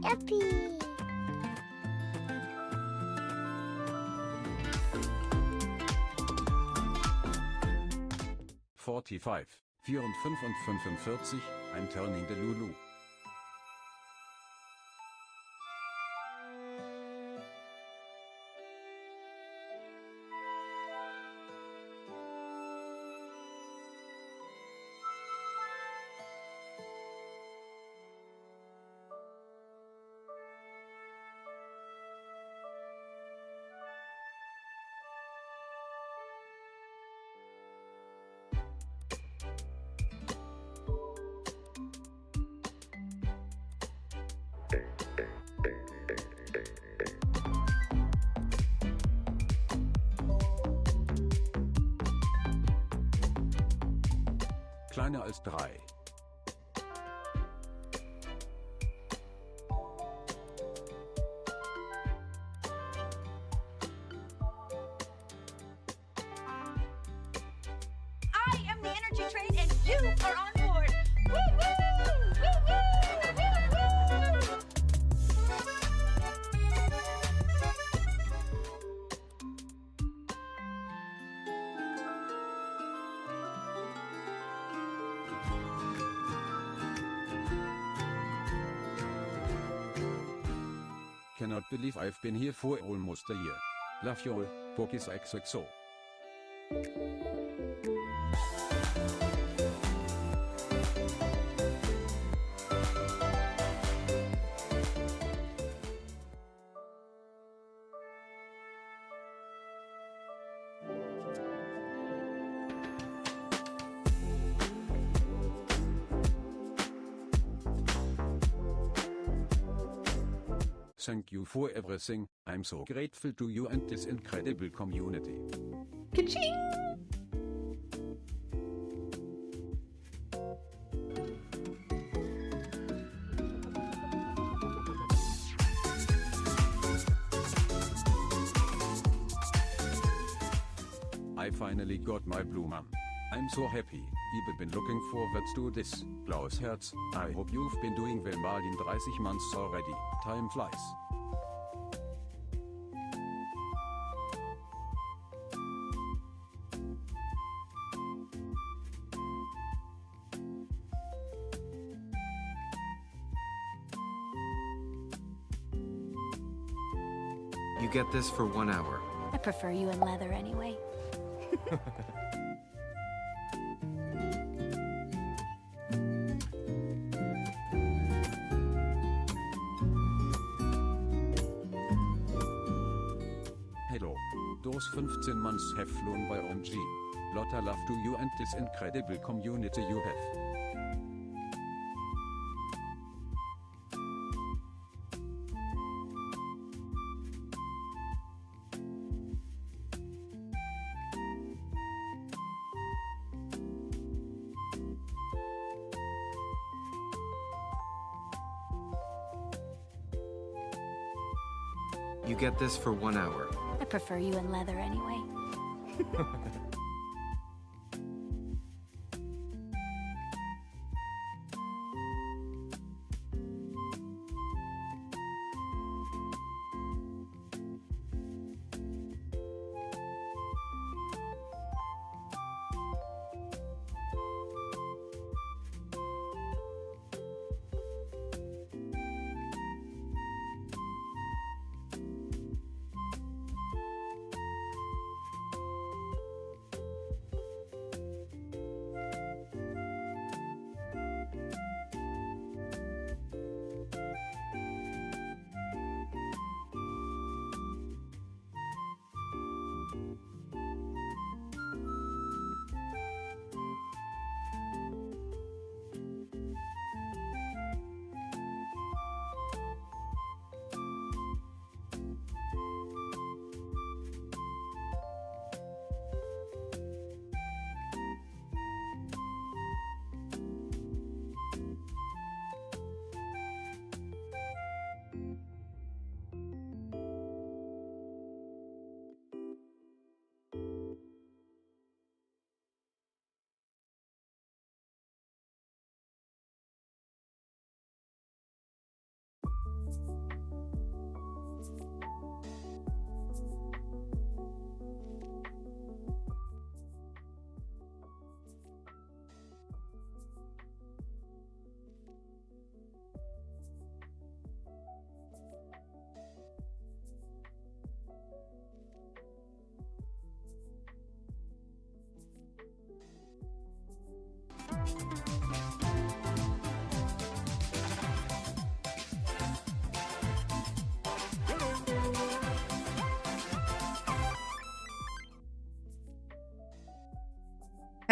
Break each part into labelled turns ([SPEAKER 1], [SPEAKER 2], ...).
[SPEAKER 1] Yuppie.
[SPEAKER 2] 45, 54 und 45, ein Turning the Lulu. Kleiner als 3.
[SPEAKER 3] I am the energy train and you are on board. Woo woo! Woo woo! Woo woo!
[SPEAKER 2] Cannot believe I've been here for almost a year. Love you all, Pokis XOXO. Thank you for everything, I'm so grateful to you and this incredible community.
[SPEAKER 3] Ka-ching!
[SPEAKER 2] I finally got my blue mom. I'm so happy, I've been looking forward to this. Klaus Herz, I hope you've been doing well mal in 30 months already, time flies.
[SPEAKER 4] You get this for 1 hour.
[SPEAKER 1] I prefer you in leather anyway.
[SPEAKER 2] Hello. Those 15 months have flown by OMG. Lotta love to you and this incredible community you have.
[SPEAKER 4] You get this for 1 hour.
[SPEAKER 1] I prefer you in leather anyway.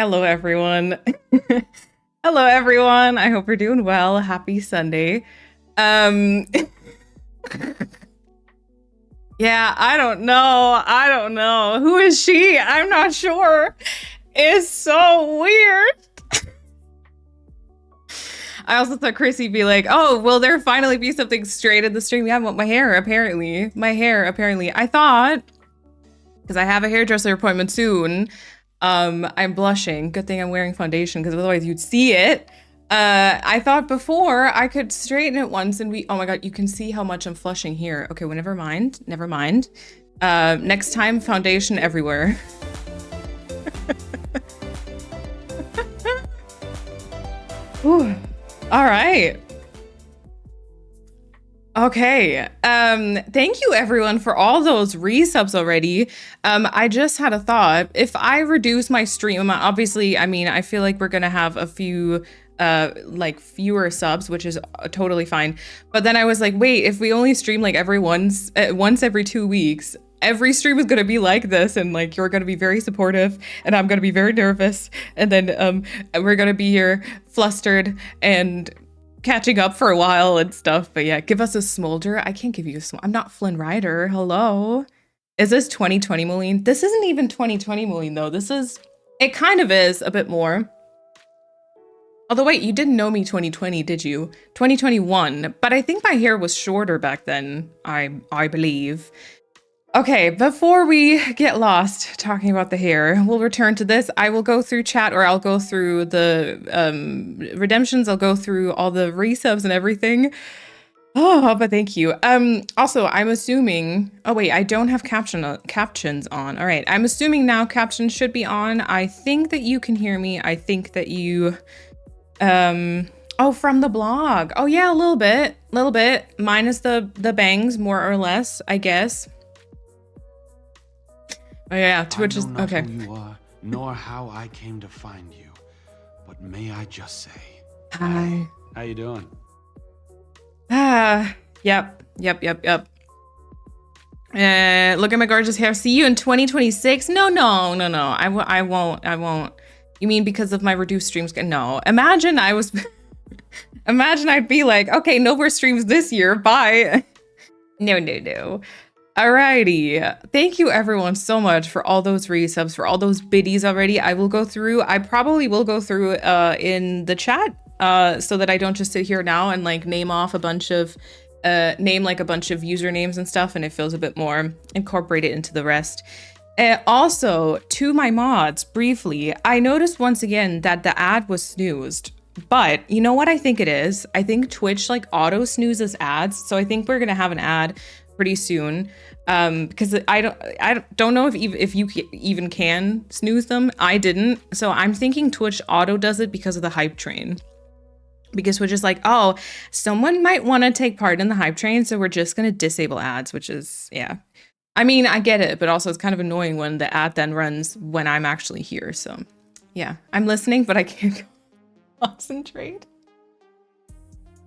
[SPEAKER 5] Hello, everyone. Hello, everyone. I hope you're doing well. Happy Sunday. Yeah, I don't know. Who is she? I'm not sure. It's so weird. I also thought Chrissy be like, oh, will there finally be something straight in the stream? Yeah, my hair, apparently. I thought, because I have a hairdresser appointment soon, I'm blushing. Good thing I'm wearing foundation, because otherwise you'd see it. I thought before I could straighten it once and oh my god, you can see how much I'm flushing here. Okay, well, never mind. Next time, foundation everywhere. Ooh. All right. Okay. Thank you everyone for all those resubs already. I just had a thought. If I reduce my stream, obviously, I mean, I feel like we're gonna have a few like fewer subs, which is totally fine. But then I was like, wait, if we only stream like once every 2 weeks, every stream is gonna be like this, and like you're gonna be very supportive, and I'm gonna be very nervous, and then we're gonna be here flustered and catching up for a while and stuff. But yeah, give us a smolder. I can't give you a smolder. I'm not Flynn Rider. Hello. Is this 2020 Moline? This isn't even 2020 Moline though. It kind of is a bit more. Although wait, you didn't know me 2020, did you? 2021, but I think my hair was shorter back then, I believe. Okay, before we get lost talking about the hair, we'll return to this. I will go through chat, or I'll go through the redemptions. I'll go through all the resubs and everything. Oh, but thank you. Also, I'm assuming, oh wait, I don't have captions on. All right, I'm assuming now captions should be on. I think that you can hear me. I think that you, oh, from the blog. Oh yeah, a little bit, minus the bangs, more or less, I guess. Oh yeah, Twitch is okay.
[SPEAKER 6] I know not who you are, nor how I came to find you, but may I just say,
[SPEAKER 5] hi.
[SPEAKER 6] How you doing?
[SPEAKER 5] Yep. Look at my gorgeous hair. See you in 2026. No. I won't. You mean because of my reduced streams? No. Imagine I'd be like, okay, no more streams this year. Bye. No. Alrighty. Thank you everyone so much for all those resubs, for all those biddies already. I probably will go through in the chat so that I don't just sit here now and like name like a bunch of usernames and stuff, and it feels a bit more incorporated into the rest. Also, to my mods, briefly, I noticed once again that the ad was snoozed. But you know what I think it is? I think Twitch like auto snoozes ads, so I think we're gonna have an ad pretty soon, because I don't know if you even can snooze them. I didn't, so I'm thinking Twitch auto does it because of the hype train. Because Twitch is like, oh, someone might want to take part in the hype train, so we're just gonna disable ads, which is, yeah. I mean, I get it, but also it's kind of annoying when the ad then runs when I'm actually here. So, yeah, I'm listening, but I can't concentrate.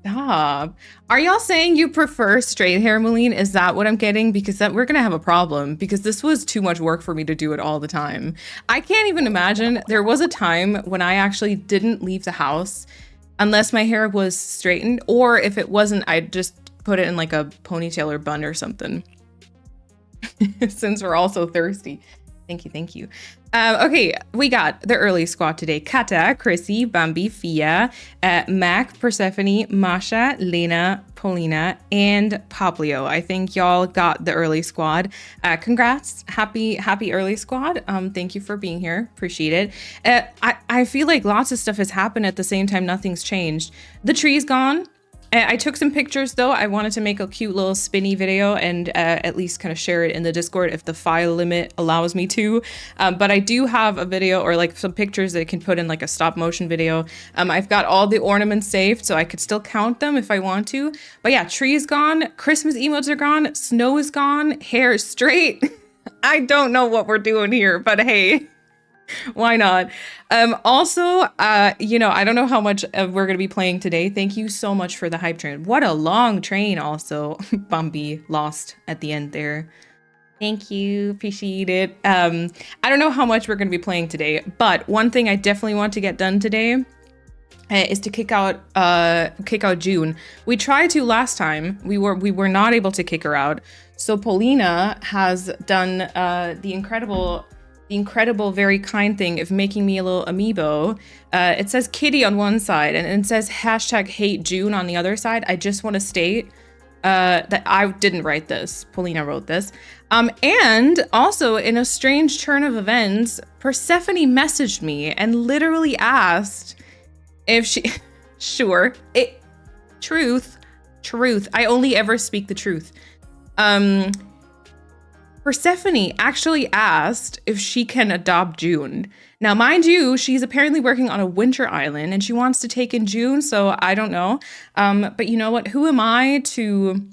[SPEAKER 5] Stop. Are y'all saying you prefer straight hair, Moline? Is that what I'm getting? Because we're gonna have a problem, because this was too much work for me to do it all the time. I can't even imagine. There was a time when I actually didn't leave the house unless my hair was straightened, or if it wasn't, I'd just put it in like a ponytail or bun or something. Since we're all so thirsty. Thank you. Okay, we got the early squad today. Kata, Chrissy, Bambi, Fia, Mac, Persephone, Masha, Lena, Paulina, and Pablio. I think y'all got the early squad. Congrats. Happy early squad. Thank you for being here. Appreciate it. I feel like lots of stuff has happened at the same time. Nothing's changed. The tree's gone. I took some pictures though. I wanted to make a cute little spinny video and at least kind of share it in the Discord if the file limit allows me to. But I do have a video or like some pictures that I can put in like a stop motion video. I've got all the ornaments saved so I could still count them if I want to. But yeah, tree is gone. Christmas emotes are gone. Snow is gone. Hair is straight. I don't know what we're doing here, but hey. Why not? Also, you know, I don't know how much we're going to be playing today. Thank you so much for the hype train. What a long train also. Bambi lost at the end there. Thank you. Appreciate it. I don't know how much we're going to be playing today, but one thing I definitely want to get done today is to kick out June. We tried to last time. We were not able to kick her out. So Paulina has done the incredible, very kind thing of making me a little amiibo. It says Kitty on one side and it says #HateJune on the other side. I just want to state that I didn't write this. Paulina wrote this. And also, in a strange turn of events, Persephone messaged me and literally asked if she... Truth. I only ever speak the truth. Persephone actually asked if she can adopt June. Now, mind you, she's apparently working on a winter island and she wants to take in June, so I don't know. But you know what? Who am I to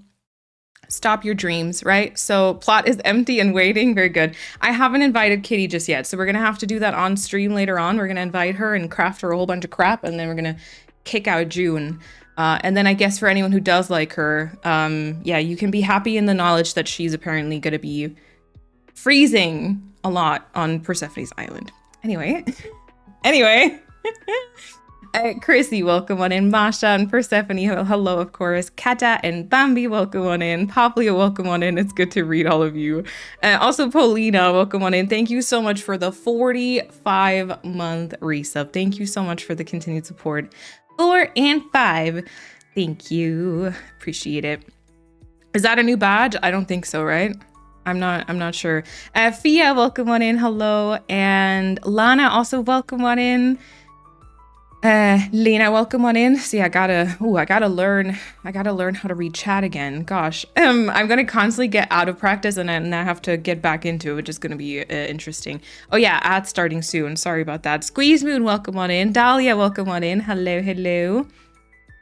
[SPEAKER 5] stop your dreams, right? So plot is empty and waiting. Very good. I haven't invited Kitty just yet, so we're going to have to do that on stream later on. We're going to invite her and craft her a whole bunch of crap, and then we're going to kick out June. And then I guess for anyone who does like her, yeah, you can be happy in the knowledge that she's apparently going to be freezing a lot on Persephone's island. Anyway. Chrissy, welcome on in. Masha and Persephone, hello, of course. Kata and Bambi, welcome on in. Poplia, welcome on in. It's good to read all of you. Also, Paulina, welcome on in. Thank you so much for the 45-month resub. Thank you so much for the continued support. 4 and 5. Thank you. Appreciate it. Is that a new badge? I don't think so, right? I'm not sure. Fia, welcome on in. Hello. And Lana, also welcome on in. Lena, welcome on in. See, I gotta learn how to read chat again. Gosh, I'm gonna constantly get out of practice and then I have to get back into it, which is gonna be interesting. Oh yeah, ads starting soon. Sorry about that. Squeeze Moon, welcome on in. Dahlia, welcome on in. Hello.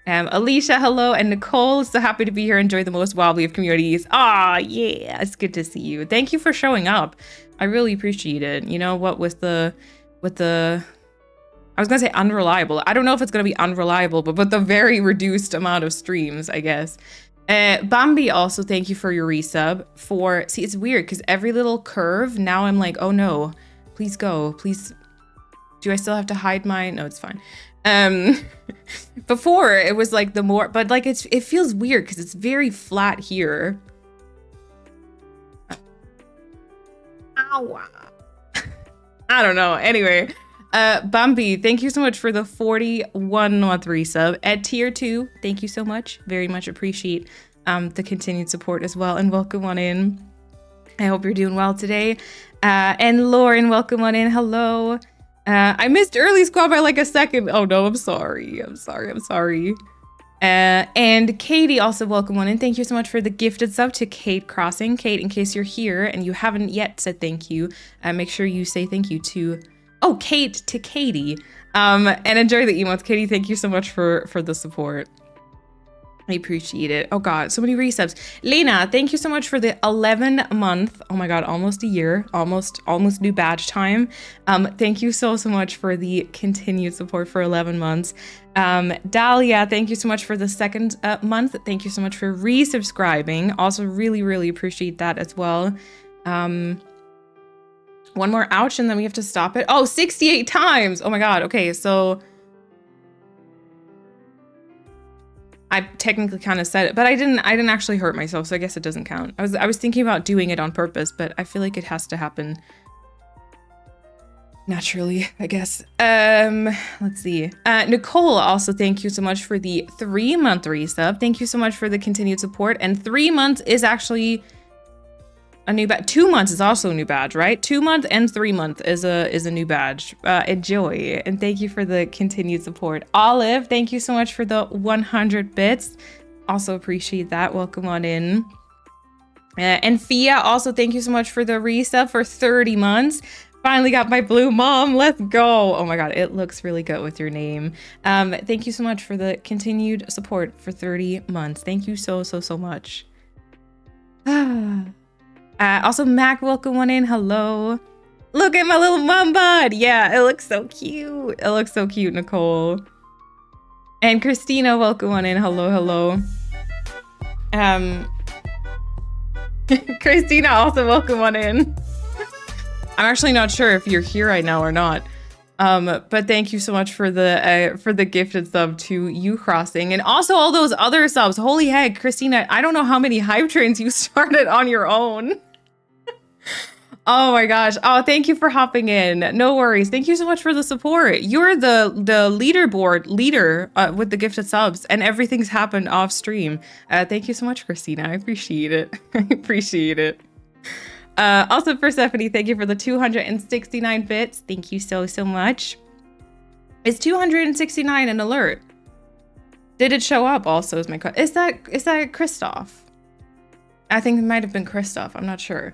[SPEAKER 5] Alicia, hello, and Nicole, so happy to be here. Enjoy the most wobbly of communities. Ah, yeah, it's good to see you. Thank you for showing up. I really appreciate it. You know what, with the I was gonna say unreliable. I don't know if it's gonna be unreliable, but with the very reduced amount of streams, I guess. Bambi, also thank you for your resub. See, it's weird because every little curve, now I'm like, oh no, please go, please. Do I still have to hide my? No, it's fine. Before it was like the more, but like it feels weird because it's very flat here. Ow. I don't know. Anyway. Bambi, thank you so much for the 41-month resub. At tier 2, thank you so much. Very much appreciate the continued support as well. And welcome on in. I hope you're doing well today. And Lauren, welcome on in. Hello. I missed early squad by like a second. Oh no, I'm sorry. And Katie, also welcome on in. Thank you so much for the gifted sub to Kate Crossing. Kate, in case you're here and you haven't yet said thank you, make sure you say thank you to Kate to Katie. And enjoy the emotes. Katie, thank you so much for the support. I appreciate it. Oh god, so many resubs. Lena, thank you so much for the 11-month. Oh my god, almost a year. Almost new badge time. Thank you so much for the continued support for 11 months. Dahlia, thank you so much for the second month. Thank you so much for resubscribing. Also really appreciate that as well. One more ouch and then we have to stop it. Oh, 68 times. Oh my god. Okay, so I technically kind of said it, but I didn't actually hurt myself, so I guess it doesn't count. I was thinking about doing it on purpose, but I feel like it has to happen naturally, I guess. Let's see. Nicole, also thank you so much for the 3-month resub. Thank you so much for the continued support. And 3 months is actually a new badge. 2 months is also a new badge, right? 2 month and 3 month is a new badge. Enjoy, and thank you for the continued support. Olive, thank you so much for the 100 bits. Also appreciate that. Welcome on in. And Fia, also thank you so much for the resub for 30 months. Finally got my blue mom. Let's go. Oh my god, it looks really good with your name. Thank you so much for the continued support for 30 months. Thank you so much. Also, Mac, welcome on in. Hello. Look at my little mom bud. Yeah, it looks so cute. It looks so cute, Nicole. And Christina, welcome on in. Hello. Christina, also welcome on in. I'm actually not sure if you're here right now or not. But thank you so much for the gifted sub to You Crossing, and also all those other subs. Holy heck, Christina, I don't know how many hype trains you started on your own. Oh my gosh. Oh, thank you for hopping in. No worries. Thank you so much for the support. You're the leaderboard leader with the gifted subs, and everything's happened off stream. Thank you so much, Christina. I appreciate it. I appreciate it. Also, Persephone, thank you for the 269 bits. Thank you so much. Is 269 an alert? Did it show up also is my question. Is that Christoph? I think it might have been Christoph. I'm not sure.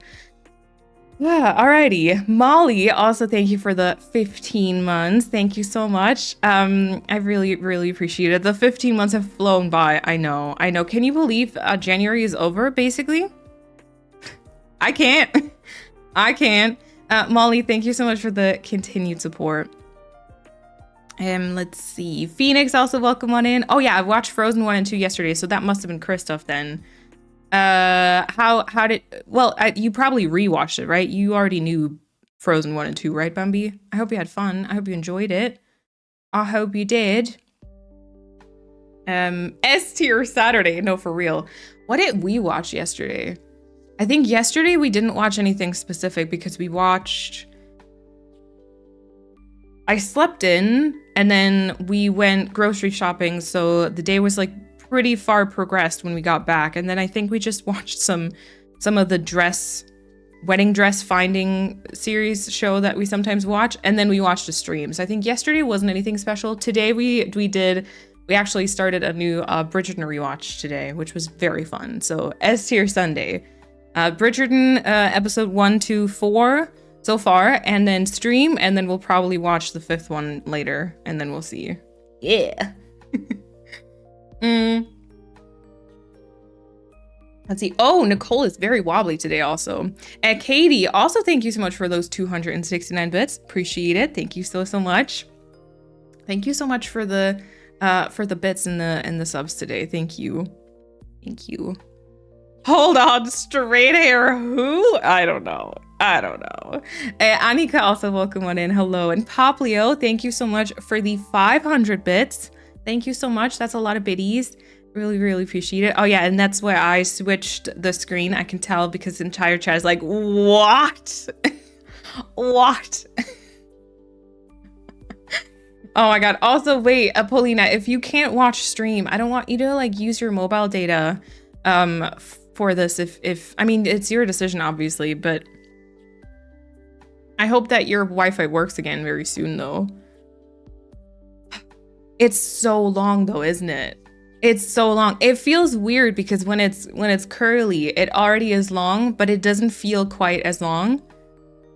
[SPEAKER 5] Yeah, alrighty. Molly, also thank you for the 15 months. Thank you so much. I really appreciate it. The 15 months have flown by. I know. Can you believe January is over, basically? I can't. Molly, thank you so much for the continued support. Let's see. Phoenix, also welcome on in. Oh yeah, I watched Frozen 1 and 2 yesterday, so that must have been Christoph then. You probably rewatched it, right? You already knew Frozen 1 and 2, right, Bambi? I hope you had fun. I hope you enjoyed it. I hope you did. S tier Saturday. No, for real. What did we watch yesterday? I think yesterday we didn't watch anything specific because we watched... I slept in and then we went grocery shopping, so the day was like pretty far progressed when we got back, and then I think we just watched some of the wedding dress finding series show that we sometimes watch, and then we watched a stream. So I think yesterday wasn't anything special. Today we actually started a new Bridgerton rewatch today, which was very fun. So S tier Sunday, Bridgerton episode 1 to 4 so far, and then stream, and then we'll probably watch the 5th one later, and then we'll see. Yeah. Let's see. Oh, Nicole is very wobbly today also. And Katie, also thank you so much for those 269 bits. Appreciate it. Thank you so much. Thank you so much for the bits and the subs today. Thank you. Thank you. Hold on, straight hair who? I don't know. Anika, also welcome on in. Hello. And Poplio, thank you so much for the 500 bits. Thank you so much. That's a lot of biddies. Really appreciate it. Oh yeah, and that's why I switched the screen. I can tell because the entire chat is like, what? What? Oh my god. Also, wait, Paulina, if you can't watch stream, I don't want you to like use your mobile data for this. If I mean, it's your decision, obviously, but I hope that your Wi-Fi works again very soon, though. It's so long though, isn't it? It's so long. It feels weird because when it's curly, it already is long, but it doesn't feel quite as long.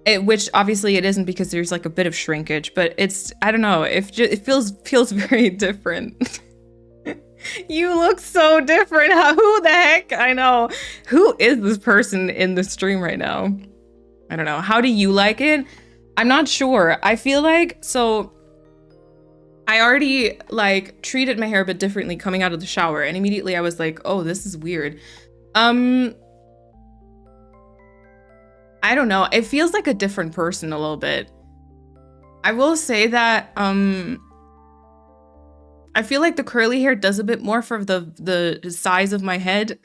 [SPEAKER 5] Which obviously it isn't because there's like a bit of shrinkage, but it's, I don't know, it feels very different. You look so different. Who the heck? I know. Who is this person in the stream right now? I don't know. How do you like it? I'm not sure. I feel like, so I already like treated my hair a bit differently coming out of the shower, and immediately I was like, oh, this is weird. I don't know. It feels like a different person a little bit. I will say that I feel like the curly hair does a bit more for the size of my head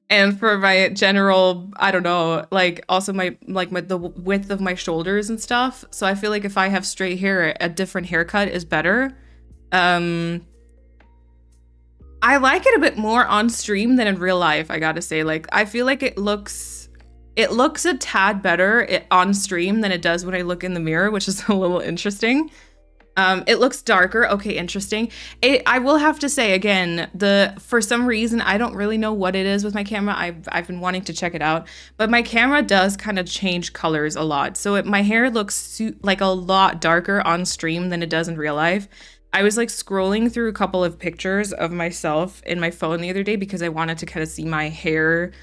[SPEAKER 5] and for my general, I don't know, like also the width of my shoulders and stuff. So I feel like if I have straight hair, a different haircut is better. I like it a bit more on stream than in real life, I gotta say. Like, I feel like it looks a tad better on stream than it does when I look in the mirror, which is a little interesting. It looks darker. Okay, interesting. I will have to say again, for some reason, I don't really know what it is with my camera. I've been wanting to check it out, but my camera does kind of change colors a lot. So my hair looks like a lot darker on stream than it does in real life. I was like scrolling through a couple of pictures of myself in my phone the other day because I wanted to kind of see my hair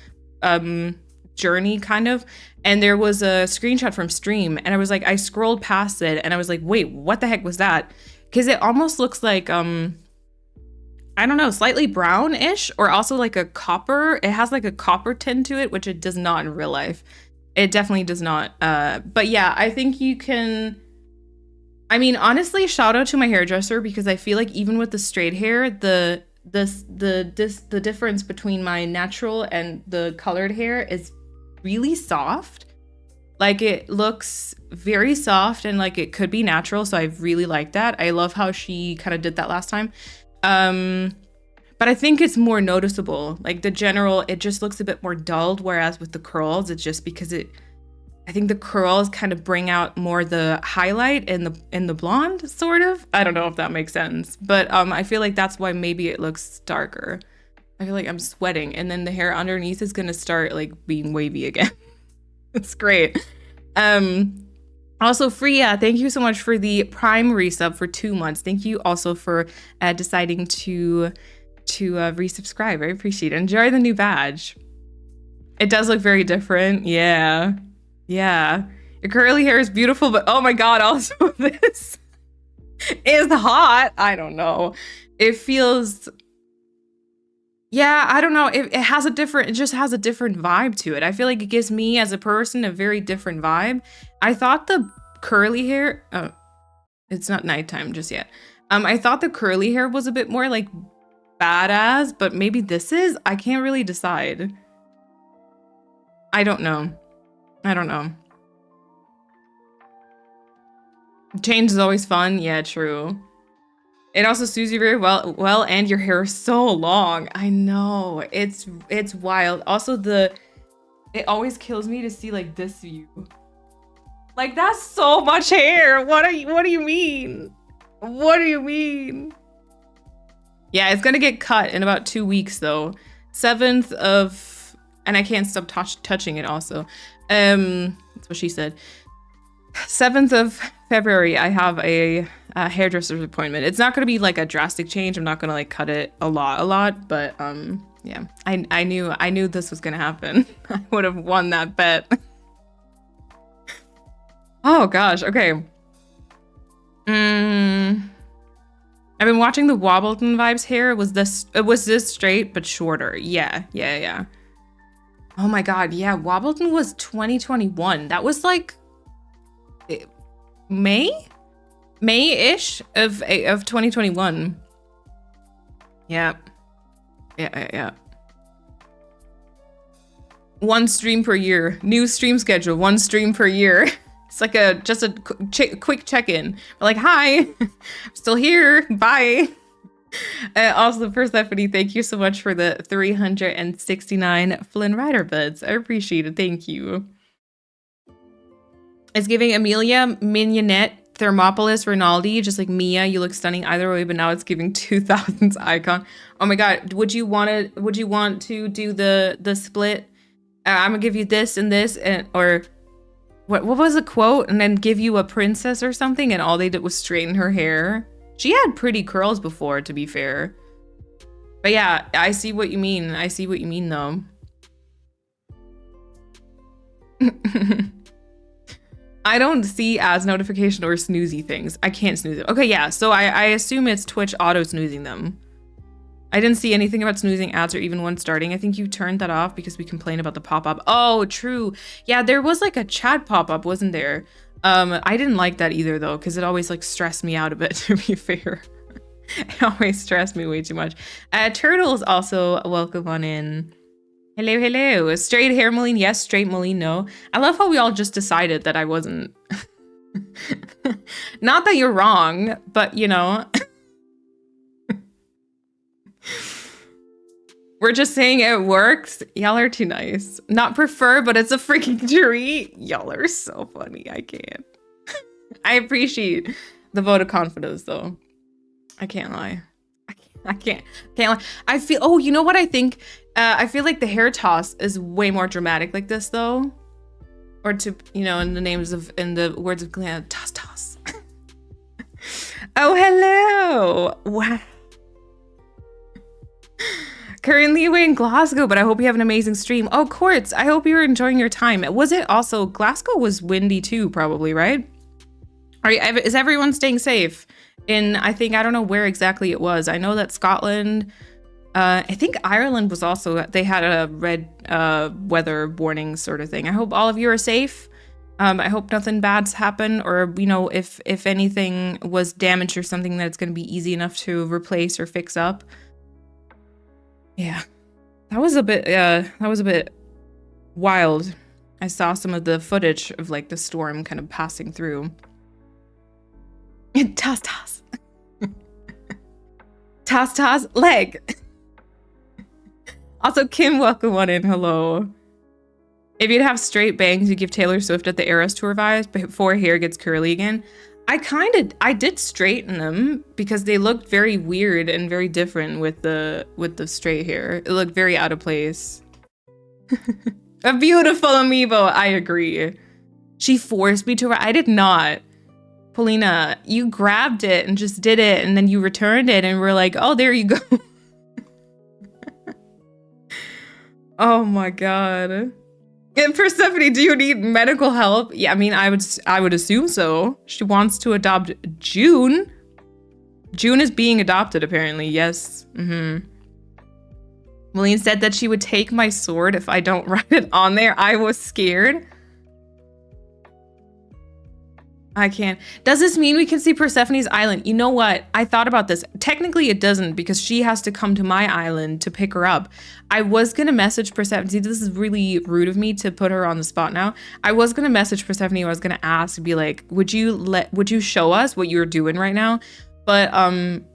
[SPEAKER 5] journey kind of, and there was a screenshot from stream, and I was like, I scrolled past it and I was like, wait, what the heck was that? Because it almost looks like I I don't know, slightly brownish or also like a copper. It has like a copper tint to it, which it does not in real life. It definitely does not. But yeah, I think you can. I mean, honestly, shout out to my hairdresser because I feel like even with the straight hair, the difference between my natural and the colored hair is really soft. Like it looks very soft and like it could be natural. So I really like that. I love how she kind of did that last time. But I think it's more noticeable. Like the general, it just looks a bit more dulled. Whereas with the curls, it's just because I think the curls kind of bring out more the highlight in the blonde, sort of. I don't know if that makes sense. But I feel like that's why maybe it looks darker. I feel like I'm sweating and then the hair underneath is gonna start like being wavy again. It's great. Also, Freya, thank you so much for the Prime resub for 2 months. Thank you also for deciding to resubscribe. I appreciate it. Enjoy the new badge. It does look very different. Yeah. Yeah. Your curly hair is beautiful, but oh my god, also this is hot. I don't know. It feels... Yeah, I don't know. It just has a different vibe to it. I feel like it gives me as a person a very different vibe. I thought the curly hair, oh, it's not nighttime just yet. I thought the curly hair was a bit more like badass, but maybe this is, I can't really decide. I don't know. Change is always fun. Yeah, true. It also suits you very well, and your hair is so long. I know, it's wild. Also, it always kills me to see like this view. Like that's so much hair. What do you mean? What do you mean? Yeah, it's gonna get cut in about 2 weeks though. 7th of, and I can't stop touching it. Also, that's what she said. 7th of February, I have a hairdresser's appointment. It's not going to be like a drastic change. I'm not going to like cut it a lot, but yeah, I knew this was going to happen. I would have won that bet. Oh gosh, okay. I've been watching the Wobbleton Vibes hair. It was this straight but shorter. Yeah. Oh my god, yeah, Wobbleton was 2021. That was like May-ish of 2021. Yeah. One stream per year. New stream schedule. 1 stream per year. It's like just a quick check-in. We're like, hi, I'm still here. Bye. Also, Persephone, thank you so much for the 369 Flynn Rider beds. I appreciate it. Thank you. It's giving Amelia, Mignonette, Thermopolis, Rinaldi, just like Mia. You look stunning either way, but now it's giving 2000s icon. Oh my god, would you want to do the split? I'm gonna give you this and this, and or what was a quote, and then give you a princess or something, and all they did was straighten her hair. She had pretty curls before, to be fair. But yeah, I see what you mean. I see what you mean, though. I don't see as notification or snoozy things. I can't snooze it. Okay, yeah, so I assume it's Twitch auto snoozing them. I didn't see anything about snoozing ads or even one starting. I think you turned that off because we complained about the pop-up. Oh, true. Yeah, there was like a chat pop-up, wasn't there? I didn't like that either though, because it always like stressed me out a bit, to be fair. It always stressed me way too much. Turtles also, welcome on in. Hello. Straight hair Moline, yes. Straight Moline, no. I love how we all just decided that I wasn't. Not that you're wrong, but you know. We're just saying it works. Y'all are too nice. Not prefer, but it's a freaking treat. Y'all are so funny. I can't. I appreciate the vote of confidence, though. I can't lie. I can't lie. I feel, oh, you know what I think? I feel like the hair toss is way more dramatic like this, though. Or to, you know, in the words of Glenn, toss. Oh, hello. Wow. Currently away in Glasgow, but I hope you have an amazing stream. Oh, Quartz, I hope you're enjoying your time. Was it also, Glasgow was windy too, probably, right? Is everyone staying safe? I think, I don't know where exactly it was. I know that Scotland, I think Ireland was also, they had a red weather warning sort of thing. I hope all of you are safe. I hope nothing bad's happened, or, you know, if anything was damaged or something, that it's going to be easy enough to replace or fix up. Yeah, that was a bit wild. I saw some of the footage of like the storm kind of passing through. Toss toss. Toss toss leg. Also, Kim, welcome on in. Hello. If you'd have straight bangs, you give Taylor Swift at the Eras Tour vibes before hair gets curly again. I did straighten them because they looked very weird and very different with the straight hair. It looked very out of place. A beautiful amiibo. I agree. She forced me to. I did not. Paulina, you grabbed it and just did it, and then you returned it, and we're like, oh, there you go. Oh my god. And Persephone, do you need medical help? Yeah, I mean, I would assume so. She wants to adopt June. June is being adopted, apparently. Yes. William said that she would take my sword if I don't write it on there. I was scared. I can't. Does this mean we can see Persephone's island? You know what? I thought about this. Technically, it doesn't, because she has to come to my island to pick her up. I was going to message Persephone. See, this is really rude of me to put her on the spot now. I was going to message Persephone. I was going to ask, be like, would you show us what you're doing right now? But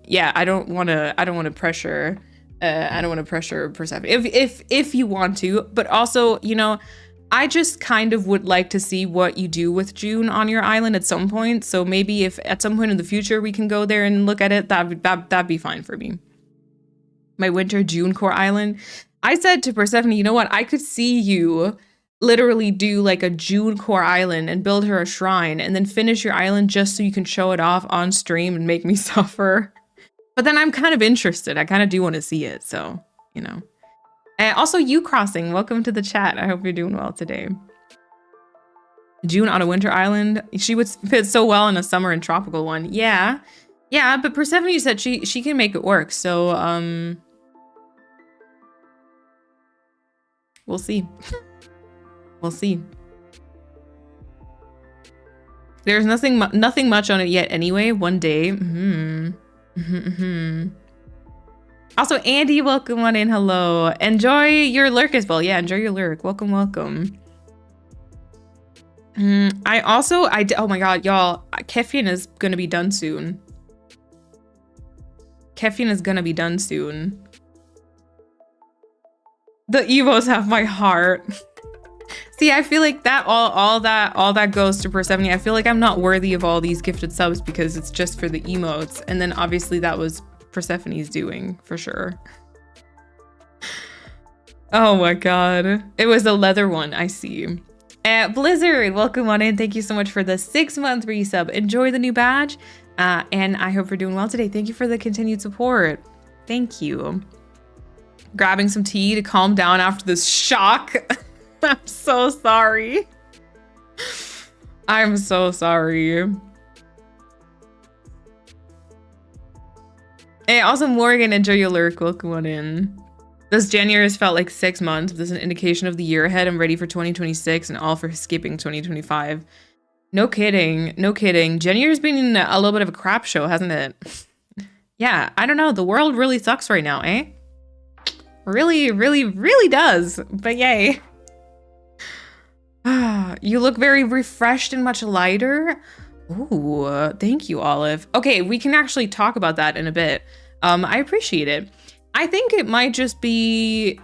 [SPEAKER 5] yeah, I don't want to pressure. I don't want to pressure Persephone. If you want to, but also, you know, I just kind of would like to see what you do with June on your island at some point. So maybe if at some point in the future we can go there and look at it, that'd be fine for me. My winter June core island. I said to Persephone, you know what? I could see you literally do like a June core island and build her a shrine and then finish your island just so you can show it off on stream and make me suffer. But then I'm kind of interested. I kind of do want to see it. So, you know. And also, you crossing, welcome to the chat. I hope you're doing well today. June on a winter island. She would fit so well in a summer and tropical one. Yeah, but Persephone said she can make it work. So we'll see. We'll see. There's nothing much on it yet. Anyway, one day. Also, Andy, welcome on in. Hello. Enjoy your lurk as well. Yeah, enjoy your lurk. Welcome. Oh my god, y'all. Keffian is gonna be done soon. The Evos have my heart. See, I feel like that all that goes to Persephone. I feel like I'm not worthy of all these gifted subs because it's just for the emotes. And then obviously that was Persephone's doing for sure. Oh my god. It was a leather one, I see. Blizzard, welcome on in. Thank you so much for the 6-month resub. Enjoy the new badge. And I hope you're doing well today. Thank you for the continued support. Thank you. Grabbing some tea to calm down after this shock. I'm so sorry. I'm so sorry. Hey, also Morgan, enjoy your lurk. Welcome on in. This January has felt like 6 months. This is an indication of the year ahead. I'm ready for 2026 and all for skipping 2025. No kidding. January's been a little bit of a crap show, hasn't it? Yeah, I don't know. The world really sucks right now, eh? Really does. But yay. You look very refreshed and much lighter. Ooh, thank you, Olive. Okay, we can actually talk about that in a bit. I appreciate it. I think it might just be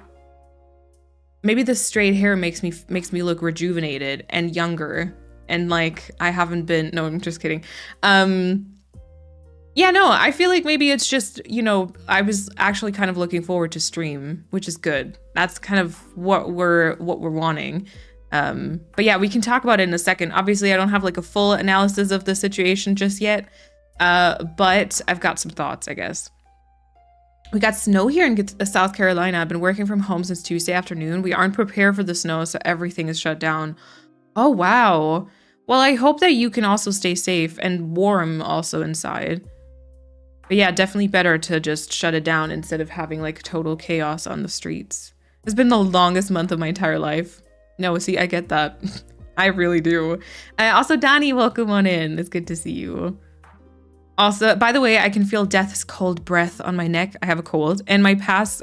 [SPEAKER 5] maybe the straight hair makes me look rejuvenated and younger, and like I haven't been. No, I'm just kidding. Yeah, no, I feel like maybe it's just, you know, I was actually kind of looking forward to stream, which is good. That's kind of what we're wanting. But yeah, we can talk about it in a second. Obviously, I don't have like a full analysis of the situation just yet, but I've got some thoughts, I guess. We got snow here in South Carolina. I've been working from home since Tuesday afternoon. We aren't prepared for the snow, so everything is shut down. Oh, wow. Well, I hope that you can also stay safe and warm also inside. But yeah, definitely better to just shut it down instead of having like total chaos on the streets. It's been the longest month of my entire life. No, see, I get that. I really do. Also, Donnie, welcome on in. It's good to see you. Also, by the way, I can feel death's cold breath on my neck. I have a cold, and may pass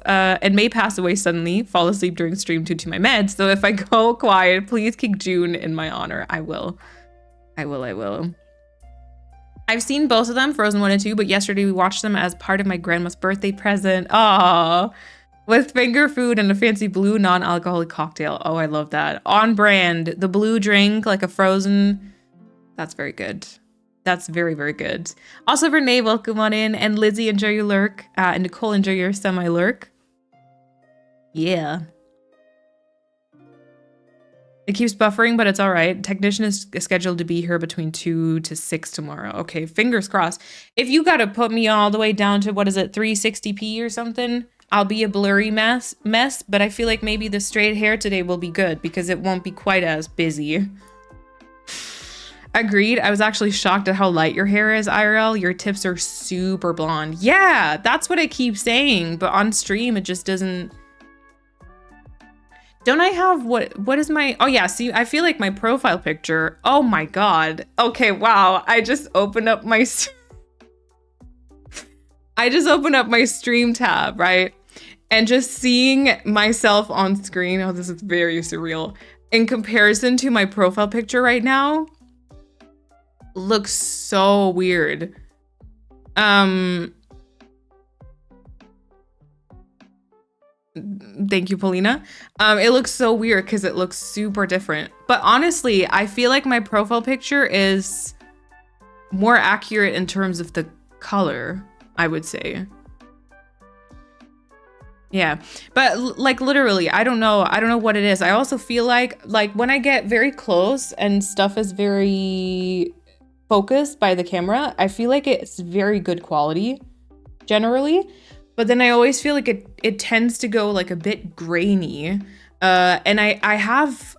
[SPEAKER 5] away suddenly. Fall asleep during stream due to my meds. So if I go quiet, please kick June in my honor. I will. I've seen both of them, Frozen 1 and 2, but yesterday we watched them as part of my grandma's birthday present. Aww. With finger food and a fancy blue non-alcoholic cocktail. Oh, I love that. On brand. The blue drink, like a Frozen. That's very good. That's very, very good. Also, Renee, welcome on in. And Lizzie, enjoy your lurk. And Nicole, enjoy your semi-lurk. Yeah. It keeps buffering, but it's all right. Technician is scheduled to be here between 2 to 6 tomorrow. Okay, fingers crossed. If you got to put me all the way down to, what is it, 360p or something, I'll be a blurry mess, but I feel like maybe the straight hair today will be good because it won't be quite as busy. Agreed. I was actually shocked at how light your hair is, IRL. Your tips are super blonde. Yeah, that's what I keep saying, but on stream it just doesn't. Don't I have what is my, oh yeah, see, I feel like my profile picture, oh my God. Okay, wow, I just opened up my stream tab, right? And just seeing myself on screen, oh, this is very surreal. In comparison to my profile picture right now, looks so weird. Thank you, Paulina. It looks so weird because it looks super different. But honestly, I feel like my profile picture is more accurate in terms of the color, I would say. Yeah, but like literally, I don't know what it is. I also feel like when I get very close and stuff is very focused by the camera, I feel like it's very good quality generally. But then I always feel like it tends to go like a bit grainy. And I have,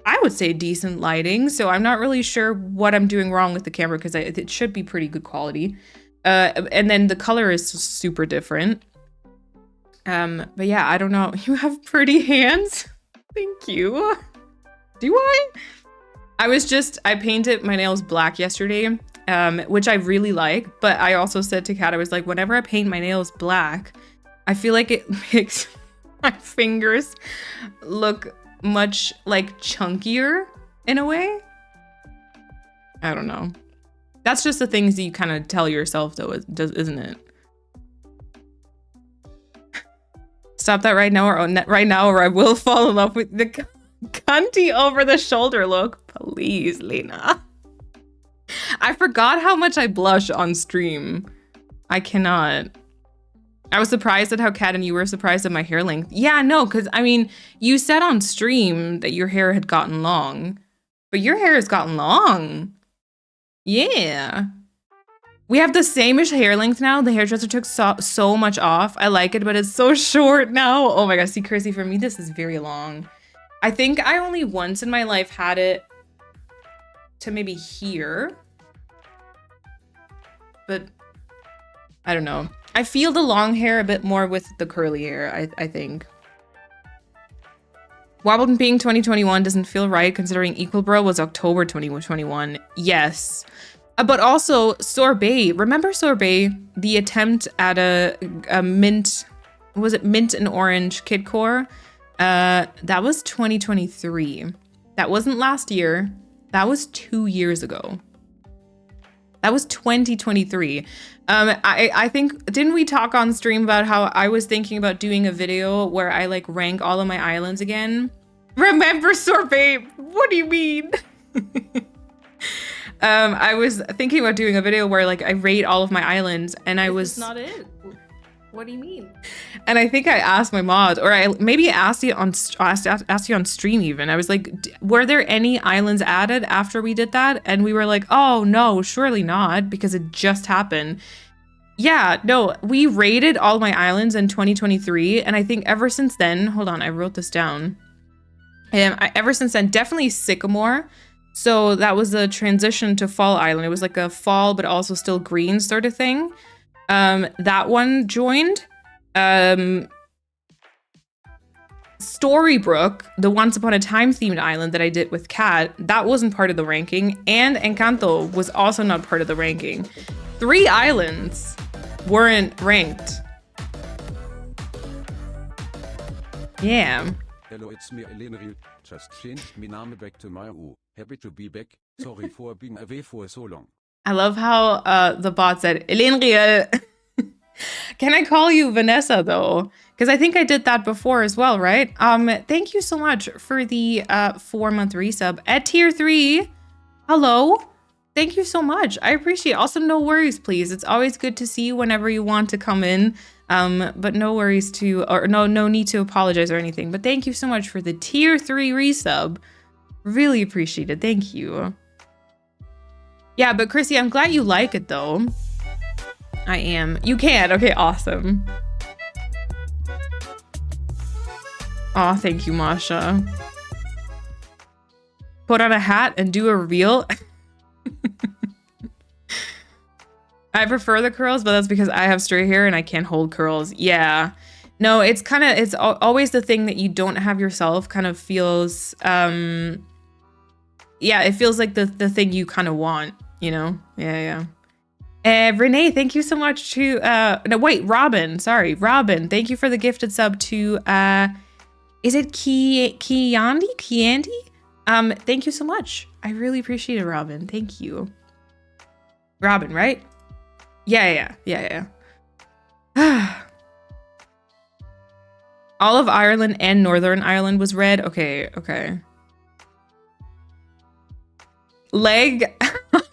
[SPEAKER 5] I would say, decent lighting. So I'm not really sure what I'm doing wrong with the camera because it should be pretty good quality. And then the color is super different. But yeah, I don't know. You have pretty hands. Thank you. Do I? I painted my nails black yesterday. Which I really like, but I also said to Kat, I was like, whenever I paint my nails black, I feel like it makes my fingers look much like chunkier in a way. I don't know. That's just the things that you kind of tell yourself though, isn't it? Stop that right now or I will fall in love with the cunty over the shoulder look. Please, Lena. I forgot how much I blush on stream. I cannot. I was surprised at how Kat and you were surprised at my hair length. Yeah, no, because I mean, you said on stream that your hair had gotten long, but your hair has gotten long. Yeah. We have the same-ish hair length now. The hairdresser took so much off. I like it, but it's so short now. Oh my gosh, see, Chrissy, for me, this is very long. I think I only once in my life had it to maybe here. But I don't know. I feel the long hair a bit more with the curly hair, I think. Wobbled being 2021 doesn't feel right considering Equal Bro was October 2021. Yes. But also Sorbet. Remember Sorbet? The attempt at a mint, was it mint and orange Kid Core? That was 2023. That wasn't last year. That was 2 years ago. That was 2023. I think, didn't we talk on stream about how I was thinking about doing a video where I like rank all of my islands again? Remember Sorbet? What do you mean? I was thinking about doing a video where like I rate all of my islands and I was...
[SPEAKER 7] That's not it. What do you mean?
[SPEAKER 5] And I think I asked my mod, or I maybe asked you on stream even. I was like, were there any islands added after we did that? And we were like, oh no, surely not, because it just happened. Yeah, no, we rated all my islands in 2023, and I think ever since then, hold on, I wrote this down. Ever since then, definitely Sycamore. So that was a transition to Fall Island. It was like a fall, but also still green sort of thing. That one joined. Storybrooke, the Once Upon a Time themed island that I did with Kat, that wasn't part of the ranking, and Encanto was also not part of the ranking. 3 islands weren't ranked. Yeah.
[SPEAKER 2] Hello, it's me, Elena. Just changed my name back to my U. Happy to be back. Sorry for being away for so long.
[SPEAKER 5] I love how the bot said, Elena. Can I call you Vanessa though? Because I think I did that before as well, right? Thank you so much for the 4-month resub at tier 3. Hello. Thank you so much. I appreciate it. Also, no worries, please. It's always good to see you whenever you want to come in. But no worries no need to apologize or anything. But thank you so much for the tier 3 resub. Really appreciate it. Thank you. Yeah, but Chrissy, I'm glad you like it though. I am. You can. Okay, awesome. Oh, thank you, Masha. Put on a hat and do a reveal. I prefer the curls, but that's because I have straight hair and I can't hold curls. Yeah. No, it's always the thing that you don't have yourself kind of feels, yeah, it feels like the thing you kind of want, you know? Yeah. Renee, thank you so much to, no, wait, Robin, sorry. Robin, thank you for the gifted sub to, is it Kiandi? Thank you so much. I really appreciate it, Robin. Thank you. Robin, right? Yeah. All of Ireland and Northern Ireland was red. Okay. Leg.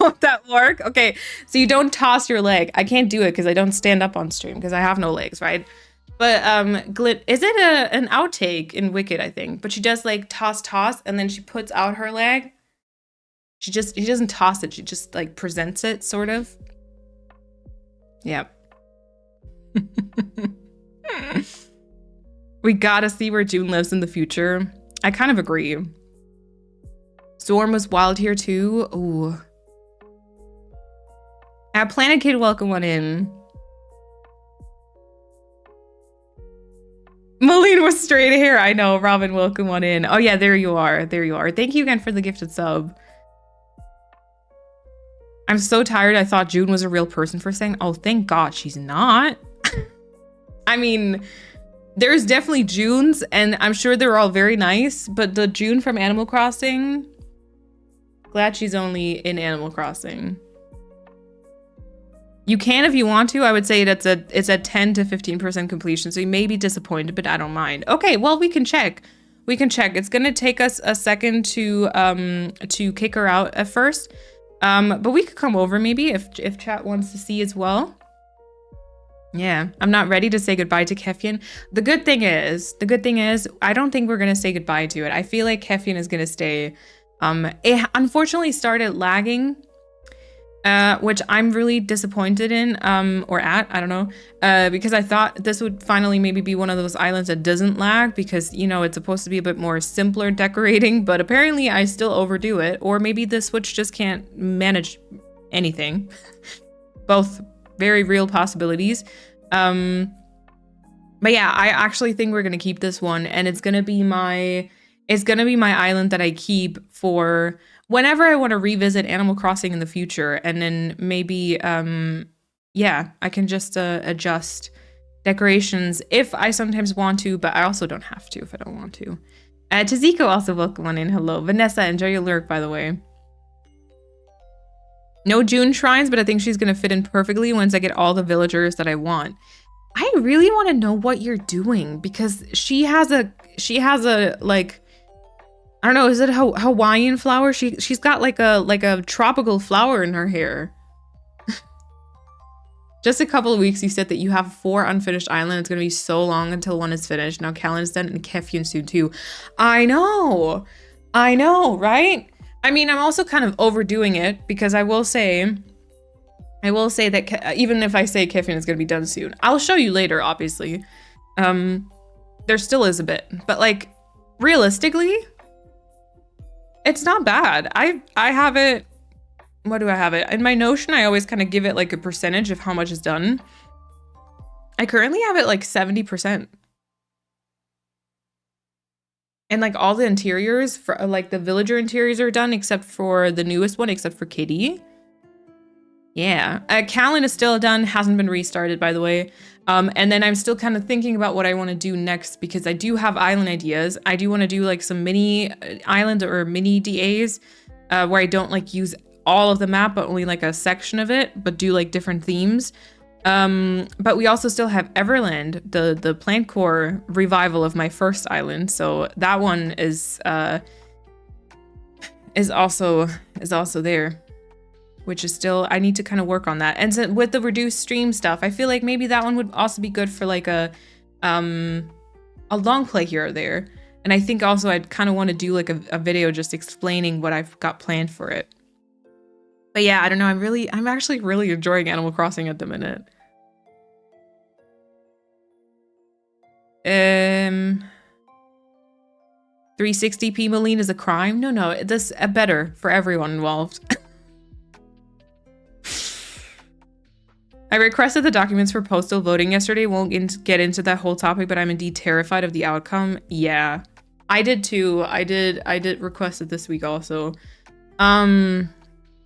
[SPEAKER 5] Would that work? Okay, so you don't toss your leg. I can't do it because I don't stand up on stream because I have no legs, right? But is it an outtake in Wicked, I think? But she does like toss, and then she puts out her leg. She doesn't toss it. She just like presents it, sort of. Yep. We gotta see where June lives in the future. I kind of agree. Storm was wild here too. Ooh. Planet Kid, welcome one in. Malene with straight hair. I know. Robin, welcome one in. Oh yeah, there you are. Thank you again for the gifted sub. I'm so tired. I thought June was a real person for saying, oh, thank God she's not. I mean, there's definitely Junes, and I'm sure they're all very nice, but the June from Animal Crossing, glad she's only in Animal Crossing. You can if you want to. I would say it's a 10 to 15% completion, so you may be disappointed, but I don't mind. Okay, well, we can check. It's gonna take us a second to kick her out at first. But we could come over maybe if chat wants to see as well. Yeah, I'm not ready to say goodbye to Kefien. The good thing is, I don't think we're gonna say goodbye to it. I feel like Kefien is gonna stay. It unfortunately started lagging, which I'm really disappointed in, or at, I don't know, because I thought this would finally maybe be one of those islands that doesn't lag because, you know, it's supposed to be a bit more simpler decorating, but apparently I still overdo it, or maybe the Switch just can't manage anything. Both very real possibilities. But yeah, I actually think we're gonna keep this one, and it's gonna be my island that I keep for whenever I want to revisit Animal Crossing in the future, and then maybe, yeah, I can just adjust decorations if I sometimes want to, but I also don't have to if I don't want to. Taziko also welcome on in. Hello. Vanessa, enjoy your lurk, by the way. No June shrines, but I think she's going to fit in perfectly once I get all the villagers that I want. I really want to know what you're doing, because she has a like, I don't know, is it a Hawaiian flower? She's got like a tropical flower in her hair. Just a couple of weeks, you said that you have 4 unfinished islands. It's gonna be so long until one is finished. Now Callan's done and Kefien soon too. I know, right? I mean, I'm also kind of overdoing it because I will say that even if I say Kefien is gonna be done soon, I'll show you later, obviously. There still is a bit, but like realistically, it's not bad. I have it. What do I have it? In my Notion, I always kind of give it like a percentage of how much is done. I currently have it like 70%. And like all the interiors for like the villager interiors are done except for the newest one, except for Kitty. Yeah, Callan is still done, hasn't been restarted by the way. And then I'm still kind of thinking about what I want to do next because I do have island ideas. I do want to do like some mini islands or mini DAs where I don't like use all of the map, but only like a section of it, but do like different themes. But we also still have Everland, the plant core revival of my first island. So that one is also there, which is still, I need to kind of work on that. And so with the reduced stream stuff, I feel like maybe that one would also be good for like a long play here or there. And I think also I'd kind of want to do like a video just explaining what I've got planned for it. But yeah, I don't know. I'm actually really enjoying Animal Crossing at the minute. 360p Moline is a crime? No, this better for everyone involved. I requested the documents for postal voting yesterday. Won't get into that whole topic, but I'm indeed terrified of the outcome. Yeah, I did too. I did request it this week also.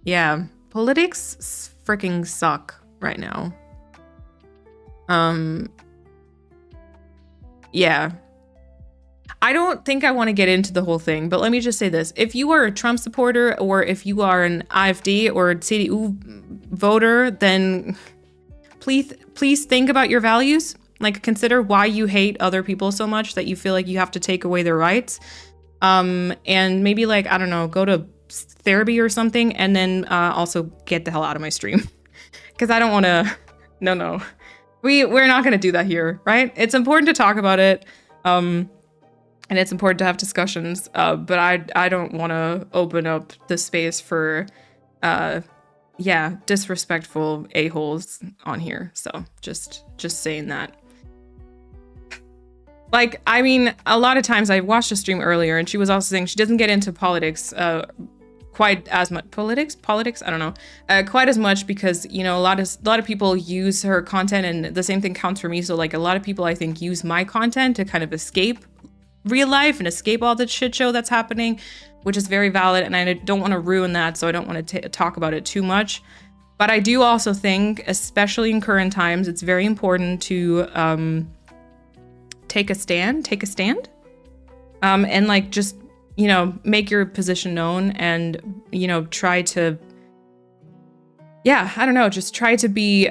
[SPEAKER 5] Yeah, politics freaking suck right now. Yeah. I don't think I want to get into the whole thing, but let me just say this. If you are a Trump supporter or if you are an AfD or CDU voter, then please think about your values. Like consider why you hate other people so much that you feel like you have to take away their rights. And maybe like, I don't know, go to therapy or something, and then also get the hell out of my stream. Because I don't want to, no. We're not going to do that here, right? It's important to talk about it. And it's important to have discussions, but I don't want to open up the space for, disrespectful a-holes on here. So just saying that. Like, I mean, a lot of times I watched a stream earlier, and she was also saying she doesn't get into politics quite as much. Politics? I don't know. Quite as much because, you know, a lot of people use her content, and the same thing counts for me. So like a lot of people I think use my content to kind of escape real life and escape all the shit show that's happening, which is very valid, and I don't want to ruin that, so I don't want to talk about it too much. But I do also think, especially in current times, it's very important to take a stand, and like just, you know, make your position known, and, you know, try to, I don't know, just try to be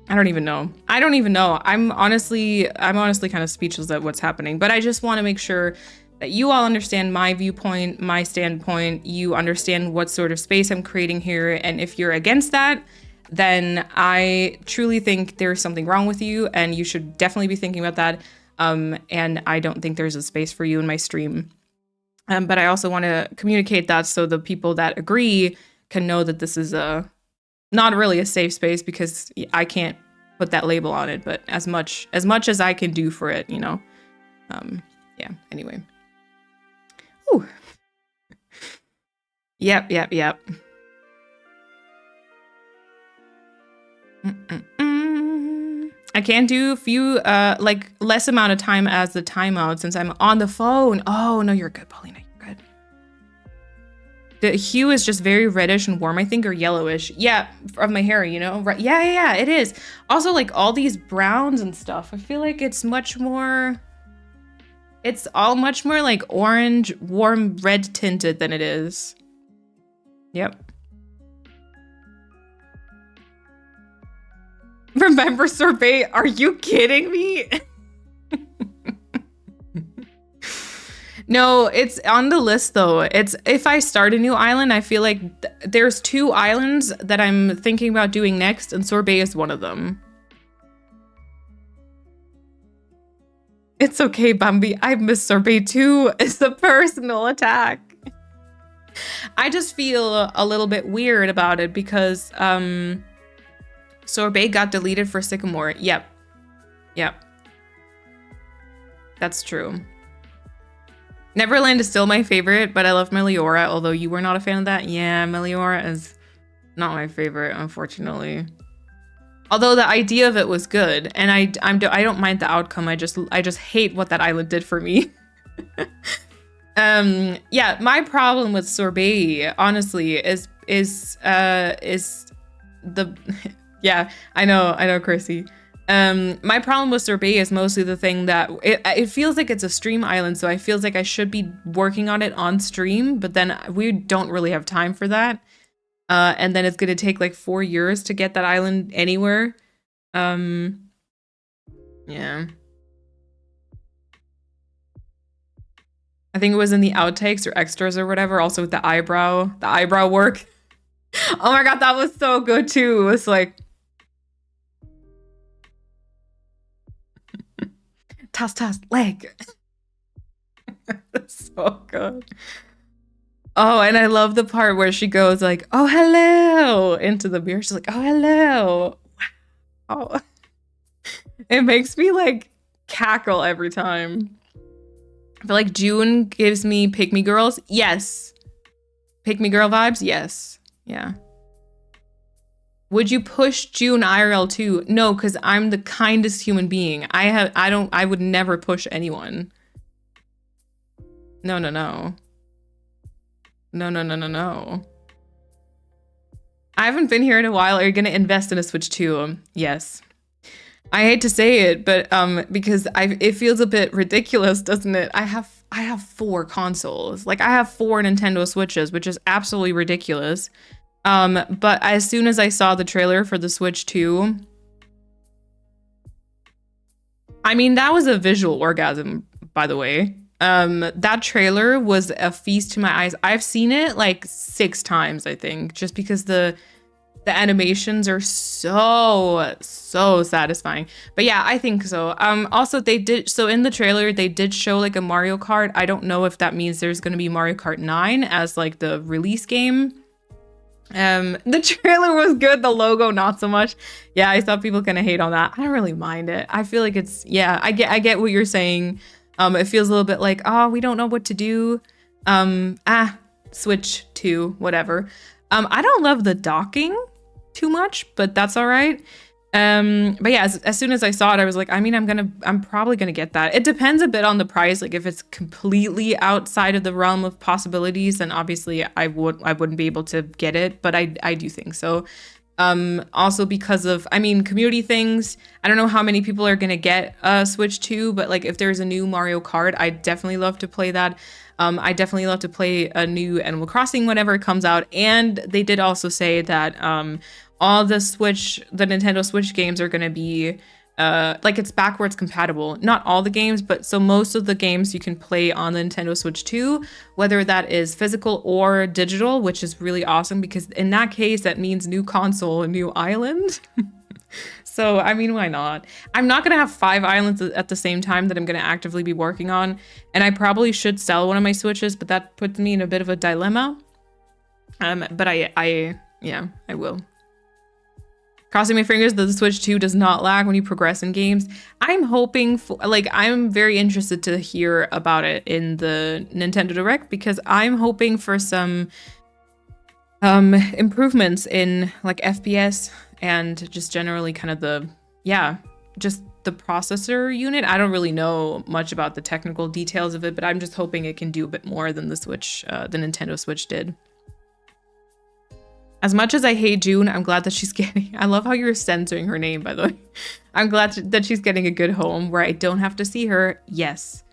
[SPEAKER 5] I don't even know. I'm honestly kind of speechless at what's happening, but I just want to make sure that you all understand my viewpoint, my standpoint, you understand what sort of space I'm creating here. And if you're against that, then I truly think there's something wrong with you, and you should definitely be thinking about that. And I don't think there's a space for you in my stream. But I also want to communicate that so the people that agree can know that this is not really a safe space, because I can't put that label on it, but as much as I can do for it, you know. Anyway. Ooh. Yep. I can't do like less amount of time as the timeout since I'm on the phone. Oh no, you're good, Paulina. You're good. The hue is just very reddish and warm, I think, or yellowish. Yeah, of my hair, you know? Right? Yeah, it is. Also, like all these browns and stuff, I feel like it's all much more like orange, warm red tinted than it is. Yep. Remember sorbet? Are you kidding me? No, it's on the list though. It's if I start a new island, I feel like there's 2 islands that I'm thinking about doing next, and sorbet is one of them. It's okay, Bambi. I miss sorbet too. It's a personal attack. I just feel a little bit weird about it because sorbet got deleted for Sycamore. Yep. That's true. Neverland is still my favorite, but I love Meliora, although you were not a fan of that. Yeah, Meliora is not my favorite, unfortunately. Although the idea of it was good, and I don't mind the outcome. I just hate what that island did for me. Yeah, my problem with Sorbet, honestly, is the yeah, I know, Chrissy. My problem with Sorbet is mostly the thing that it feels like it's a stream island, so I feels like I should be working on it on stream, but then we don't really have time for that. And then it's gonna take like 4 years to get that island anywhere. Yeah. I think it was in the outtakes or extras or whatever, also with the eyebrow work. Oh my god, that was so good too. It was like toss, leg. That's so good. Oh, and I love the part where she goes like, "Oh, hello," into the mirror. She's like, "Oh, hello." Wow. It makes me like cackle every time. I feel like June gives me pick me girls. Yes. Pick me girl vibes. Yes. Yeah. Would you push June IRL too? No, because I'm the kindest human being. I would never push anyone. No. No. I haven't been here in a while. Are you gonna invest in a Switch 2? Yes. I hate to say it, but because it feels a bit ridiculous, doesn't it? I have 4 consoles. Like I have 4 Nintendo Switches, which is absolutely ridiculous. But as soon as I saw the trailer for the Switch 2, I mean, that was a visual orgasm, by the way. That trailer was a feast to my eyes. I've seen it like 6 times, I think, just because the animations are so satisfying. But yeah, I think so. Also so in the trailer they did show like a Mario Kart. I don't know if that means there's going to be Mario Kart 9 as like the release game. The trailer was good, the logo not so much. Yeah, I saw people kind of hate on that. I don't really mind it. I feel like it's, yeah, I get what you're saying. It feels a little bit like, oh, we don't know what to do. Switch to whatever. I don't love the docking too much, but that's all right. But yeah, as soon as I saw it, I was like, I mean, I'm probably gonna get that. It depends a bit on the price. Like if it's completely outside of the realm of possibilities, then obviously I wouldn't be able to get it, but I do think so. Also because of, I mean, community things. I don't know how many people are gonna get Switch 2, but like if there's a new Mario Kart, I'd definitely love to play that. I definitely love to play a new Animal Crossing whenever it comes out. And they did also say that all the Nintendo Switch games are going to be like it's backwards compatible. Not all the games, but so most of the games you can play on the Nintendo Switch 2, whether that is physical or digital, which is really awesome because in that case, that means new console, a new island. So, I mean, why not? I'm not going to have 5 islands at the same time that I'm going to actively be working on. And I probably should sell one of my Switches, but that puts me in a bit of a dilemma. But I will. Crossing my fingers that the Switch 2 does not lag when you progress in games. I'm hoping for, like, I'm very interested to hear about it in the Nintendo Direct because I'm hoping for some improvements in like FPS and just generally kind of just the processor unit. I don't really know much about the technical details of it, but I'm just hoping it can do a bit more than the Nintendo Switch did. As much as I hate June, I'm glad that she's getting, I love how you're censoring her name, by the way. I'm glad that she's getting a good home where I don't have to see her. Yes.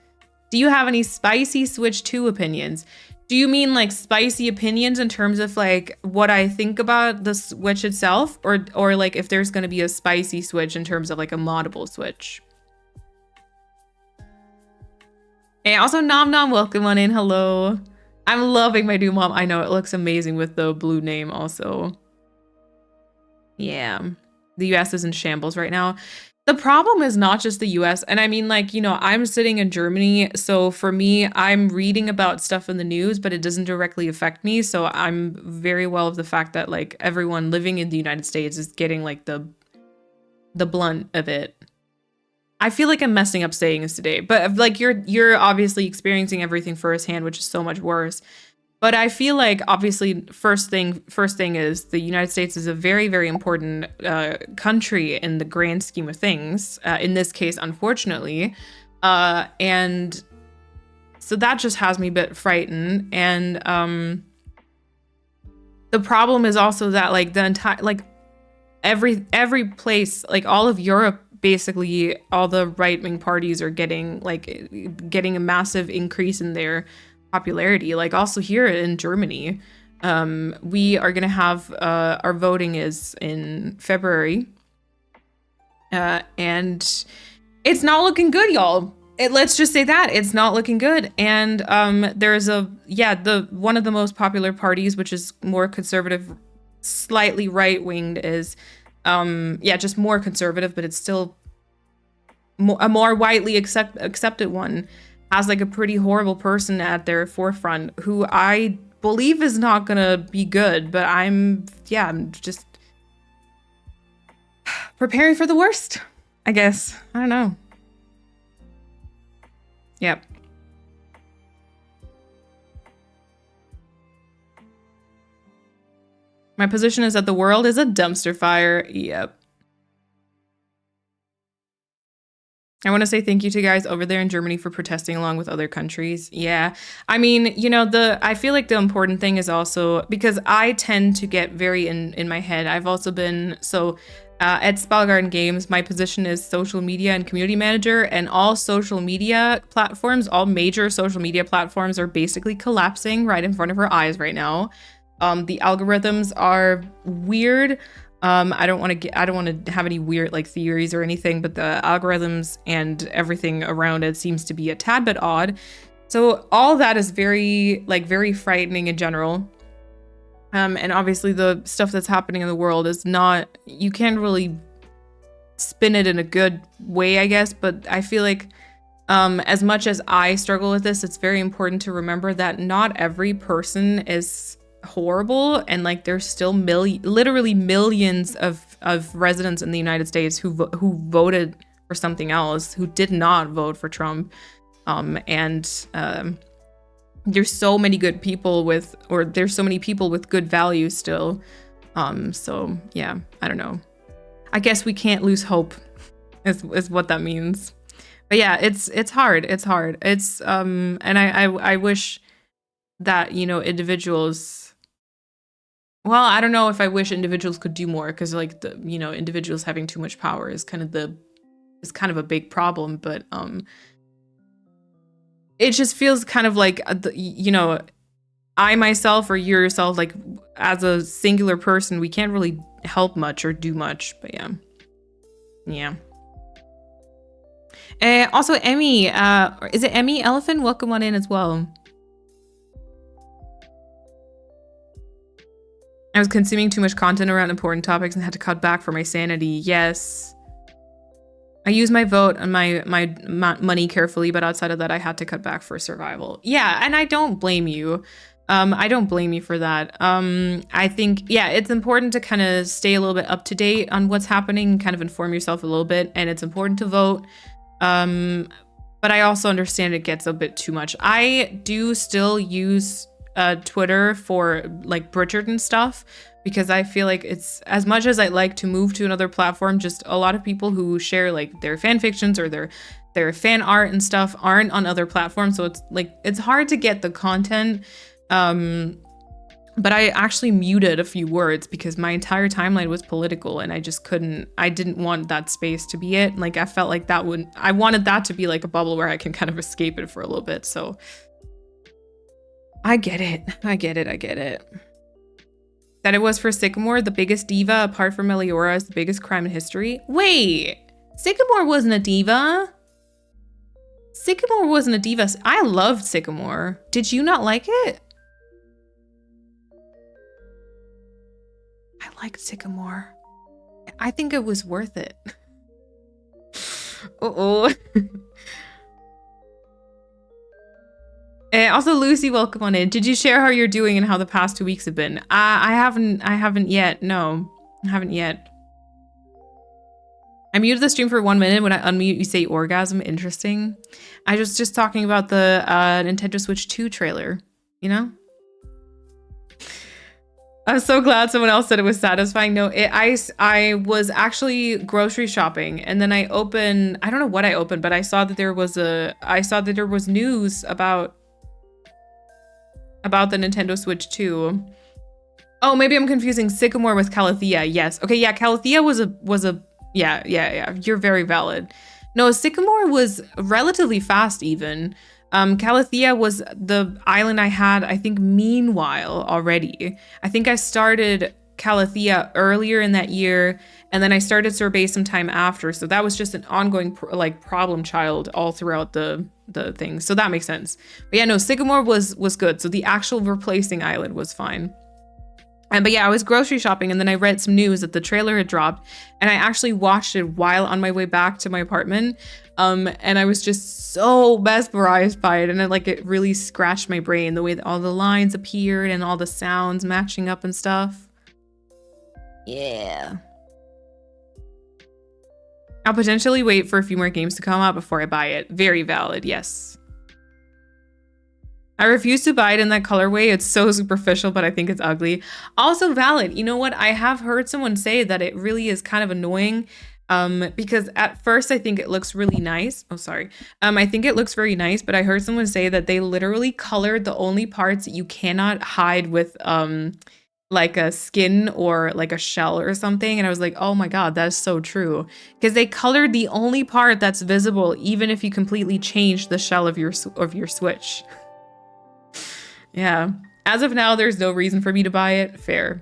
[SPEAKER 5] Do you have any spicy Switch 2 opinions? Do you mean like spicy opinions in terms of like what I think about the Switch itself? Or like if there's going to be a spicy Switch in terms of like a moddable Switch? Hey, also Nom Nom, welcome on in. Hello. I'm loving my new mom. I know it looks amazing with the blue name also. Yeah. The US is in shambles right now. The problem is not just the US. And I mean, like, you know, I'm sitting in Germany. So for me, I'm reading about stuff in the news, but it doesn't directly affect me. So I'm very well of the fact that like everyone living in the United States is getting like the blunt of it. I feel like I'm messing up saying this today, but like you're obviously experiencing everything firsthand, which is so much worse. But I feel like obviously first thing is the United States is a very, very important country in the grand scheme of things. In this case, unfortunately, and so that just has me a bit frightened. And the problem is also that like the entire like every place, like all of Europe, basically all the right-wing parties are getting a massive increase in their popularity. Like also here in Germany, we are gonna have our voting is in February, and it's not looking good, y'all. Let's just say that it's not looking good. And there's the one of the most popular parties, which is more conservative, slightly right-winged, is just more conservative, but it's still a more widely accepted one, has like a pretty horrible person at their forefront who I believe is not gonna be good, but I'm just preparing for the worst, I guess. I don't know. Yep. My position is that the world is a dumpster fire. Yep. I want to say thank you to guys over there in Germany for protesting along with other countries. Yeah. I mean, you know, I feel like the important thing is also, because I tend to get very in my head. I've also been, at Spellgarden Games, my position is social media and community manager, and all social media platforms, all major social media platforms are basically collapsing right in front of our eyes right now. The algorithms are weird. I don't want to have any weird like theories or anything, but the algorithms and everything around it seems to be a tad bit odd. So all that is very frightening in general. And obviously the stuff that's happening in the world is not, you can't really spin it in a good way, I guess, but I feel like as much as I struggle with this, it's very important to remember that not every person is horrible, and like there's still literally millions of residents in the United States who voted for something else, who did not vote for Trump, and there's so many good people there's so many people with good values still. So yeah, I don't know. I guess we can't lose hope is what that means. But yeah, it's hard. It's and I wish that, you know, individuals, well, I don't know if I wish individuals could do more, because like the, you know, individuals having too much power is kind of a big problem, but it just feels kind of like, you know, I myself or you yourself, like as a singular person, we can't really help much or do much. But yeah. Also, Emmy, is it Emmy Elephant? Welcome on in as well. I was consuming too much content around important topics and had to cut back for my sanity. Yes. I use my vote and my money carefully, but outside of that, I had to cut back for survival. Yeah, and I don't blame you. I don't blame you for that. I think, yeah, it's important to kind of stay a little bit up to date on what's happening, kind of inform yourself a little bit, and it's important to vote. But I also understand it gets a bit too much. I do still use Twitter for like Bridgerton stuff, because I feel like it's, as much as I like to move to another platform, just a lot of people who share like their fan fictions or their fan art and stuff aren't on other platforms, so it's like it's hard to get the content. But I actually muted a few words because my entire timeline was political and I didn't want that space to be it. Like I felt like I wanted that to be like a bubble where I can kind of escape it for a little bit. So I get it. That it was for Sycamore, the biggest diva apart from Meliora, is the biggest crime in history. Wait, Sycamore wasn't a diva. Sycamore wasn't a diva. I loved Sycamore. Did you not like it? I liked Sycamore. I think it was worth it. Uh-oh. Also, Lucy, welcome on in. Did you share how you're doing and how the past 2 weeks have been? I haven't yet. No, I haven't yet. I muted the stream for 1 minute. When I unmute, you say orgasm. Interesting. I was just talking about the Nintendo Switch 2 trailer, you know? I'm so glad someone else said it was satisfying. No, I was actually grocery shopping, and then I don't know what I opened, but I saw that there was news about the Nintendo Switch 2. Oh, maybe I'm confusing Sycamore with Calathea. Yes. Okay, yeah, Calathea was a yeah. You're very valid. No, Sycamore was relatively fast even. Calathea was the island I had, I think, meanwhile already. I think I started Calathea earlier in that year, and then I started Sorbet some time after. So that was just an ongoing problem child all throughout the thing. So that makes sense. But yeah, no, Sycamore was good. So the actual replacing island was fine. But yeah, I was grocery shopping, and then I read some news that the trailer had dropped, and I actually watched it while on my way back to my apartment. And I was just so mesmerized by it, and it really scratched my brain, the way that all the lines appeared and all the sounds matching up and stuff. Yeah. I'll potentially wait for a few more games to come out before I buy it. Very valid, yes. I refuse to buy it in that colorway. It's so superficial, but I think it's ugly. Also valid. You know what? I have heard someone say that it really is kind of annoying because at first I think it looks really nice. Oh, sorry. I think it looks very nice, but I heard someone say that they literally colored the only parts that you cannot hide with like a skin or like a shell or something. And I was like, oh my God, that's so true. Because they colored the only part that's visible, even if you completely change the shell of your Switch. Yeah. As of now, there's no reason for me to buy it. Fair.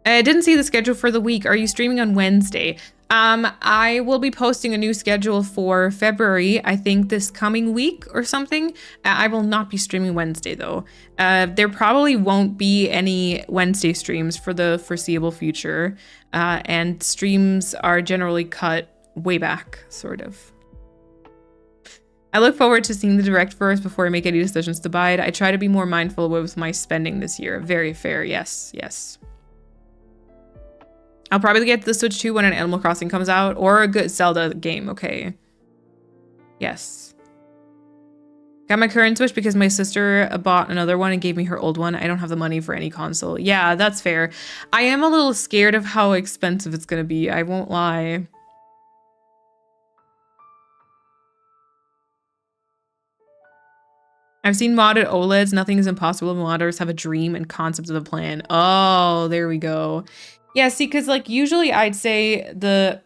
[SPEAKER 5] I didn't see the schedule for the week. Are you streaming on Wednesday? I will be posting a new schedule for February, I think this coming week or something. I will not be streaming Wednesday though. There probably won't be any Wednesday streams for the foreseeable future. And streams are generally cut way back, sort of. I look forward to seeing the direct first before I make any decisions to buy it. I try to be more mindful with my spending this year. Very fair. Yes. I'll probably get the Switch 2 when an Animal Crossing comes out, or a good Zelda game. Okay. Yes. Got my current Switch because my sister bought another one and gave me her old one. I don't have the money for any console. Yeah, that's fair. I am a little scared of how expensive it's going to be. I won't lie. I've seen modded OLEDs. Nothing is impossible. Modders have a dream and concept of a plan. Oh, there we go. Yeah, see, because usually I'd say I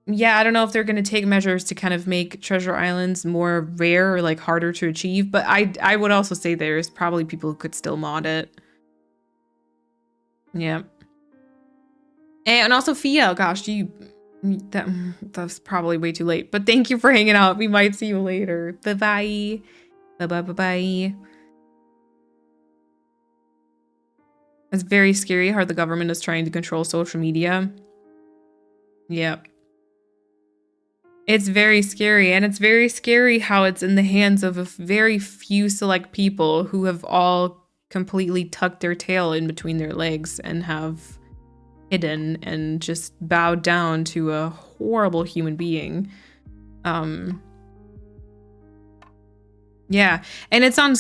[SPEAKER 5] don't know if they're going to take measures to kind of make Treasure Islands more rare or harder to achieve. But I would also say there's probably people who could still mod it. Yeah. And also Fia, gosh, that's probably way too late. But thank you for hanging out. We might see you later. Bye-bye. Bye-bye. It's very scary how the government is trying to control social media. Yep. It's very scary, and it's very scary how it's in the hands of a very few select people who have all completely tucked their tail in between their legs and have hidden and just bowed down to a horrible human being. Yeah, and it's on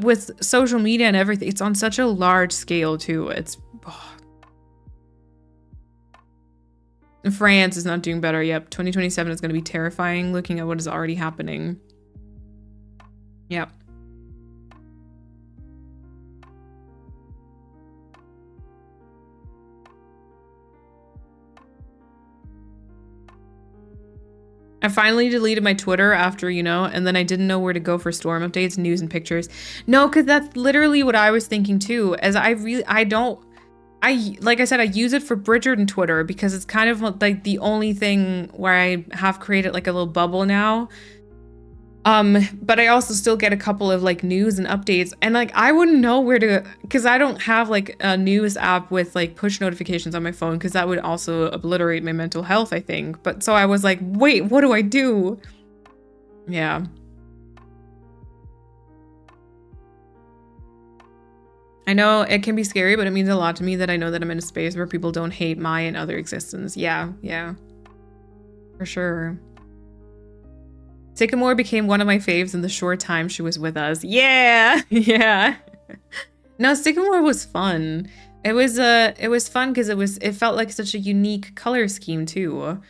[SPEAKER 5] with social media and everything, it's on such a large scale too. France is not doing better. Yep, 2027 is going to be terrifying looking at what is already happening. Yep. I finally deleted my Twitter after, and then I didn't know where to go for Storm updates, news, and pictures. No, because that's literally what I was thinking too, as like I said, I use it for Bridgerton Twitter because it's kind of like the only thing where I have created a little bubble now. But I also still get a couple of news and updates, and I wouldn't know where to, because I don't have a news app with push notifications on my phone, because that would also obliterate my mental health, I think. But so I was like, wait, what do I do? Yeah. I know it can be scary, but it means a lot to me that I know that I'm in a space where people don't hate my and other existence. Yeah. For sure. Sycamore became one of my faves in the short time she was with us. Yeah. No, Sycamore was fun. It was fun because it felt like such a unique color scheme too.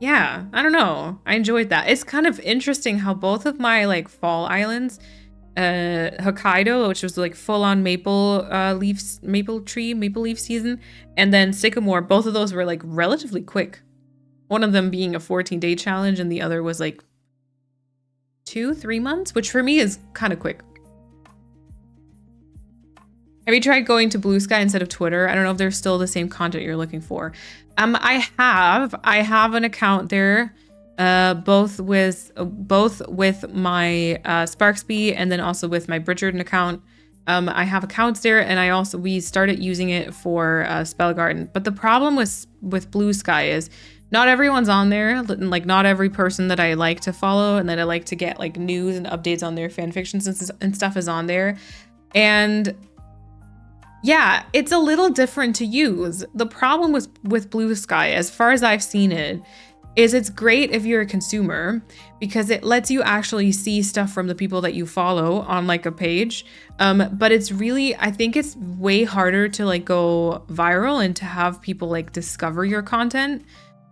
[SPEAKER 5] Yeah, I don't know. I enjoyed that. It's kind of interesting how both of my like fall islands, Hokkaido, which was like full on maple leaf season, and then Sycamore, both of those were like relatively quick. One of them being a 14-day challenge and the other was like 2-3 months, which for me is kind of quick. Have you tried going to Blue Sky instead of Twitter? I don't know if there's still the same content you're looking for. I have an account there, both with my Sparksby and then also with my Bridgerton account. I have accounts there, and we started using it for Spell Garden. But the problem with Blue Sky is not everyone's on there. Like not every person that I like to follow and that I like to get like news and updates on their fan fictions and stuff is on there, and yeah, it's a little different to use. The problem with Blue Sky, as far as I've seen it, is it's great if you're a consumer because it lets you actually see stuff from the people that you follow on like a page. But it's really, I think it's way harder to like go viral and to have people like discover your content.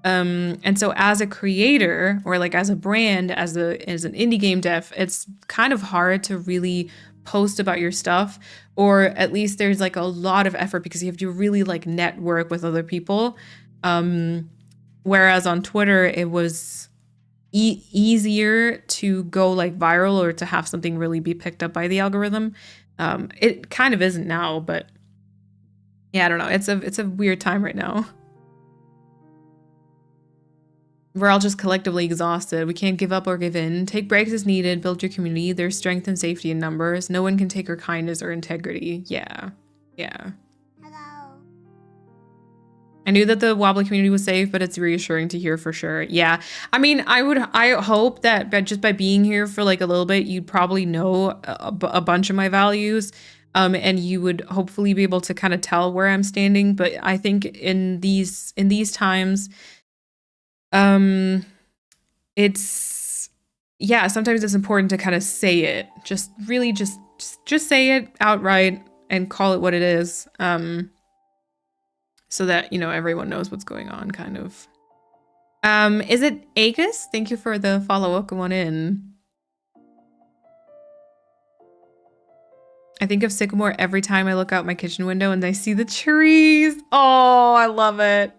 [SPEAKER 5] And so as a creator or like as a brand, as an indie game dev, it's kind of hard to really post about your stuff, or at least there's like a lot of effort because you have to really like network with other people. Whereas on Twitter, it was easier to go like viral or to have something really be picked up by the algorithm. It kind of isn't now, but yeah, I don't know. It's a weird time right now. We're all just collectively exhausted. We can't give up or give in. Take breaks as needed. Build your community. There's strength and safety in numbers. No one can take our kindness or integrity. Yeah.
[SPEAKER 1] Hello.
[SPEAKER 5] I knew that the wobbly community was safe, but it's reassuring to hear for sure. Yeah. I mean, I hope that just by being here for like a little bit, you'd probably know a bunch of my values. And you would hopefully be able to kind of tell where I'm standing. But I think in these times, it's, yeah, sometimes it's important to kind of say it, just really just say it outright and call it what it is, so that, you know, everyone knows what's going on, kind of. Is it Agus? Thank you for the follow. Welcome on in. I think of Sycamore every time I look out my kitchen window and I see the trees. Oh, I love it.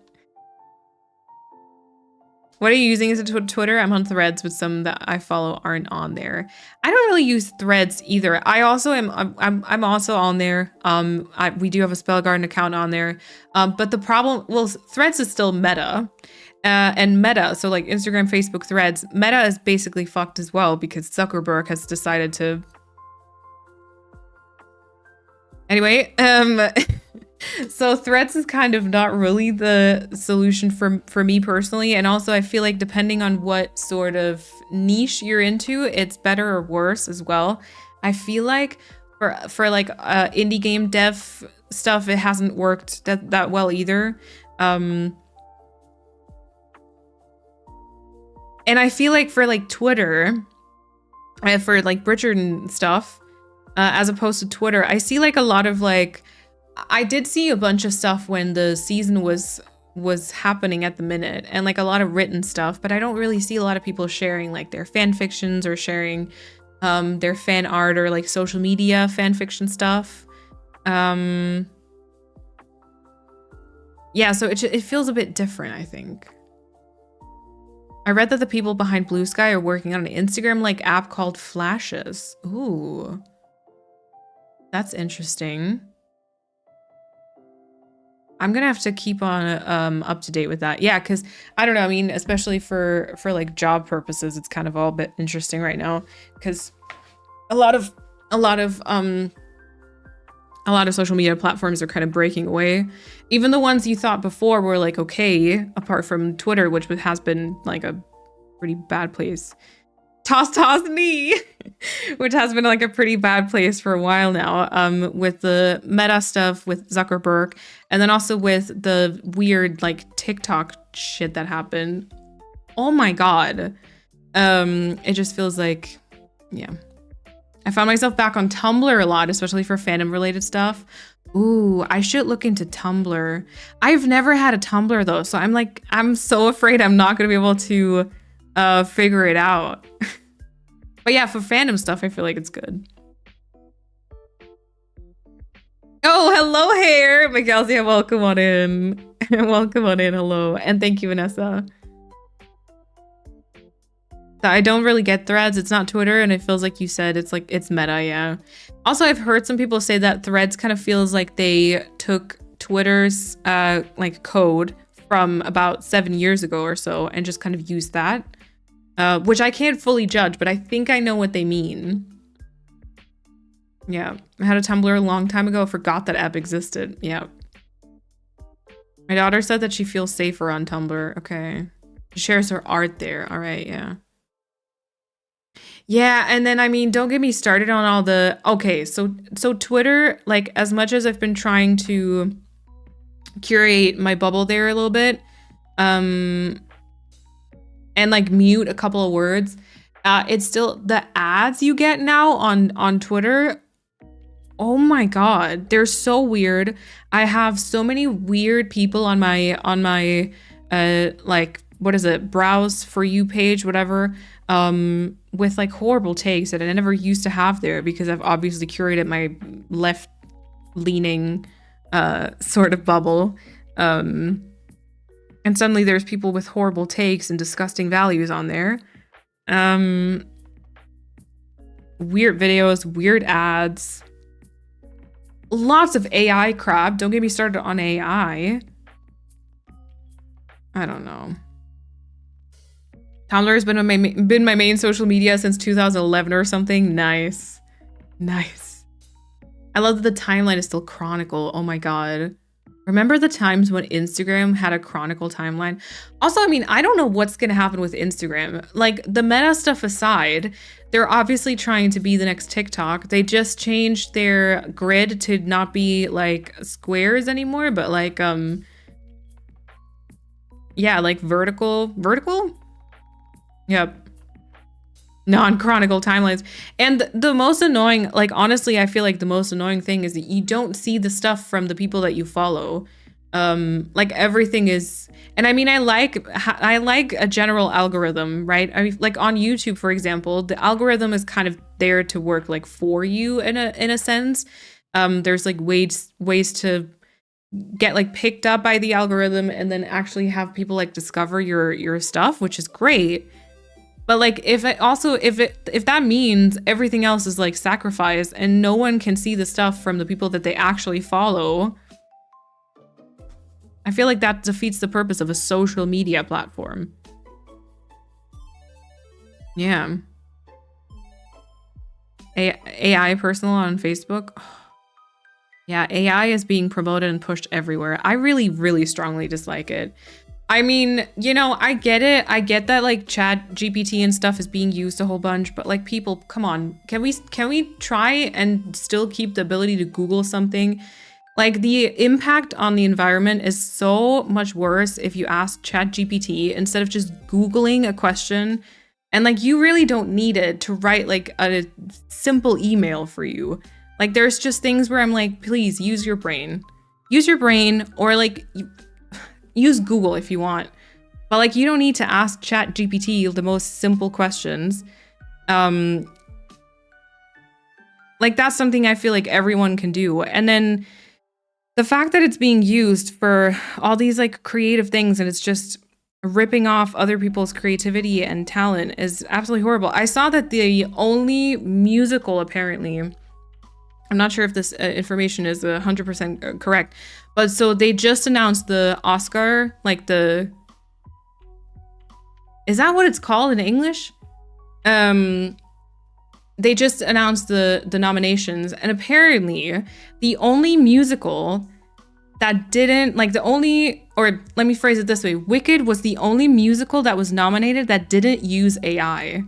[SPEAKER 5] What are you using as a Twitter? I'm on Threads, but some that I follow aren't on there. I don't really use Threads either. I also am. I'm also on there. We do have a Spell Garden account on there. But the problem, well, Threads is still Meta, and Meta. So like Instagram, Facebook, Threads, Meta is basically fucked as well because Zuckerberg has decided to. Anyway, so Threads is kind of not really the solution for me personally. And also I feel like depending on what sort of niche you're into, it's better or worse as well. I feel like for like indie game dev stuff, it hasn't worked that well either. And I feel like for like Twitter, for like Bridgerton stuff, as opposed to Twitter, I see like a lot of like, I did see a bunch of stuff when the season was happening at the minute, and like a lot of written stuff, but I don't really see a lot of people sharing like their fan fictions or sharing their fan art or like social media fan fiction stuff. Yeah, so it feels a bit different, I think. I read that the people behind Blue Sky are working on an Instagram-like app called Flashes. Ooh. That's interesting. I'm gonna have to keep on up to date with that. Yeah, because I don't know. I mean, especially for like job purposes, it's kind of all a bit interesting right now because a lot of social media platforms are kind of breaking away. Even the ones you thought before were like okay, apart from Twitter, which has been like a pretty bad place. Toss knee, which has been like a pretty bad place for a while now, with the Meta stuff with Zuckerberg, and then also with the weird like TikTok shit that happened. Oh my god. It just feels like, yeah. I found myself back on Tumblr a lot, especially for fandom related stuff. Ooh, I should look into Tumblr. I've never had a Tumblr though, so I'm so afraid I'm not gonna be able to figure it out. But yeah, for fandom stuff, I feel like it's good. Oh, hello, Hair. Miguelzia, welcome on in. Welcome on in, hello. And thank you, Vanessa. I don't really get Threads. It's not Twitter, and it feels like you said it's meta, yeah. Also, I've heard some people say that Threads kind of feels like they took Twitter's like code from about 7 years ago or so and just kind of used that, which I can't fully judge, but I think I know what they mean. Yeah, I had a Tumblr a long time ago. Forgot that app existed. Yeah. My daughter said that she feels safer on Tumblr. Okay. She shares her art there. All right, yeah. Yeah, and then I mean, don't get me started on all the so Twitter, like as much as I've been trying to curate my bubble there a little bit, and like mute a couple of words, it's still the ads you get now on Twitter. Oh my god, they're so weird. I have so many weird people on my like what is it, browse for you page, whatever, with like horrible takes that I never used to have there because I've obviously curated my left leaning sort of bubble. And suddenly there's people with horrible takes and disgusting values on there. Weird videos, weird ads. Lots of AI crap. Don't get me started on AI. I don't know. Tumblr has been my main social media since 2011 or something. Nice. Nice. I love that the timeline is still Chronicle. Oh my god. Remember the times when Instagram had a Chronicle timeline? Also, I mean, I don't know what's going to happen with Instagram. Like, the meta stuff aside, they're obviously trying to be the next TikTok. They just changed their grid to not be, like, squares anymore, but, like, yeah, like, vertical? Yep. Non-Chronicle timelines. And the most annoying, like, honestly, I feel like the most annoying thing is that you don't see the stuff from the people that you follow. Like, everything is, and I mean, I like a general algorithm, right? I mean, like on YouTube, for example, the algorithm is kind of there to work like for you in a sense. There's like ways to get like picked up by the algorithm and then actually have people like discover your stuff, which is great. But like if that means everything else is like sacrificed and no one can see the stuff from the people that they actually follow, I feel like that defeats the purpose of a social media platform. Yeah. AI personal on Facebook. Yeah, AI is being promoted and pushed everywhere. I really, really strongly dislike it. I mean, you know, I get it. I get that like Chat GPT and stuff is being used a whole bunch, but like people, come on. Can we try and still keep the ability to Google something? Like the impact on the environment is so much worse if you ask Chat GPT instead of just Googling a question. And like you really don't need it to write like a simple email for you. Like there's just things where I'm like, please use your brain. Use your brain, or like use Google if you want. But like you don't need to ask Chat GPT the most simple questions. Like that's something I feel like everyone can do. And then the fact that it's being used for all these like creative things and it's just ripping off other people's creativity and talent is absolutely horrible. I saw that the only musical, apparently, I'm not sure if this information is 100% correct, but so they just announced the Oscar, like the, is that what it's called in English? They just announced the nominations, and apparently the only musical that didn't, like the only, or let me phrase it this way, Wicked was the only musical that was nominated that didn't use AI.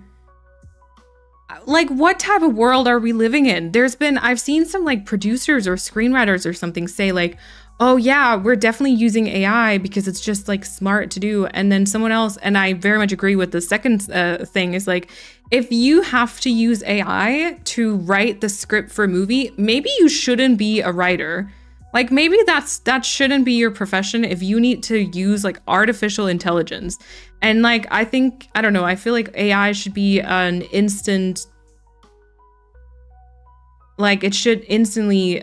[SPEAKER 5] Like, what type of world are we living in? I've seen some like producers or screenwriters or something say like, oh yeah, we're definitely using AI because it's just like smart to do. And then someone else, and I very much agree with the second thing, is like, if you have to use AI to write the script for a movie, maybe you shouldn't be a writer. Like maybe that shouldn't be your profession if you need to use like artificial intelligence. And like, I don't know, I feel like AI should be an instant, like it should instantly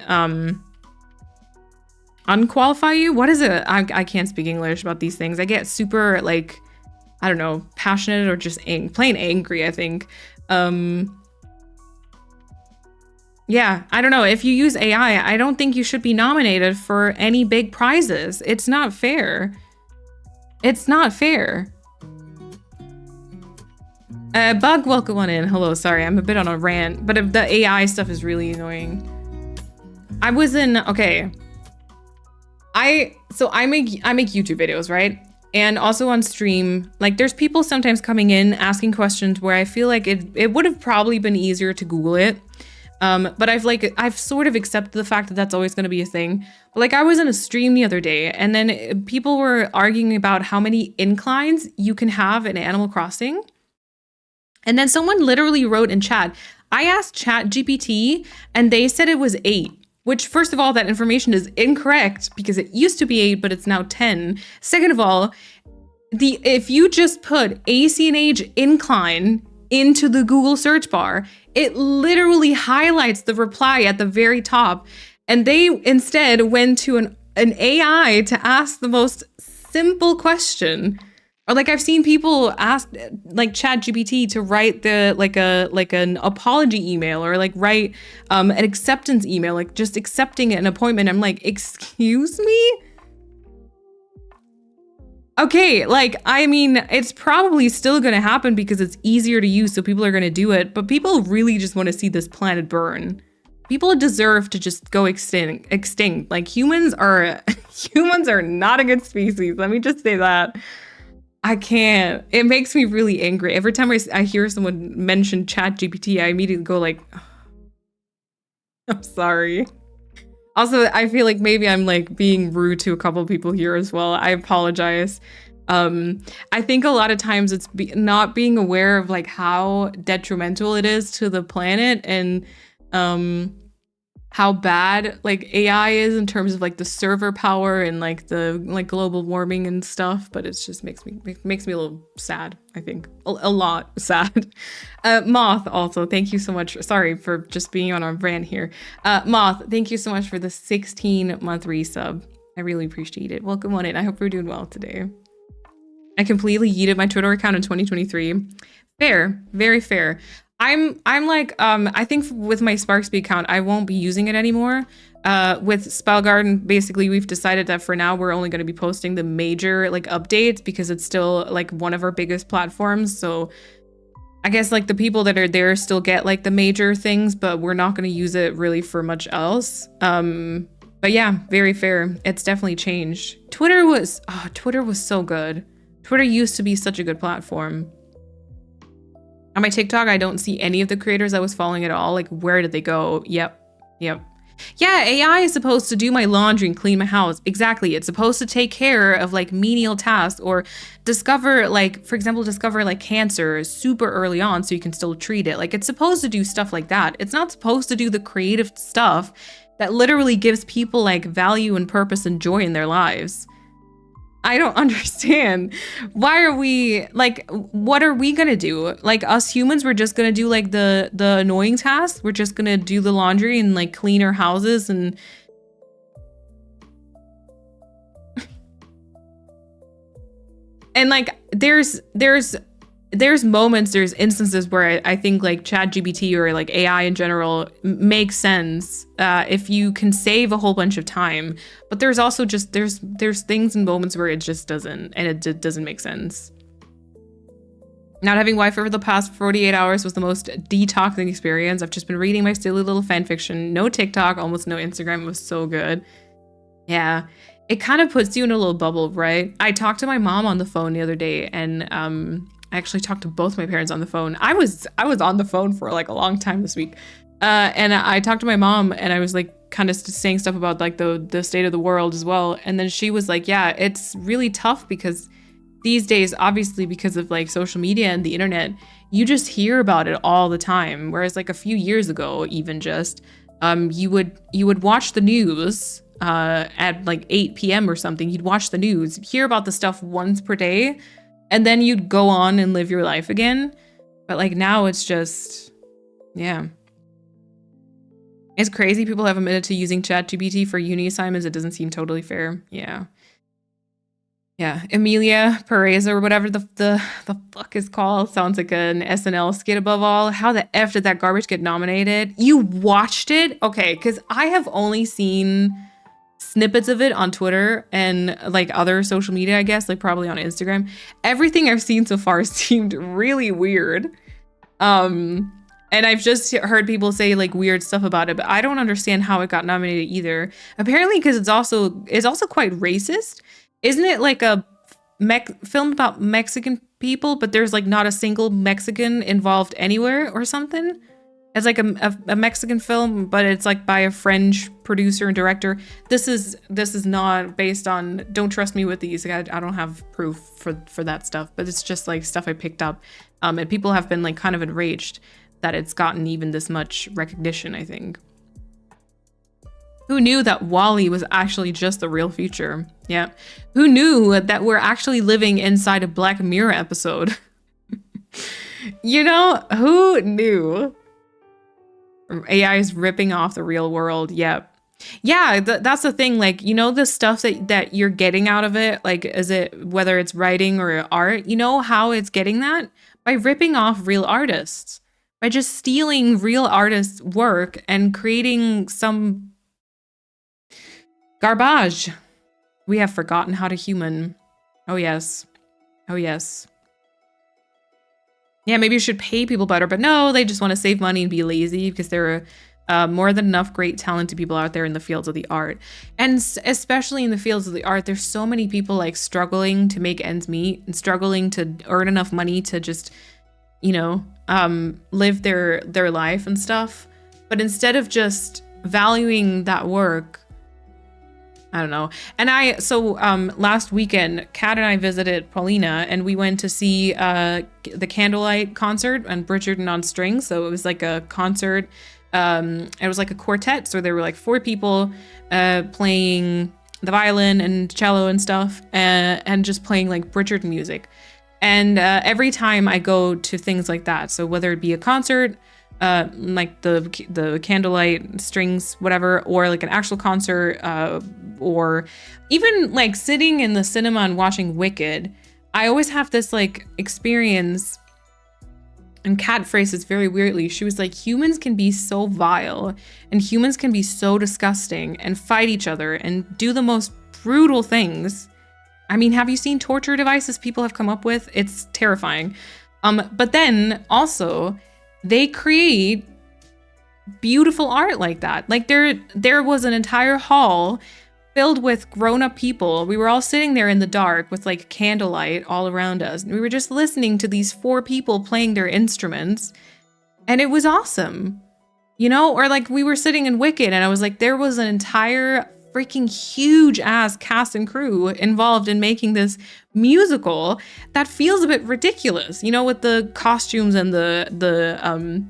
[SPEAKER 5] unqualify you. What is it? I can't speak English about these things. I get super like, I don't know, passionate or just plain angry, I think. Yeah, I don't know. If you use AI, I don't think you should be nominated for any big prizes. It's not fair. It's not fair. Bug, welcome on in. Hello, sorry, I'm a bit on a rant, but if the AI stuff is really annoying. I was in, okay. I make YouTube videos, right? And also on stream, like there's people sometimes coming in asking questions where I feel like it would have probably been easier to Google it. But I've sort of accepted the fact that that's always going to be a thing. But like I was in a stream the other day and then people were arguing about how many inclines you can have in Animal Crossing. And then someone literally wrote in chat, I asked ChatGPT and they said it was 8, which first of all, that information is incorrect because it used to be 8, but it's now 10. Second of all, if you just put AC&H incline into the Google search bar, it literally highlights the reply at the very top. And they instead went to an AI to ask the most simple question. Or like I've seen people ask like ChatGPT to write an apology email or like write an acceptance email, like just accepting an appointment. I'm like, excuse me? Okay, like, I mean, it's probably still gonna happen because it's easier to use, so people are gonna do it, but people really just wanna see this planet burn. People deserve to just go extinct. Like, humans are not a good species. Let me just say that. I can't. It makes me really angry. Every time I hear someone mention ChatGPT, I immediately go like, oh, I'm sorry. Also, I feel like maybe I'm like being rude to a couple of people here as well. I apologize. I think a lot of times it's not being aware of like how detrimental it is to the planet and how bad like AI is in terms of like the server power and like the like global warming and stuff. But it's just makes me a little sad. I think a lot sad. Moth also, thank you so much. Sorry for just being on a rant here. Moth, thank you so much for the 16-month resub. I really appreciate it. Welcome on in. I hope you're doing well today. I completely yeeted my Twitter account in 2023. Fair, very fair. I'm like, I think with my Sparksby account, I won't be using it anymore. With Spellgarden, basically, we've decided that for now, we're only going to be posting the major like updates because it's still like one of our biggest platforms. So I guess like the people that are there still get like the major things, but we're not going to use it really for much else. But yeah, very fair. It's definitely changed. Twitter was so good. Twitter used to be such a good platform. On my TikTok, I don't see any of the creators I was following at all. Like, where did they go? Yep. Yeah, AI is supposed to do my laundry and clean my house. Exactly. It's supposed to take care of like menial tasks or discover like, for example, like cancer super early on so you can still treat it. Like, it's supposed to do stuff like that. It's not supposed to do the creative stuff that literally gives people like value and purpose and joy in their lives. I don't understand. Why are we like, what are we gonna do? Like us humans, we're just gonna do like the annoying tasks. We're just gonna do the laundry and like clean our houses and and like there's moments, there's instances where I think like ChatGPT or like AI in general makes sense if you can save a whole bunch of time. But there's also just there's things and moments where it just doesn't, and it doesn't make sense. Not having Wi-Fi for the past 48 hours was the most detoxing experience. I've just been reading my silly little fan fiction. No TikTok, almost no Instagram. It was so good. Yeah. It kind of puts you in a little bubble, right? I talked to my mom on the phone the other day, and I actually talked to both my parents on the phone. I was on the phone for like a long time this week. And I talked to my mom and I was like, kind of saying stuff about like the state of the world as well. And then she was like, yeah, it's really tough because these days, obviously because of like social media and the internet, you just hear about it all the time. Whereas like a few years ago, even just, you would watch the news at like 8 p.m. or something. You'd watch the news, hear about the stuff once per day, and then you'd go on and live your life again. But like now it's just, yeah. It's crazy people have admitted to using ChatGPT for uni assignments. It doesn't seem totally fair. Yeah. Yeah, Emilia Perez or whatever the fuck is called. Sounds like an SNL skit above all. How the F did that garbage get nominated? You watched it? Okay, because I have only seen snippets of it on Twitter and like other social media, I guess, like probably on Instagram. Everything I've seen so far seemed really weird. And I've just heard people say like weird stuff about it, but I don't understand how it got nominated either. Apparently because it's also quite racist. Isn't it like a film about Mexican people, but there's like not a single Mexican involved anywhere or something? It's like a Mexican film, but it's like by a French producer and director. This is not based on, don't trust me with these. I don't have proof for that stuff, but it's just like stuff I picked up. And people have been like kind of enraged that it's gotten even this much recognition, I think. Who knew that WALL-E was actually just the real future? Yeah. Who knew that we're actually living inside a Black Mirror episode? You know, who knew? AI is ripping off the real world. Yep. Yeah, that's the thing. Like, you know, the stuff that you're getting out of it, like, is it whether it's writing or art, you know how it's getting that? By ripping off real artists. By just stealing real artists' work and creating some garbage. We have forgotten how to human. Oh, yes. Oh, yes. Yeah, maybe you should pay people better, but no, they just want to save money and be lazy because there are more than enough great talented people out there in the fields of the art. And especially in the fields of the art, there's so many people like struggling to make ends meet and struggling to earn enough money to just, you know, live their life and stuff. But instead of just valuing that work, I don't know. And last weekend, Kat and I visited Paulina and we went to see the Candlelight concert and Bridgerton on Strings. So it was like a concert. It was like a quartet. So there were like 4 people playing the violin and cello and stuff and just playing like Bridgerton music. And every time I go to things like that, so whether it be a concert, like the Candlelight Strings, whatever, or like an actual concert, or even like sitting in the cinema and watching Wicked, I always have this like experience. And Kat phrased this very weirdly. She was like, humans can be so vile and humans can be so disgusting and fight each other and do the most brutal things. I mean, have you seen torture devices people have come up with? It's terrifying. But then also they create beautiful art like that. Like there was an entire hall filled with grown-up people. We were all sitting there in the dark with like candlelight all around us. And we were just listening to these 4 people playing their instruments. And it was awesome. You know, or like we were sitting in Wicked and I was like, there was an entire freaking huge ass cast and crew involved in making this musical that feels a bit ridiculous, you know, with the costumes and the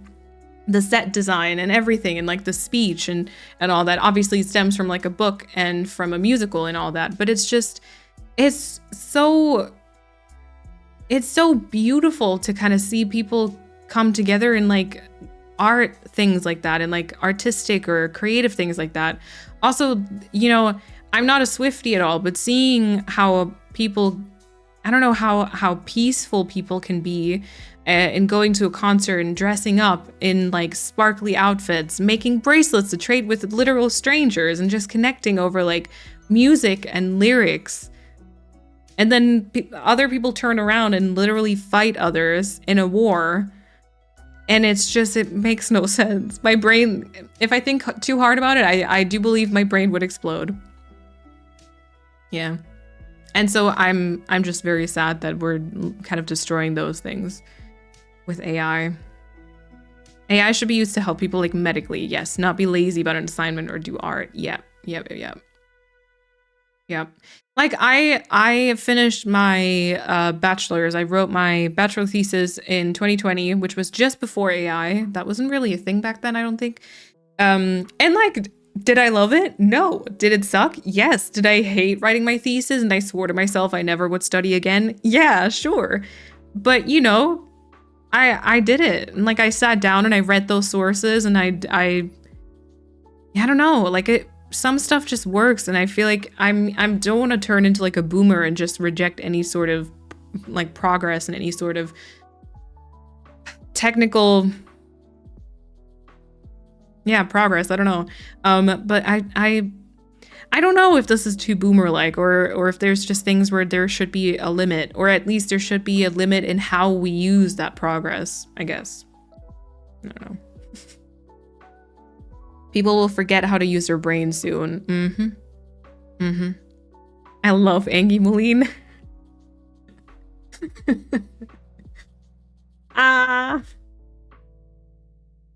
[SPEAKER 5] set design and everything and like the speech and all that. Obviously it stems from like a book and from a musical and all that, but it's so beautiful to kind of see people come together in like art things like that and like artistic or creative things like that. Also, you know, I'm not a Swiftie at all, but seeing how people, I don't know how peaceful people can be in going to a concert and dressing up in like sparkly outfits, making bracelets to trade with literal strangers and just connecting over like music and lyrics. And then other people turn around and literally fight others in a war. And it's just, it makes no sense. My brain, if I think too hard about it, I do believe my brain would explode. Yeah. And so I'm just very sad that we're kind of destroying those things with AI. AI should be used to help people like medically, yes, not be lazy about an assignment or do art. Yep. Like I finished my bachelor's. I wrote my bachelor thesis in 2020, which was just before AI. That wasn't really a thing back then, I don't think. And like, did I love it? No. Did it suck? Yes. Did I hate writing my thesis and I swore to myself I never would study again? Yeah, sure. But you know, I did it. And like I sat down and I read those sources and I don't know, like some stuff just works, and I feel like I don't want to turn into like a boomer and just reject any sort of like progress and any sort of technical progress. I don't know. But I don't know if this is too boomer like or if there's just things where there should be a limit, or at least there should be a limit in how we use that progress, I guess. I don't know. People will forget how to use their brain soon. I love Angie Moline.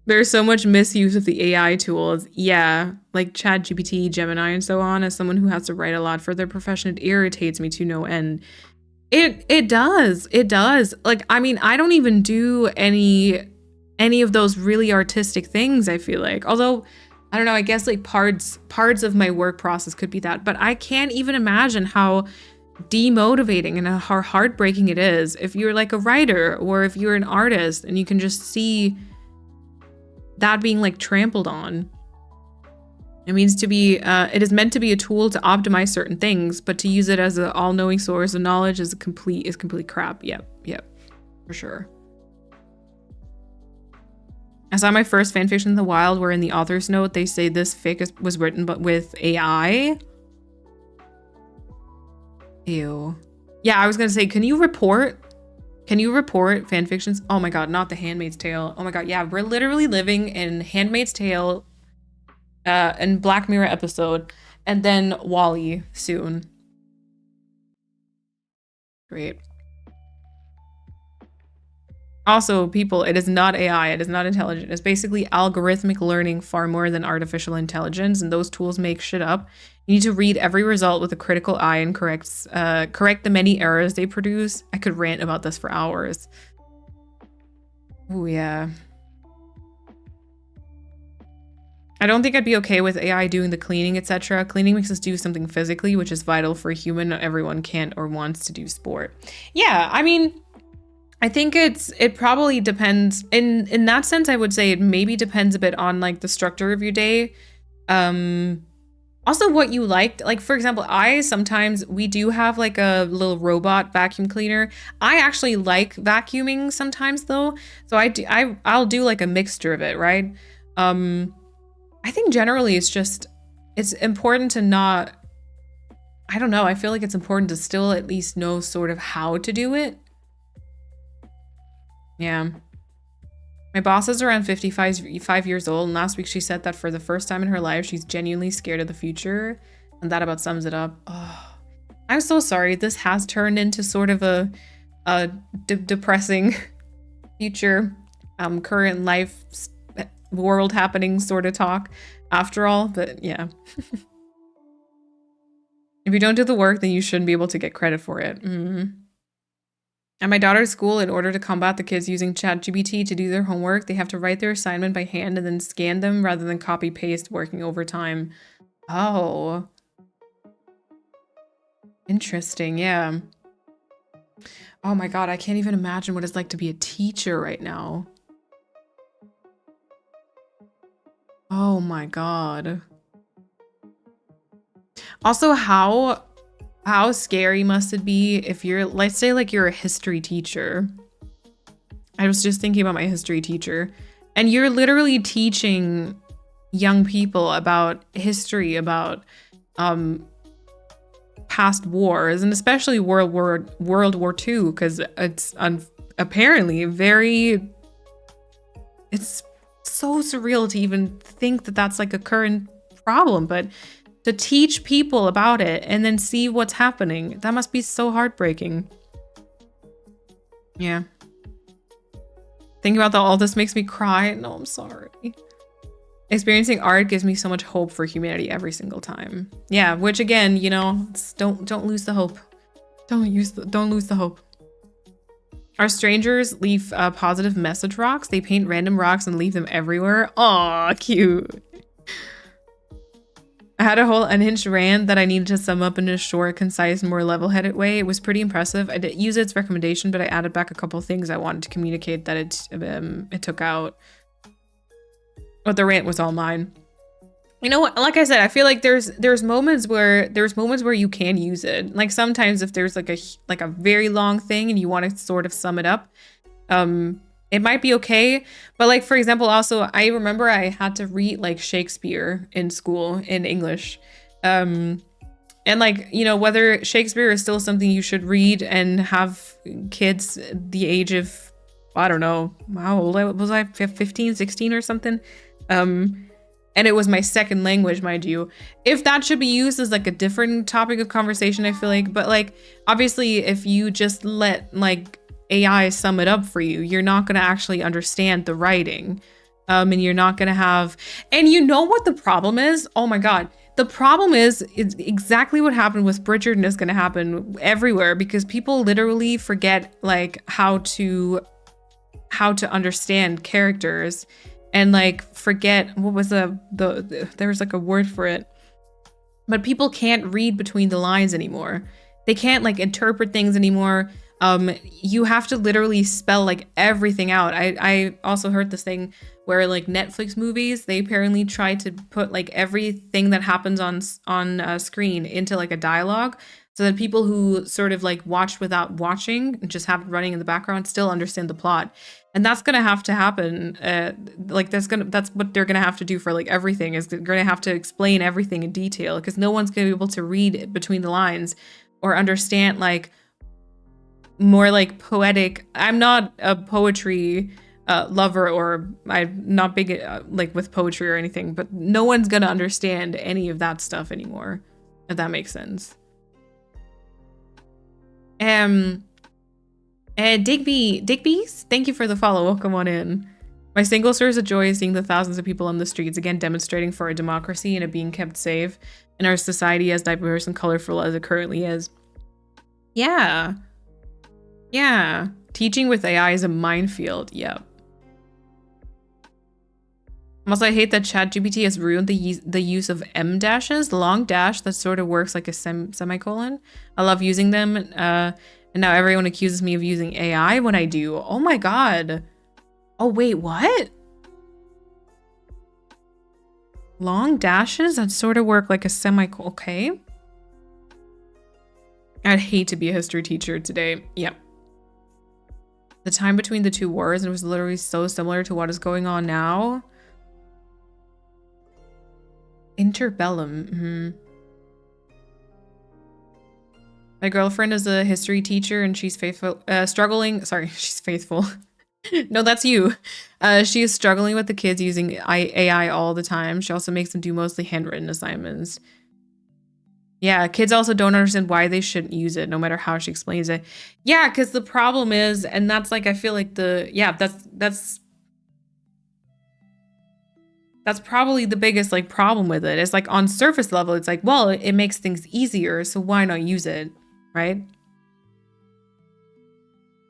[SPEAKER 5] There's so much misuse of the AI tools. Yeah, like ChatGPT, Gemini, and so on. As someone who has to write a lot for their profession, it irritates me to no end. It does. Like, I mean, I don't even do any of those really artistic things, I feel like. Although, I don't know, I guess like parts of my work process could be that. But I can't even imagine how demotivating and how heartbreaking it is if you're like a writer or if you're an artist and you can just see that being like trampled on. It means to be, it is meant to be a tool to optimize certain things, but to use it as an all-knowing source of knowledge is complete crap. Yep, for sure. I saw my first fanfiction in the wild where in the author's note they say this fic was written but with AI. Ew. Yeah, I was gonna say, can you report fanfictions? Oh my god, not The Handmaid's Tale. Oh my god, yeah, we're literally living in Handmaid's Tale, and Black Mirror episode, and then WALL-E soon. Great. Also, people, it is not AI, it is not intelligent. It's basically algorithmic learning far more than artificial intelligence, and those tools make shit up. You need to read every result with a critical eye and correct the many errors they produce. I could rant about this for hours. Oh yeah. I don't think I'd be okay with AI doing the cleaning, etc. Cleaning makes us do something physically, which is vital for a human. Not everyone can't or wants to do sport. Yeah, I mean, I think it probably depends. In that sense, I would say it maybe depends a bit on like the structure of your day. Also what you liked. Like, for example, we do have like a little robot vacuum cleaner. I actually like vacuuming sometimes though. So I'll do like a mixture of it, right? I think generally it's important to not, I don't know, I feel like it's important to still at least know sort of how to do it. Yeah. My boss is around 55 years old, and last week she said that for the first time in her life, she's genuinely scared of the future, and that about sums it up. Oh, I'm so sorry. This has turned into sort of a depressing future, current life, world happening sort of talk after all, but yeah. If you don't do the work, then you shouldn't be able to get credit for it. At my daughter's school, in order to combat the kids using ChatGPT to do their homework, they have to write their assignment by hand and then scan them rather than copy paste, working overtime. Oh. Interesting, yeah. Oh my god, I can't even imagine what it's like to be a teacher right now. Oh my god. Also, how scary must it be if you're, let's say like you're a history teacher. I was just thinking about my history teacher, and you're literally teaching young people about history, about past wars, and especially World War II, because it's apparently it's so surreal to even think that that's like a current problem, but to teach people about it and then see what's happening, that must be so heartbreaking. Yeah. Thinking about all this makes me cry. No, I'm sorry. Experiencing art gives me so much hope for humanity every single time. Yeah, which again, you know, don't lose the hope. Don't lose the hope. Our strangers leave positive message rocks. They paint random rocks and leave them everywhere. Aw, cute. I had a whole unhinged rant that I needed to sum up in a short, concise, more level-headed way. It was pretty impressive. I didn't use its recommendation, but I added back a couple things I wanted to communicate that it took out. But the rant was all mine. You know what? Like I said, I feel like there's moments where you can use it. Like sometimes if there's like a very long thing and you want to sort of sum it up, it might be okay. But like, for example, also, I remember I had to read like Shakespeare in school in English. And like, you know, whether Shakespeare is still something you should read and have kids the age of, I don't know, how old was I? 15, 16 or something? And it was my second language, mind you. If that should be used as like a different topic of conversation, I feel like, but like, obviously if you just let like AI sum it up for you, you're not going to actually understand the writing. And you're not going to have, and you know what the problem is? Oh my God. The problem is exactly what happened with Bridgerton is going to happen everywhere because people literally forget like how to understand characters and like forget what was there was like a word for it, but people can't read between the lines anymore. They can't like interpret things anymore. You have to literally spell like everything out. I also heard this thing where like Netflix movies, they apparently try to put like everything that happens on screen into like a dialogue so that people who sort of like watch without watching and just have it running in the background still understand the plot. And that's gonna have to happen. That's what they're gonna have to do for like everything, is they're gonna have to explain everything in detail because no one's gonna be able to read between the lines or understand like more like poetic. I'm not a poetry lover, or I'm not big like with poetry or anything, but no one's gonna understand any of that stuff anymore, if that makes sense. Digby's, thank you for the follow. Welcome on in. My single source of joy is seeing the thousands of people on the streets again demonstrating for a democracy and it being kept safe in our society as diverse and colorful as it currently is. Yeah. Yeah. Teaching with AI is a minefield. Yep. Also, I hate that ChatGPT has ruined the use of M dashes, the long dash that sort of works like a semicolon. I love using them. And now everyone accuses me of using AI when I do. Oh my God. Oh, wait, what? Long dashes that sort of work like a semicolon. Okay. I'd hate to be a history teacher today. Yep. The time between the two wars, it was literally so similar to what is going on now. Interbellum. Mm-hmm. My girlfriend is a history teacher and she's faithful, she's faithful. No, that's you. She is struggling with the kids using AI all the time. She also makes them do mostly handwritten assignments. Yeah, kids also don't understand why they shouldn't use it, no matter how she explains it. Yeah, because the problem is, and that's like, I feel like that's probably the biggest like problem with it. It's like on surface level, it's like, well, it makes things easier, so why not use it, right?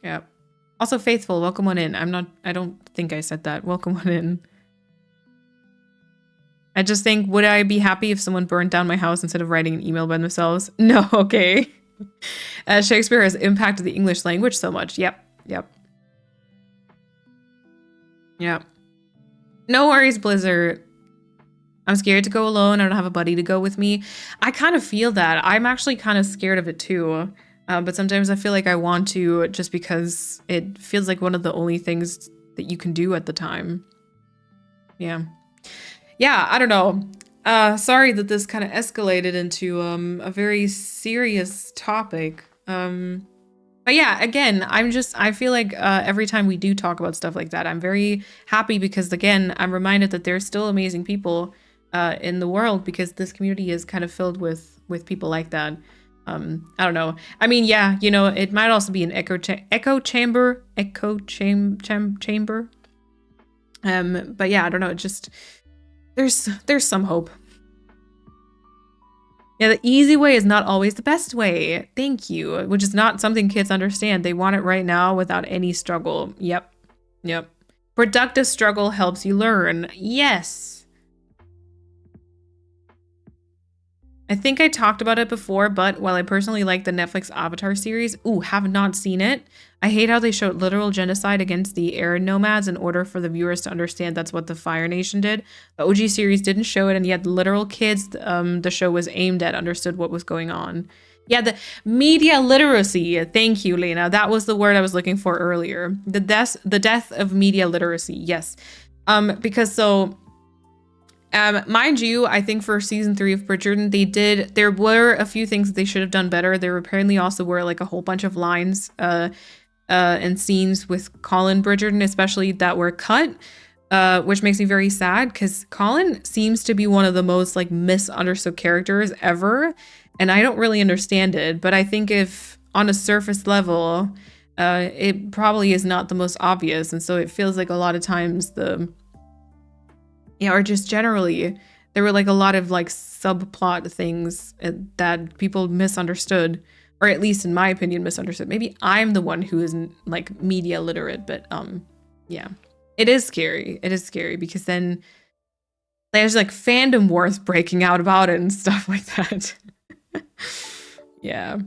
[SPEAKER 5] Yeah. Also, Faithful, welcome on in. I don't think I said that. Welcome on in. I just think, would I be happy if someone burned down my house instead of writing an email by themselves? No, okay. Shakespeare has impacted the English language so much. Yep. No worries, Blizzard. I'm scared to go alone. I don't have a buddy to go with me. I kind of feel that. I'm actually kind of scared of it too. But sometimes I feel like I want to, just because it feels like one of the only things that you can do at the time. Yeah, I don't know. Sorry that this kind of escalated into a very serious topic. But yeah, again, I feel like every time we do talk about stuff like that, I'm very happy because, again, I'm reminded that there's still amazing people in the world, because this community is kind of filled with people like that. I don't know. I mean, yeah, you know, it might also be an echo chamber. But yeah, I don't know. It just there's some hope. Yeah, the easy way is not always the best way. Thank you. Which is not something kids understand. They want it right now without any struggle. Yep. Productive struggle helps you learn. Yes. I think I talked about it before, but while I personally like the Netflix Avatar series, have not seen it. I hate how they showed literal genocide against the Air Nomads in order for the viewers to understand that's what the Fire Nation did. The OG series didn't show it, and yet literal kids the show was aimed at understood what was going on. Yeah, the media literacy. Thank you, Lena. That was the word I was looking for earlier. The death of media literacy. Yes. Because so... mind you, I think for season 3 of Bridgerton, there were a few things that they should have done better. There apparently also were like a whole bunch of lines and scenes with Colin Bridgerton, especially that were cut, which makes me very sad because Colin seems to be one of the most like misunderstood characters ever. And I don't really understand it, but I think if on a surface level, it probably is not the most obvious. And so it feels like a lot of times or just generally, there were like a lot of like subplot things that people misunderstood, or at least in my opinion, misunderstood. Maybe I'm the one who isn't like media literate, but yeah, it is scary. It is scary because then there's like fandom wars breaking out about it and stuff like that. Yeah.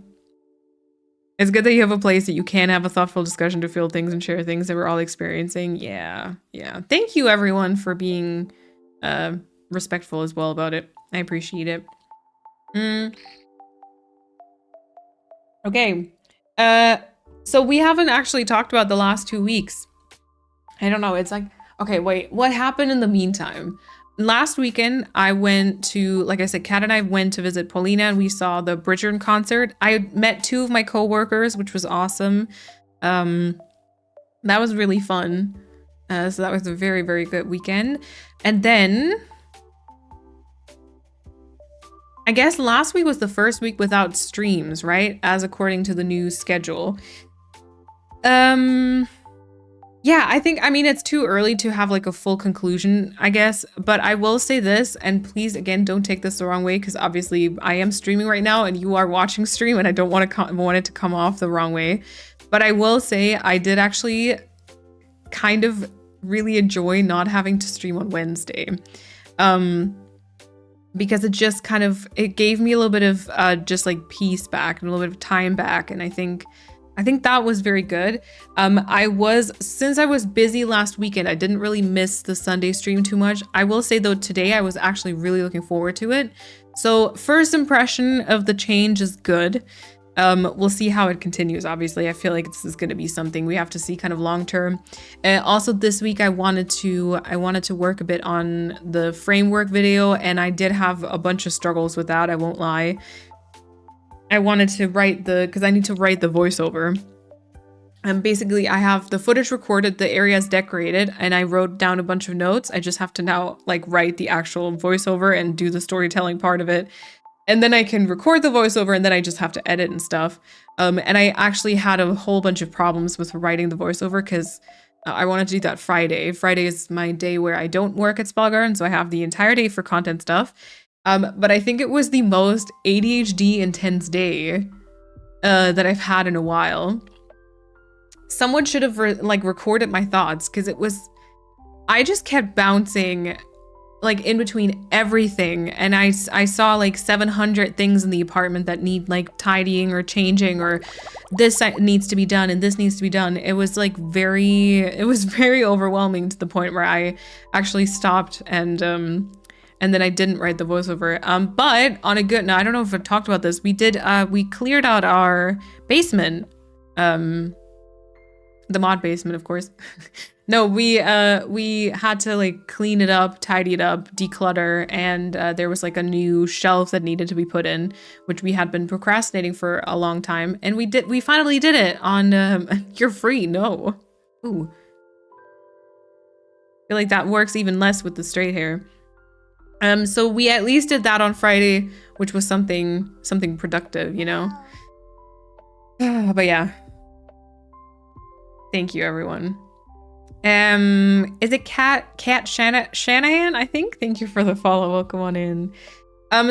[SPEAKER 5] It's good that you have a place that you can have a thoughtful discussion to feel things and share things that we're all experiencing. Yeah. Thank you everyone for being respectful as well about it. I appreciate it. Okay. So we haven't actually talked about the last 2 weeks. I don't know. It's like, okay, wait, what happened in the meantime? Last weekend, I went to, like I said, Kat and I went to visit Paulina and we saw the Bridgerton concert. I met 2 of my coworkers, which was awesome. That was really fun. So that was a very, very good weekend. And then I guess last week was the first week without streams, right? As according to the new schedule. Yeah, I mean, it's too early to have like a full conclusion, I guess. But I will say this, and please, again, don't take this the wrong way, because obviously I am streaming right now and you are watching stream and I don't want it to come off the wrong way. But I will say I did actually kind of really enjoy not having to stream on Wednesday. Because it just kind of, it gave me a little bit of just like peace back and a little bit of time back. And I think that was very good. Since I was busy last weekend, I didn't really miss the Sunday stream too much. I will say though, today I was actually really looking forward to it. So first impression of the change is good. We'll see how it continues. Obviously, I feel like this is going to be something we have to see kind of long term. Also this week, I wanted to work a bit on the framework video, and I did have a bunch of struggles with that. I won't lie. I wanted to because I need to write the voiceover. And basically I have the footage recorded, the areas decorated, and I wrote down a bunch of notes. I just have to now like write the actual voiceover and do the storytelling part of it. And then I can record the voiceover, and then I just have to edit and stuff. And I actually had a whole bunch of problems with writing the voiceover because I wanted to do that Friday. Friday is my day where I don't work at Spellgarden, so I have the entire day for content stuff. But I think it was the most ADHD intense day that I've had in a while. Someone should have recorded my thoughts, because I just kept bouncing like in between everything, and I saw like 700 things in the apartment that need like tidying or changing, or this needs to be done and this needs to be done. It was very overwhelming to the point where I actually stopped and then I didn't write the voiceover. But on a good note, I don't know if I've talked about this. We cleared out our basement, the mod basement, of course. No, we had to like clean it up, tidy it up, declutter, and there was like a new shelf that needed to be put in, which we had been procrastinating for a long time, and we finally did it on You're Free. No. Ooh. I feel like that works even less with the straight hair. So we at least did that on Friday, which was something productive, you know. But yeah. Thank you, everyone. Is it Cat Shanahan? I think. Thank you for the follow. Welcome on in.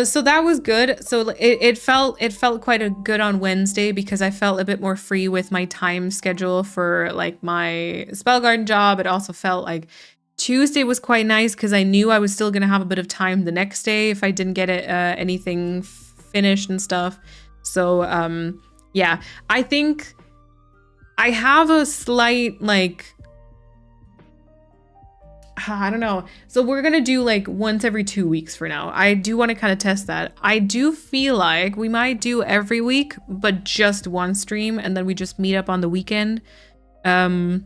[SPEAKER 5] So that was good. So it felt quite good on Wednesday because I felt a bit more free with my time schedule for like my Spell Garden job. It also felt like Tuesday was quite nice because I knew I was still gonna have a bit of time the next day if I didn't get it anything finished and stuff. So yeah, I think I have a slight like, I don't know. So we're going to do like once every 2 weeks for now. I do want to kind of test that. I do feel like we might do every week, but just one stream. And then we just meet up on the weekend. And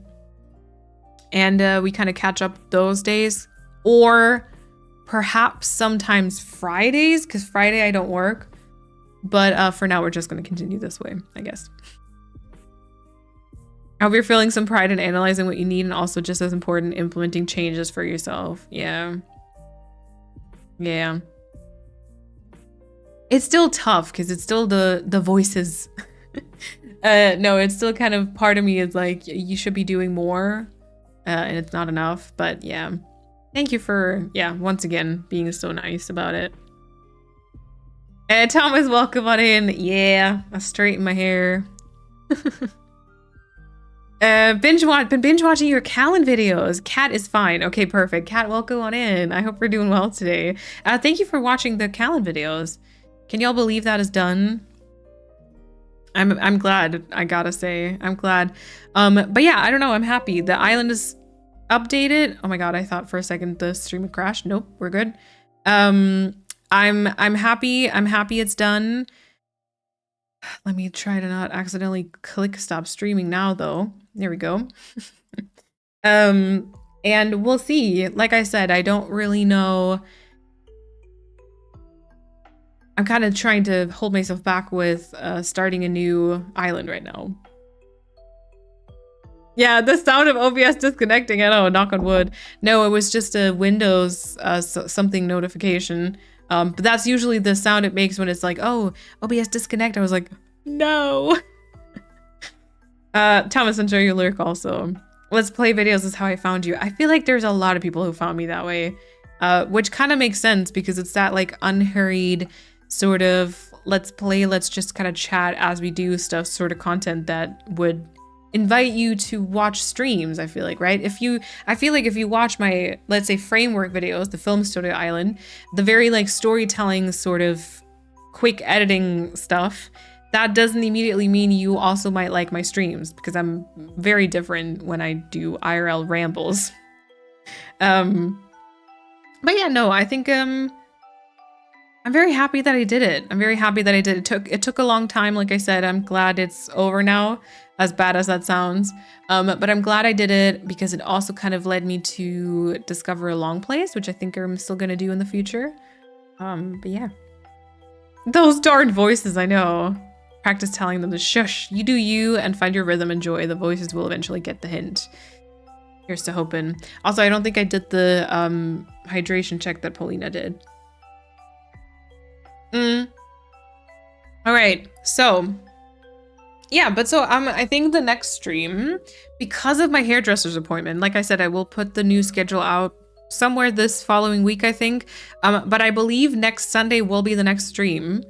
[SPEAKER 5] we kind of catch up those days. Or perhaps sometimes Fridays, because Friday I don't work. But for now, we're just going to continue this way, I guess. I hope you're feeling some pride in analyzing what you need and also just as important, implementing changes for yourself. Yeah. Yeah. It's still tough because it's still the voices. No, it's still kind of part of me is like, you should be doing more and it's not enough. But yeah, thank you for, yeah, once again, being so nice about it. Thomas, welcome on in. Yeah, I straighten my hair. Been binge watching your Callan videos. Cat is fine. Okay, perfect. Cat, welcome on in. I hope we're doing well today. Thank you for watching the Callan videos. Can y'all believe that is done? I'm glad. I gotta say, I'm glad. But yeah, I don't know. I'm happy. The island is updated. Oh my god, I thought for a second the stream would crash. Nope, we're good. I'm happy. I'm happy it's done. Let me try to not accidentally click stop streaming now, though. There we go. And we'll see. Like I said, I don't really know. I'm kind of trying to hold myself back with starting a new island right now. Yeah, the sound of OBS disconnecting. I know, knock on wood. No, it was just a Windows something notification. But that's usually the sound it makes when it's like, oh, OBS disconnect. I was like, no. Thomas, enjoy your lyric also. Let's play videos is how I found you. I feel like there's a lot of people who found me that way, which kind of makes sense because it's that like unhurried sort of let's play, let's just kind of chat as we do stuff sort of content that would invite you to watch streams. I feel like, right? I feel like if you watch my, let's say, framework videos, the Film Studio Island, the very like storytelling sort of quick editing stuff, that doesn't immediately mean you also might like my streams because I'm very different when I do IRL rambles. But yeah, no, I think I'm very happy that I did it. I'm very happy that I did it. It took a long time, like I said. I'm glad it's over now, as bad as that sounds. But I'm glad I did it because it also kind of led me to discover a long place, which I think I'm still gonna do in the future. But yeah. Those darn voices, I know. Practice telling them to shush, you do you and find your rhythm and joy. The voices will eventually get the hint. Here's to hoping. Also, I don't think I did the hydration check that Paulina did. All right, so yeah, but so I think the next stream, because of my hairdresser's appointment, like I said, I will put the new schedule out somewhere this following week, I think. But I believe next Sunday will be the next stream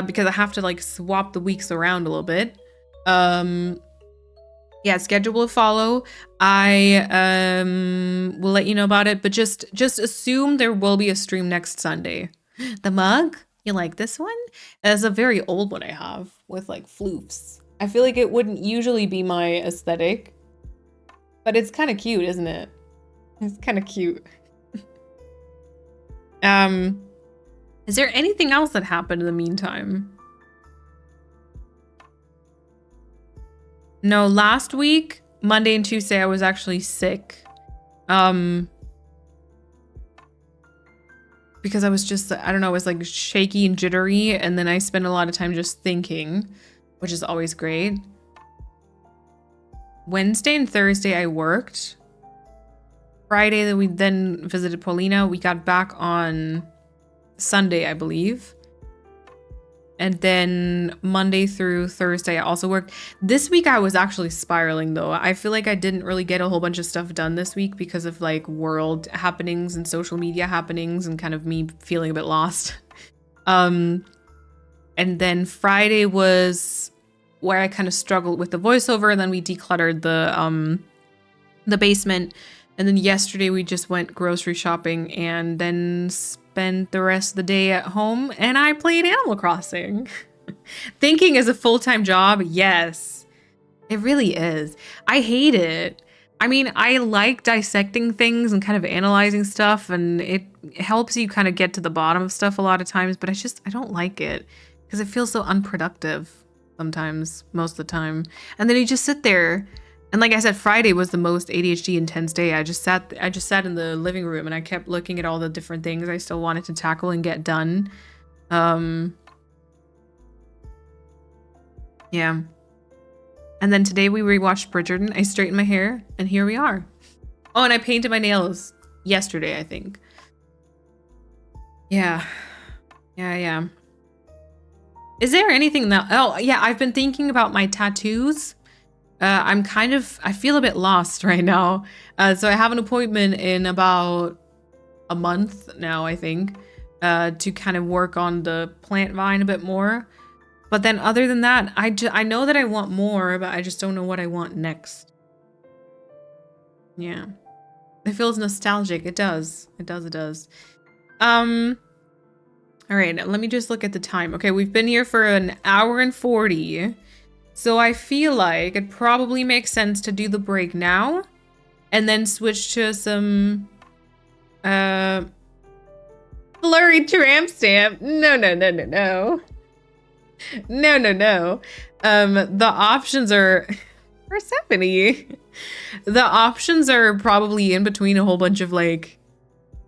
[SPEAKER 5] because I have to like swap the weeks around a little bit. Yeah, schedule will follow. I will let you know about it, but just assume there will be a stream next Sunday. The mug? You like this one? It's a very old one I have with like floofs. I feel like it wouldn't usually be my aesthetic, but it's kind of cute, isn't it? It's kind of cute. Is there anything else that happened in the meantime? No, last week, Monday and Tuesday, I was actually sick. Because I was just, I don't know, it was like shaky and jittery. And then I spent a lot of time just thinking, which is always great. Wednesday and Thursday I worked. Friday that we then visited Paulina. We got back on Sunday, I believe. And then Monday through Thursday, I also worked. This week I was actually spiraling though. I feel like I didn't really get a whole bunch of stuff done this week because of like world happenings and social media happenings and kind of me feeling a bit lost. And then Friday was where I kind of struggled with the voiceover, and then we decluttered the basement. And then yesterday we just went grocery shopping and then spent the rest of the day at home and I played Animal Crossing. Thinking is a full-time job. Yes, it really is. I hate it. I mean, I like dissecting things and kind of analyzing stuff, and it helps you kind of get to the bottom of stuff a lot of times, but I don't like it because it feels so unproductive sometimes, most of the time. And then you just sit there. And like I said, Friday was the most ADHD intense day. I just sat in the living room and I kept looking at all the different things I still wanted to tackle and get done. Yeah. And then today we rewatched Bridgerton. I straightened my hair and here we are. Oh, and I painted my nails yesterday, I think. Yeah. Is there anything that... Oh, yeah, I've been thinking about my tattoos. I feel a bit lost right now. So I have an appointment in about a month now, I think, to kind of work on the plant vine a bit more. But then other than that, I know that I want more, but I just don't know what I want next. Yeah. It feels nostalgic. It does. It does. All right, let me just look at the time. Okay, we've been here for an hour and 40. So I feel like it probably makes sense to do the break now and then switch to some blurry tramp stamp. No. The options are Persephone. The options are probably in between a whole bunch of like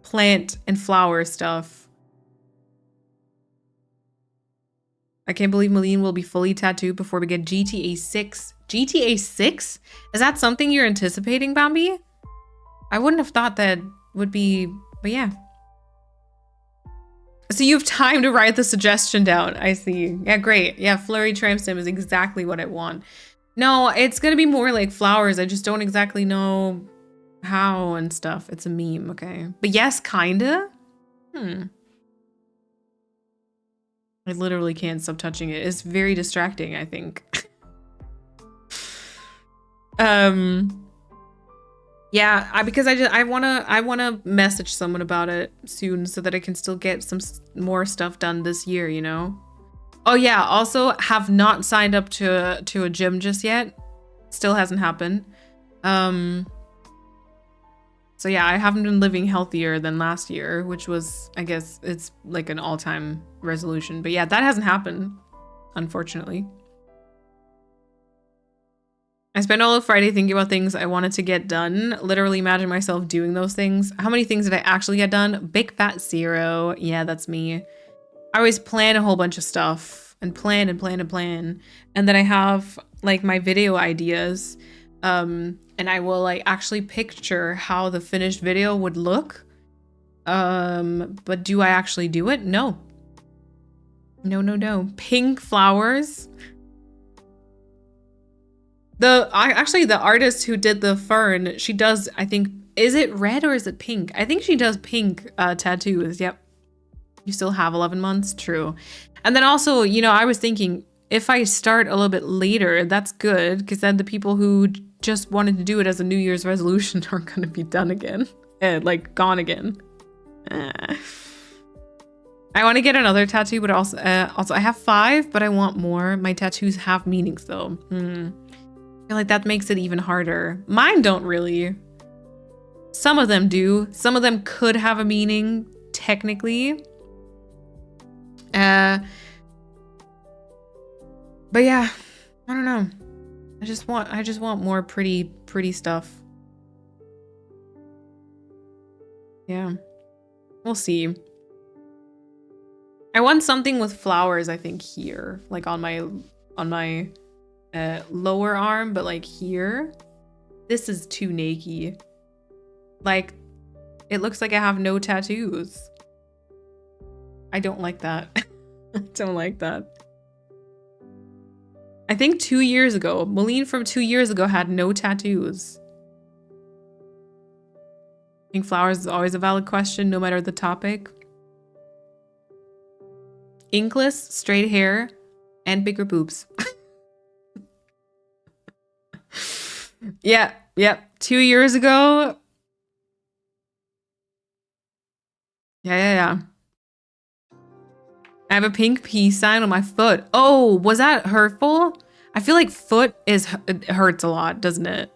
[SPEAKER 5] plant and flower stuff. I can't believe Malene will be fully tattooed before we get GTA 6. GTA 6? Is that something you're anticipating, Bambi? I wouldn't have thought that would be, but yeah. So you have time to write the suggestion down. I see. Yeah, great. Yeah, flurry tramp stem is exactly what I want. No, it's gonna be more like flowers. I just don't exactly know how and stuff. It's a meme, okay? But yes, kinda. I literally can't stop touching it. It's very distracting, I think. Yeah, because I wanna message someone about it soon so that I can still get some more stuff done this year, you know? Oh yeah, also have not signed up to a gym just yet. Still hasn't happened. So yeah, I haven't been living healthier than last year, which was, I guess, it's like an all-time resolution. But yeah, that hasn't happened, unfortunately. I spent all of Friday thinking about things I wanted to get done. Literally imagine myself doing those things. How many things did I actually get done? Big fat 0. Yeah, that's me. I always plan a whole bunch of stuff and plan. And then I have like my video ideas. And I will like actually picture how the finished video would look. But do I actually do it? No. No. Pink flowers. The artist who did the fern, she does, I think, is it red or is it pink? I think she does pink tattoos. Yep. You still have 11 months. True. And then also, you know, I was thinking if I start a little bit later, that's good, because then the people who just wanted to do it as a New Year's resolution aren't going to be done again. Like gone again. I want to get another tattoo, but also I have 5, but I want more. My tattoos have meanings though. I feel like that makes it even harder. Mine don't really. Some of them do. Some of them could have a meaning, technically. But yeah, I don't know. I just want more pretty stuff. Yeah. We'll see. I want something with flowers, I think, here. Like on my lower arm, but like here. This is too naked. Like, it looks like I have no tattoos. I don't like that. I don't like that. I think 2 years ago, Moline from 2 years ago had no tattoos. Pink flowers is always a valid question, no matter the topic. Inkless, straight hair, and bigger boobs. Yeah, 2 years ago. Yeah. I have a pink peace sign on my foot. Oh, was that hurtful? I feel like foot it hurts a lot, doesn't it?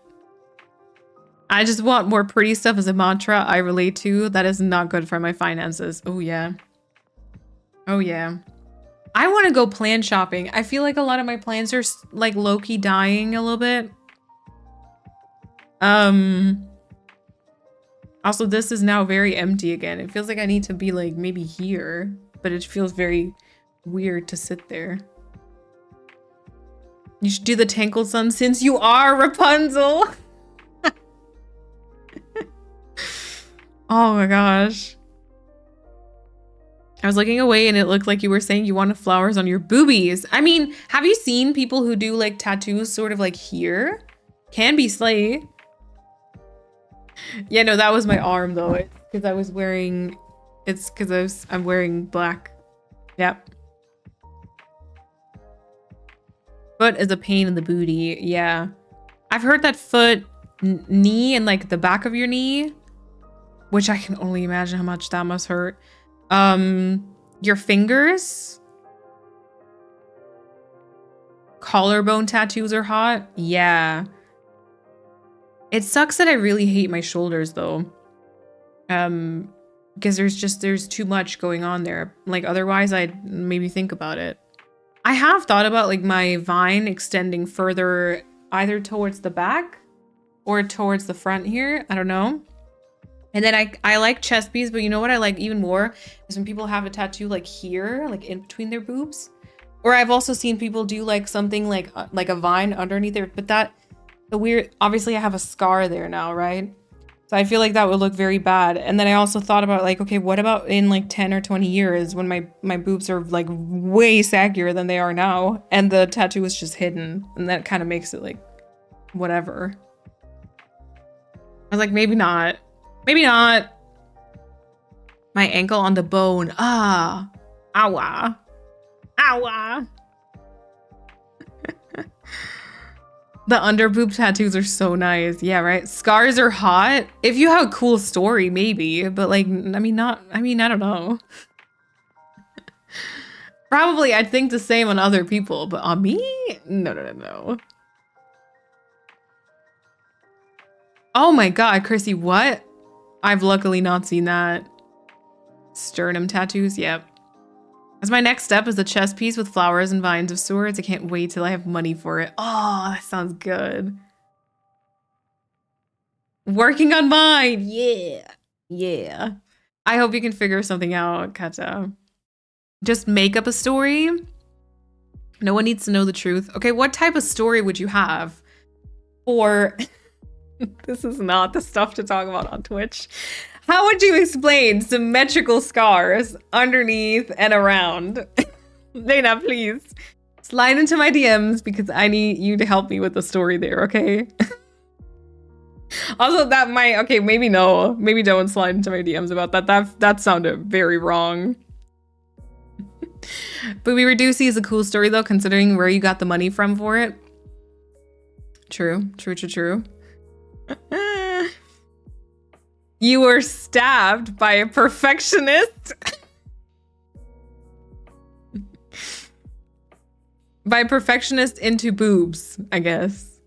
[SPEAKER 5] I just want more pretty stuff as a mantra I relate to. That is not good for my finances. Oh, yeah. Oh, yeah. I want to go plan shopping. I feel like a lot of my plans are like low-key dying a little bit. Also, this is now very empty again. It feels like I need to be like maybe here, but it feels very weird to sit there. You should do the Tangled Sun since you are Rapunzel. Oh my gosh. I was looking away and it looked like you were saying you wanted flowers on your boobies. I mean, have you seen people who do like tattoos sort of like here? Can be slay. Yeah, no, that was my arm though. It's because I was wearing, I'm wearing black. Yep. Foot is a pain in the booty. Yeah. I've heard that foot, knee, and like the back of your knee, which I can only imagine how much that must hurt. Your fingers. Collarbone tattoos are hot. Yeah. It sucks that I really hate my shoulders though. Because there's too much going on there. Like otherwise I'd maybe think about it. I have thought about like my vine extending further either towards the back or towards the front here. I don't know. And then I like chest piece, but you know what I like even more is when people have a tattoo like here, like in between their boobs. Or I've also seen people do like something like a vine underneath there, but the weird, obviously I have a scar there now, right? So I feel like that would look very bad. And then I also thought about like, okay, what about in like 10 or 20 years when my boobs are like way saggier than they are now and the tattoo is just hidden, and that kind of makes it like whatever. I was like, maybe not. Maybe not. My ankle on the bone. Ah. Owa. Owa. The under boob tattoos are so nice. Yeah, right? Scars are hot. If you have a cool story, maybe. But like, I don't know. Probably I'd think the same on other people, but on me? No. Oh my god, Chrissy, what? I've luckily not seen that. Sternum tattoos, yep. As my next step is a chest piece with flowers and vines of swords. I can't wait till I have money for it. Oh, that sounds good. Working on mine. Yeah. I hope you can figure something out, Kata. Just make up a story. No one needs to know the truth. Okay, what type of story would you have? Or this is not the stuff to talk about on Twitch. How would you explain symmetrical scars underneath and around? Dana, please slide into my DMs because I need you to help me with the story there, okay? Also, that might, okay, maybe no. Maybe don't slide into my DMs about that. That sounded very wrong. Booby Reducey is a cool story though, considering where you got the money from for it. True. You were stabbed by a perfectionist. By perfectionist into boobs, I guess.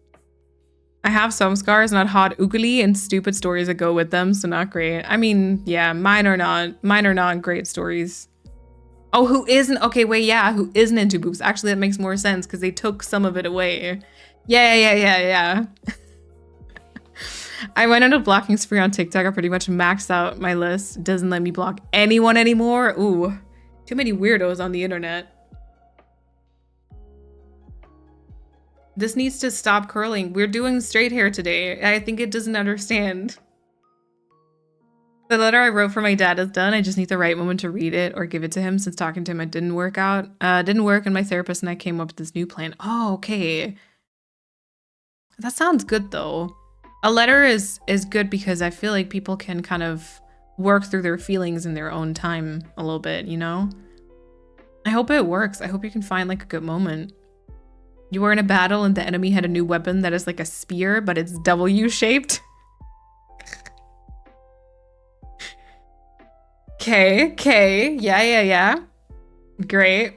[SPEAKER 5] I have some scars, not hot oogly, and stupid stories that go with them, so not great. I mean, yeah, mine are not great stories. Oh, who isn't? Okay, wait, yeah, who isn't into boobs? Actually, that makes more sense because they took some of it away. Yeah. I went on a blocking spree on TikTok. I pretty much maxed out my list. It doesn't let me block anyone anymore. Ooh, too many weirdos on the internet. This needs to stop curling. We're doing straight hair today. I think it doesn't understand. The letter I wrote for my dad is done. I just need the right moment to read it or give it to him since talking to him it didn't work out. Didn't work, and my therapist and I came up with this new plan. Oh, okay. That sounds good though. A letter is good because I feel like people can kind of work through their feelings in their own time a little bit, you know? I hope it works. I hope you can find like a good moment. You were in a battle and the enemy had a new weapon that is like a spear, but it's W-shaped. Okay. Yeah. Great.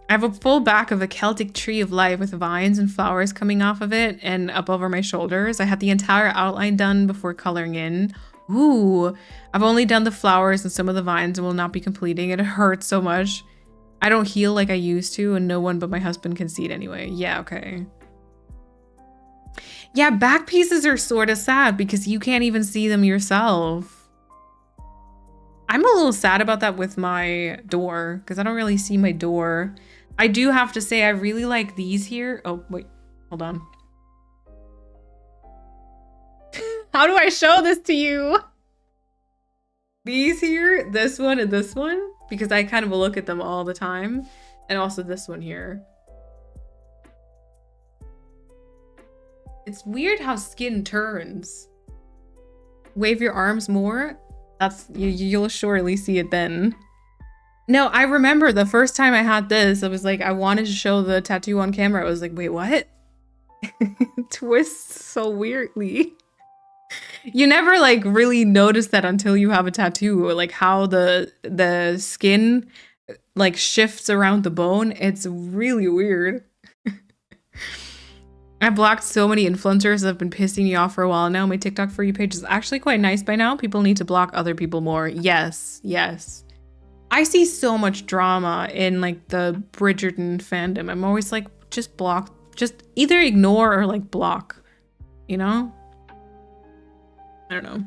[SPEAKER 5] I have a full back of a Celtic tree of life with vines and flowers coming off of it and up over my shoulders. I had the entire outline done before coloring in. Ooh, I've only done the flowers and some of the vines and will not be completing. It hurts so much. I don't heal like I used to, and no one but my husband can see it anyway. Yeah, okay. Yeah, back pieces are sort of sad because you can't even see them yourself. I'm a little sad about that with my door because I don't really see my door. I do have to say I really like these here. Oh, wait, hold on. How do I show this to you? These here, this one and this one, because I kind of look at them all the time. And also this one here. It's weird how skin turns. Wave your arms more. That's you'll surely see it then. No, I remember the first time I had this, I was like, I wanted to show the tattoo on camera. I was like, wait, what? It twists so weirdly. You never like really notice that until you have a tattoo, like how the skin like shifts around the bone. It's really weird. I blocked so many influencers that have been pissing me off for a while now. My TikTok For You page is actually quite nice by now. People need to block other people more. Yes. I see so much drama in like the Bridgerton fandom. I'm always like, just block, just either ignore or like block, you know? I don't know.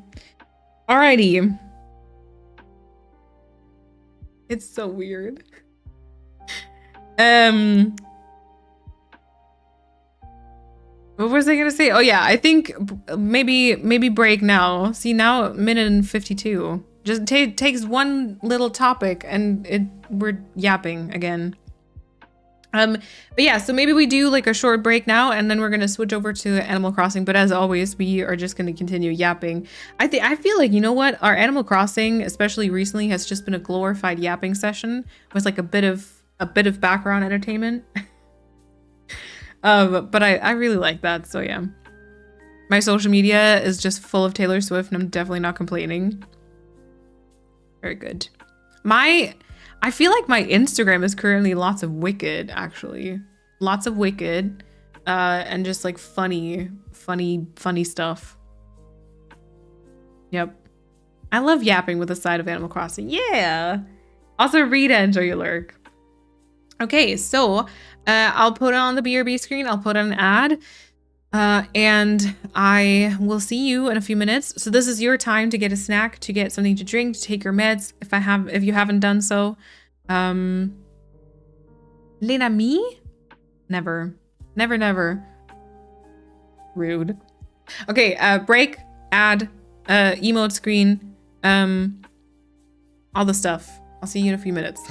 [SPEAKER 5] Alrighty. It's so weird. What was I gonna say? Oh yeah, I think maybe break now. See, now minute and 52. Just takes one little topic and we're yapping again. But yeah, so maybe we do like a short break now and then we're gonna switch over to Animal Crossing. But as always, we are just gonna continue yapping. I feel like, you know what? Our Animal Crossing, especially recently, has just been a glorified yapping session with like a bit of background entertainment. But I really like that, so yeah. My social media is just full of Taylor Swift and I'm definitely not complaining. Very good. I feel like my Instagram is currently lots of Wicked, actually. Lots of Wicked, and just like funny stuff. Yep. I love yapping with a side of Animal Crossing. Yeah! Also, Rita, enjoy your lurk. Okay, so I'll put on the BRB screen. I'll put on an ad. And I will see you in a few minutes. So this is your time to get a snack, to get something to drink, to take your meds if you haven't done so. Lena, me? Never. Rude. Okay, break, ad, emote screen, all the stuff. I'll see you in a few minutes.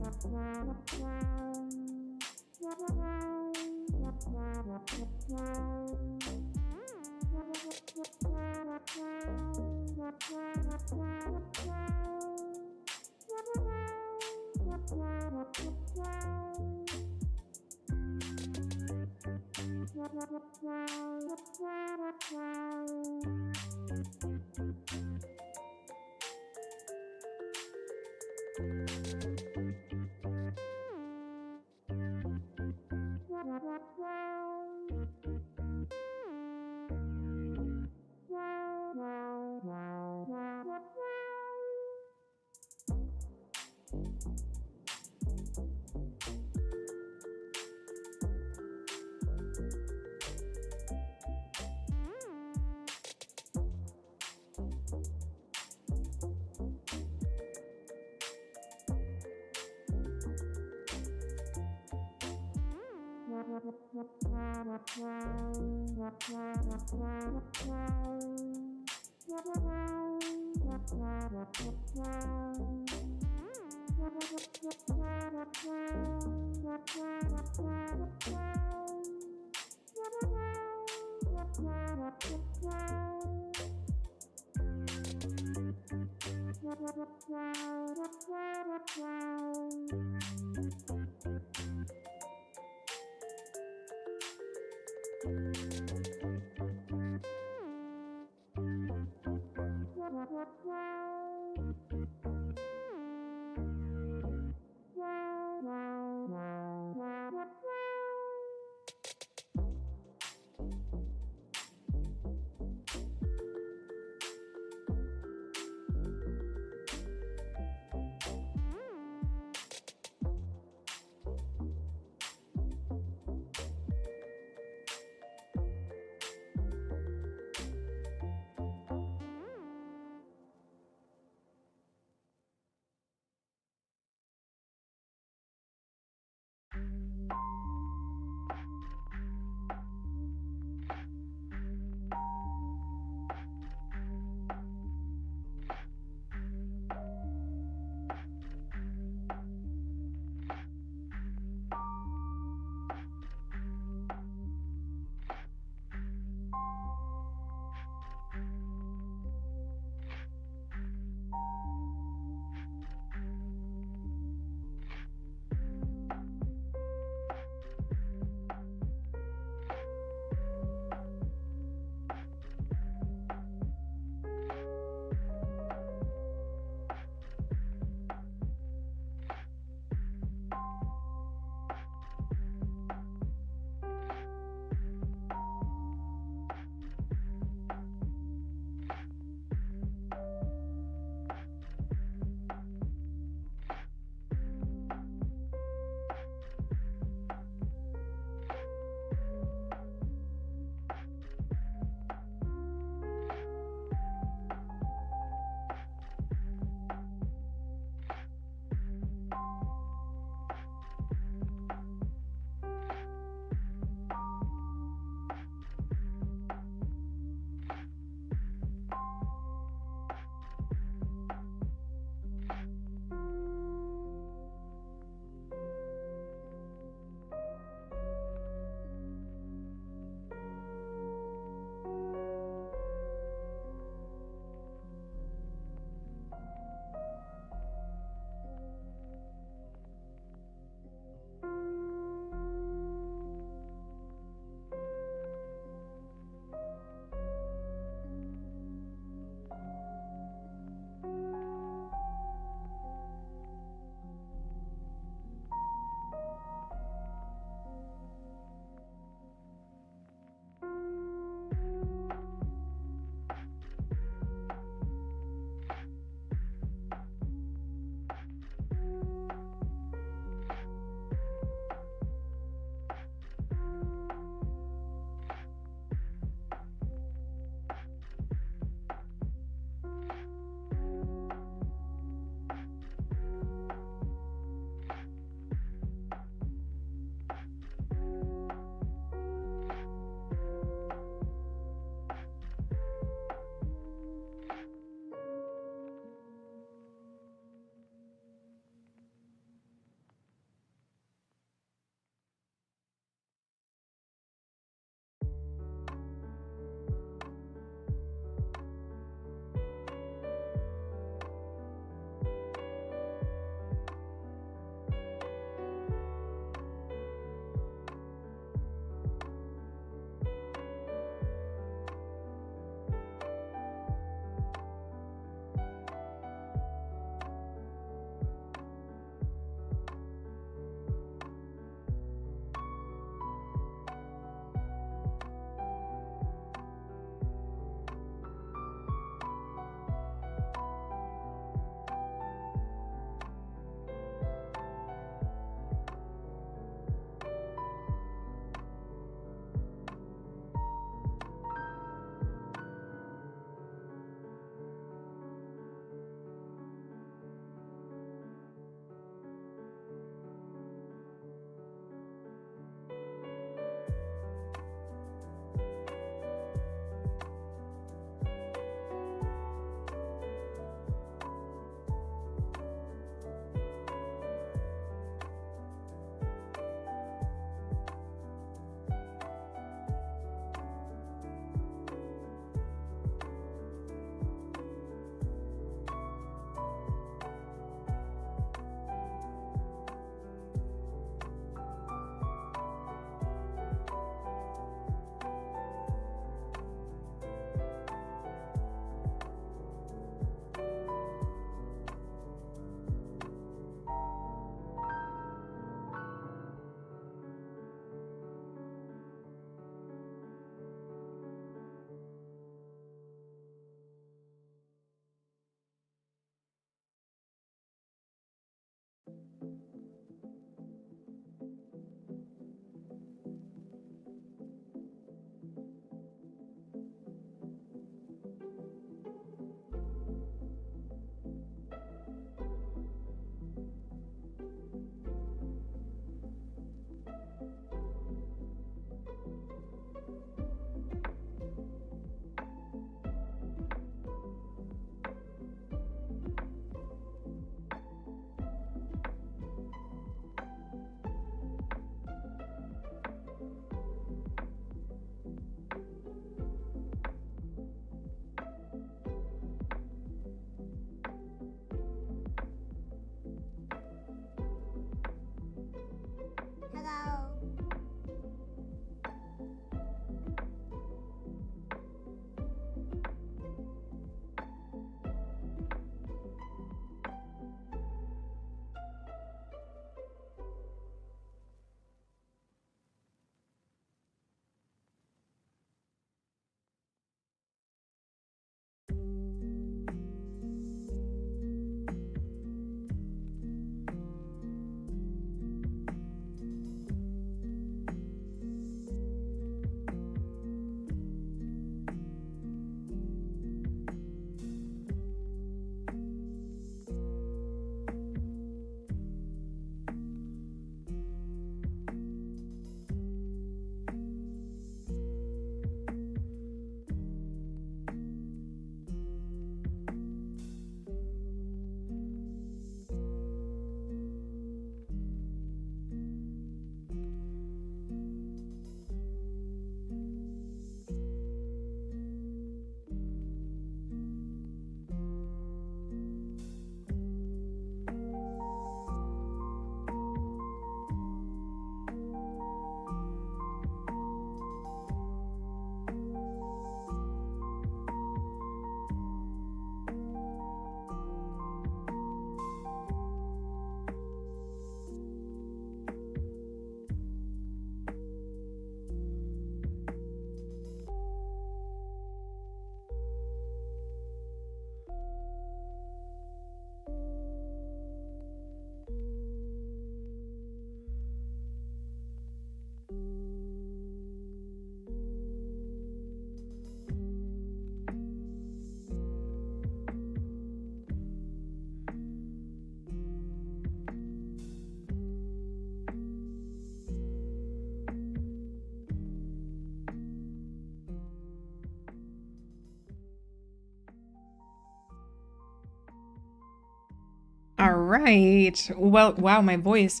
[SPEAKER 5] right. Well, wow, my voice.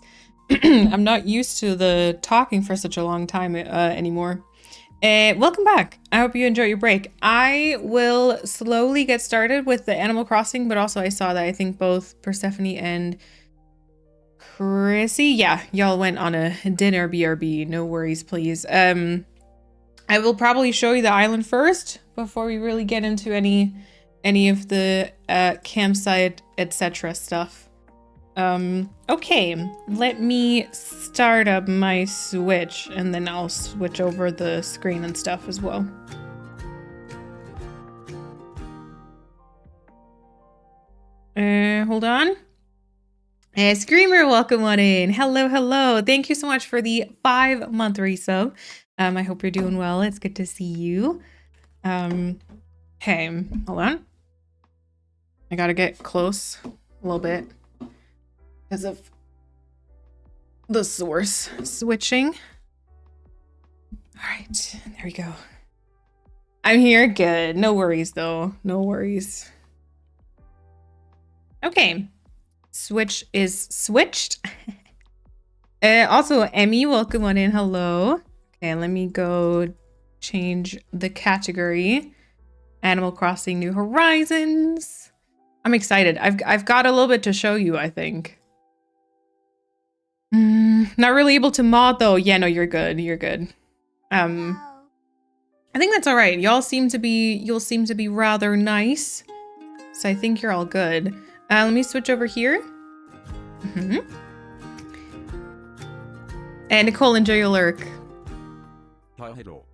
[SPEAKER 5] I'm not used to the talking for such a long time anymore. Welcome back. I hope you enjoy your break. I will slowly get started with the Animal Crossing, but also I saw that I think both Persephone and Chrissy, yeah, y'all went on a dinner BRB. No worries, please. I will probably show you the island first before we really get into any of the campsite, etc. stuff. Okay, let me start up my Switch and then I'll switch over the screen and stuff as well. Hold on. Screamer, welcome on in. Hello, hello. Thank you so much for the 5-month resub. I hope you're doing well. It's good to see you. Okay, hold on. I gotta get close a little bit because of the source switching. All right, there we go. I'm here, good. No worries though, no worries. Okay, Switch is switched. Also, Emmy, welcome on in, hello. Okay, let me go change the category. Animal Crossing New Horizons. I'm excited. I've got a little bit to show you, I think. Not really able to mod though. Yeah, no, you're good. You're good. I think that's all right. You'll seem to be rather nice. So I think you're all good. Let me switch over here. And Nicole, enjoy your lurk.
[SPEAKER 2] Hello.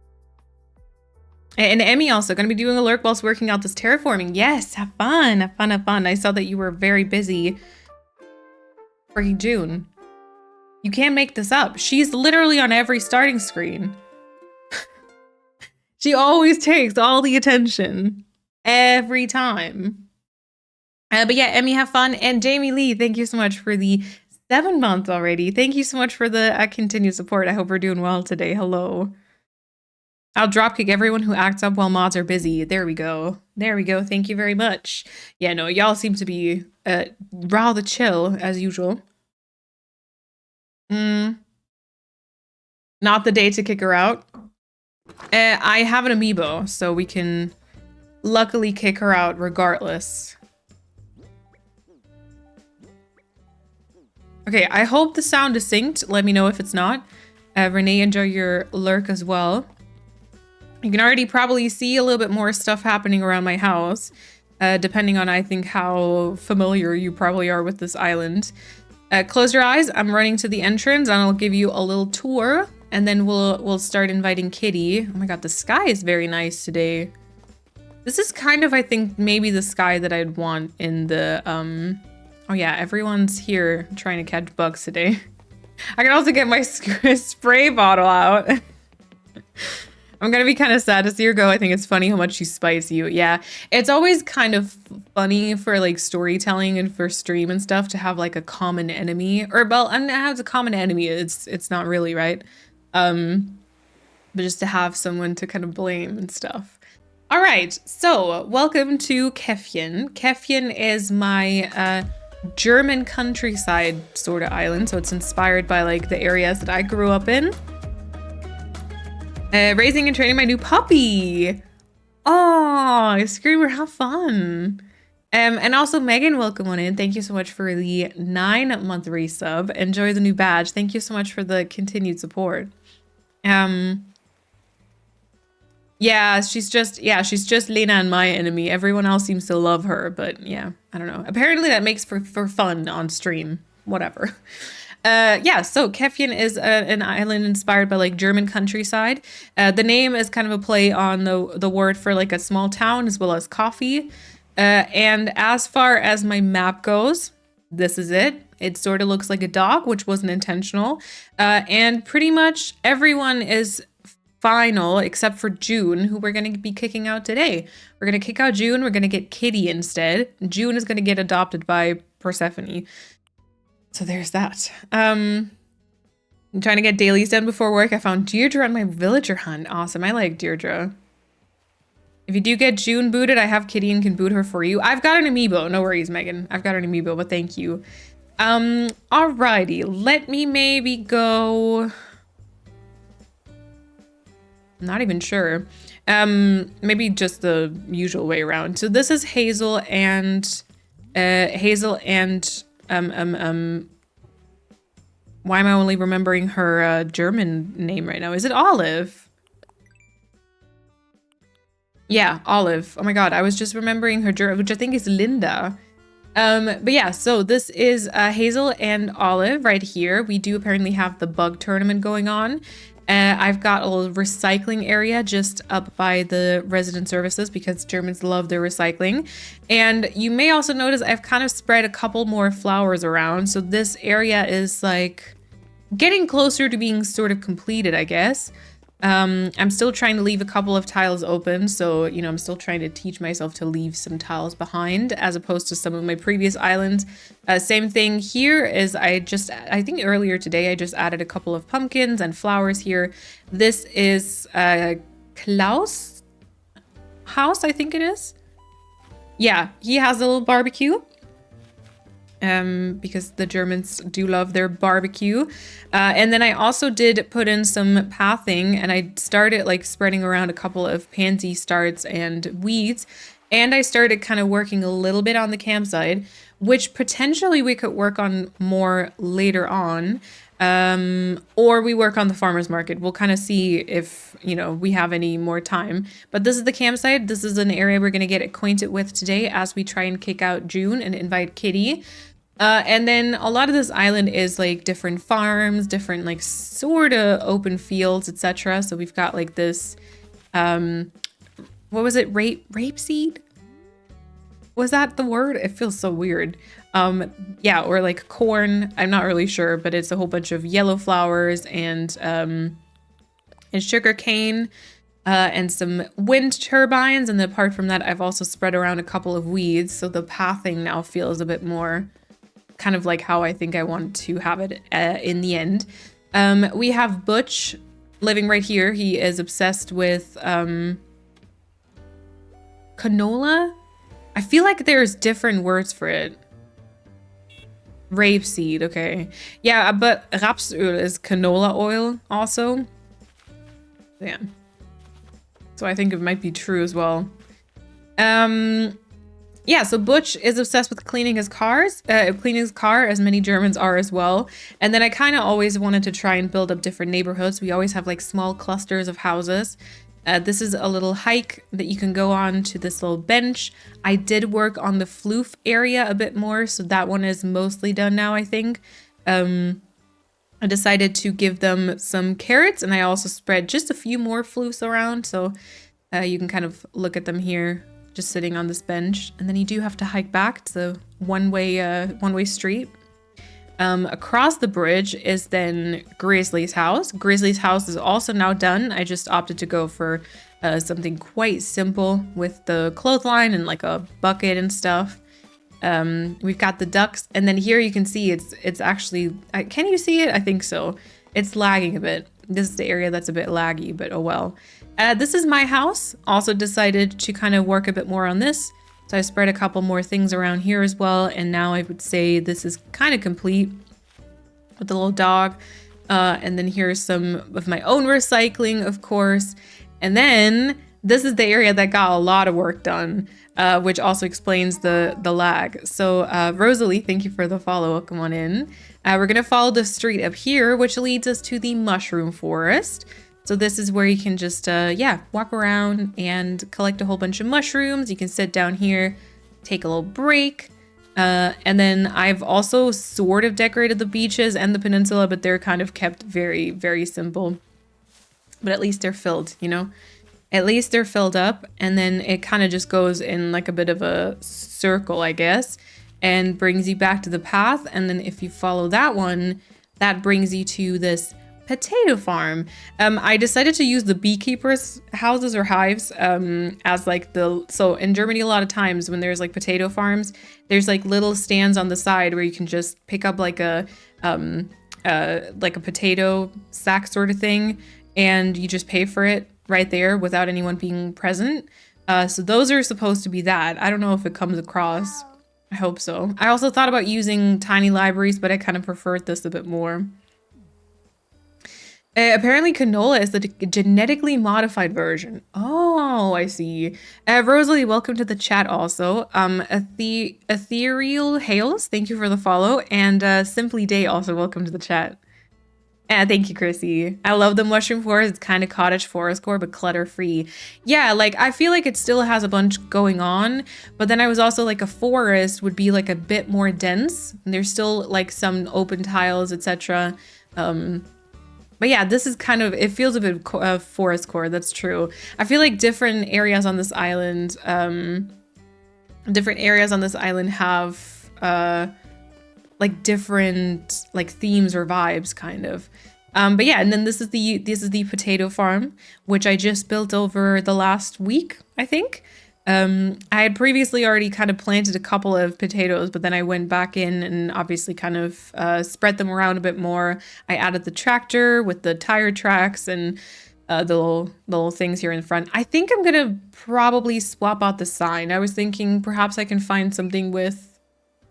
[SPEAKER 5] And Emmy also going to be doing a lurk whilst working out this terraforming. Yes, have fun, have fun, have fun. I saw that you were very busy. Freaking June. You can't make this up. She's literally on every starting screen. She always takes all the attention. Every time. But yeah, Emmy, have fun. And Jamie Lee, thank you so much for the 7 months already. Thank you so much for the continued support. I hope we're doing well today. Hello. I'll dropkick everyone who acts up while mods are busy. There we go. There we go. Thank you very much. Yeah, no, y'all seem to be rather chill as usual. Not the day to kick her out. I have an amiibo, so we can luckily kick her out regardless. Okay, I hope the sound is synced. Let me know if it's not. Renee, enjoy your lurk as well. You can already probably see a little bit more stuff happening around my house, depending on, I think, how familiar you probably are with this island. Close your eyes. I'm running to the entrance and I'll give you a little tour and then we'll start inviting Kitty. Oh my god, the sky is very nice today. This is kind of, I think, maybe the sky that I'd want in the, oh yeah, everyone's here trying to catch bugs today. I can also get my spray bottle out. I'm gonna be kind of sad to see her go. I think it's funny how much she spites you. Yeah, it's always kind of funny for like storytelling and for stream and stuff to have like a common enemy, or well, and have a common enemy. It's not really right, but just to have someone to kind of blame and stuff. All right, so welcome to Kefjen. Kefjen is my German countryside sort of island, so it's inspired by like the areas that I grew up in. Raising and training my new puppy. Oh, Screamer, have fun. And also Megan, welcome on in. Thank you so much for the 9-month resub. Enjoy the new badge. Thank you so much for the continued support. Yeah, she's just Lena and my enemy. Everyone else seems to love her, but yeah, I don't know. Apparently that makes for fun on stream. Whatever. Yeah, so Kefjen is an island inspired by like German countryside. The name is kind of a play on the word for like a small town as well as coffee. And as far as my map goes, this is it. It sort of looks like a dog, which wasn't intentional. And pretty much everyone is final except for June, who we're going to be kicking out today. We're going to kick out June. We're going to get Kitty instead. June is going to get adopted by Persephone. So there's that. I'm trying to get dailies done before work. I found Deirdre on my villager hunt. Awesome. I like Deirdre. If you do get June booted, I have Kitty and can boot her for you. I've got an amiibo. No worries, Megan. I've got an amiibo, but thank you. Alrighty, let me maybe go. Not even sure. Maybe just the usual way around. So this is Hazel and why am I only remembering her German name right now? Is it Olive? Yeah, Olive. Oh my god, I was just remembering her German, which I think is Linda. But yeah, so this is Hazel and Olive right here. We do apparently have the bug tournament going on. I've got a little recycling area just up by the resident services because Germans love their recycling. And you may also notice I've kind of spread a couple more flowers around. So this area is like getting closer to being sort of completed, I guess. I'm still trying to leave a couple of tiles open. So, you know, I'm still trying to teach myself to leave some tiles behind as opposed to some of my previous islands. Same thing here is I think earlier today, I just added a couple of pumpkins and flowers here. This is Klaus' house, I think it is. Yeah, he has a little barbecue. Because the Germans do love their barbecue. And then I also did put in some pathing and I started like spreading around a couple of pansy starts and weeds. And I started kind of working a little bit on the campsite, which potentially we could work on more later on. Or we work on the farmer's market. We'll kind of see if, you know, we have any more time. But this is the campsite. This is an area we're going to get acquainted with today as we try and kick out June and invite Kitty. And then a lot of this island is like different farms, different like sort of open fields, etc. So we've got like this, what was it? Rapeseed? Was that the word? It feels so weird. Yeah, or like corn. I'm not really sure, but it's a whole bunch of yellow flowers and sugar cane. And some wind turbines. And then apart from that, I've also spread around a couple of weeds. So the pathing now feels a bit more kind of like how I think I want to have it in the end. We have Butch living right here. He is obsessed with canola. I feel like there's different words for it. Rapeseed, okay. Yeah, but rapsöl is canola oil also. Yeah. So I think it might be true as well. Yeah, so Butch is obsessed with cleaning his car, as many Germans are as well. And then I kind of always wanted to try and build up different neighborhoods. We always have like small clusters of houses. This is a little hike that you can go on to this little bench. I did work on the floof area a bit more, so that one is mostly done now, I think. I decided to give them some carrots, and I also spread just a few more floofs around, so you can kind of look at them here, just sitting on this bench. And then you do have to hike back to the one-way street. Across the bridge is then Grizzly's house. Grizzly's house is also now done. I just opted to go for something quite simple with the clothesline and like a bucket and stuff. We've got the ducks, and then here you can see it's actually, can you see it? I think so. It's lagging a bit. This is the area that's a bit laggy, but oh well. This is my house. Also decided to kind of work a bit more on this. So I spread a couple more things around here as well. And now I would say this is kind of complete with the little dog. And then here's some of my own recycling, of course. And then this is the area that got a lot of work done, which also explains the lag. So Rosalie, thank you for the follow. Come on in. We're going to follow the street up here, which leads us to the mushroom forest. So this is where you can just, walk around and collect a whole bunch of mushrooms. You can sit down here, take a little break. And then I've also sort of decorated the beaches and the peninsula, but they're kind of kept very, very simple. But at least they're filled, you know? At least they're filled up. And then it kind of just goes in like a bit of a circle, I guess, and brings you back to the path. And then if you follow that one, that brings you to this potato farm. I decided to use the beekeepers' houses or hives as like so in Germany a lot of times when there's like potato farms, there's like little stands on the side where you can just pick up like a potato sack sort of thing, and you just pay for it right there without anyone being present. So those are supposed to be that. I don't know if it comes across. I hope so. I also thought about using tiny libraries, but I kind of preferred this a bit more. Apparently canola is the genetically modified version. Oh, I see. Rosalie, welcome to the chat also. Ethereal Hales, thank you for the follow. And Simply Day also welcome to the chat. Thank you, Chrissy. I love the mushroom forest. It's kind of cottage forest core, but clutter free. Yeah, like I feel like it still has a bunch going on, but then I was also like a forest would be like a bit more dense. And there's still like some open tiles, etc. But yeah, this is kind of, it feels a bit forest core, that's true. I feel like different areas on this island have like different like themes or vibes kind of. But yeah, and then this is the potato farm, which I just built over the last week, I think. I had previously already kind of planted a couple of potatoes, but then I went back in and obviously kind of spread them around a bit more. I added the tractor with the tire tracks and the little things here in front. I think I'm gonna probably swap out the sign. I was thinking perhaps I can find something with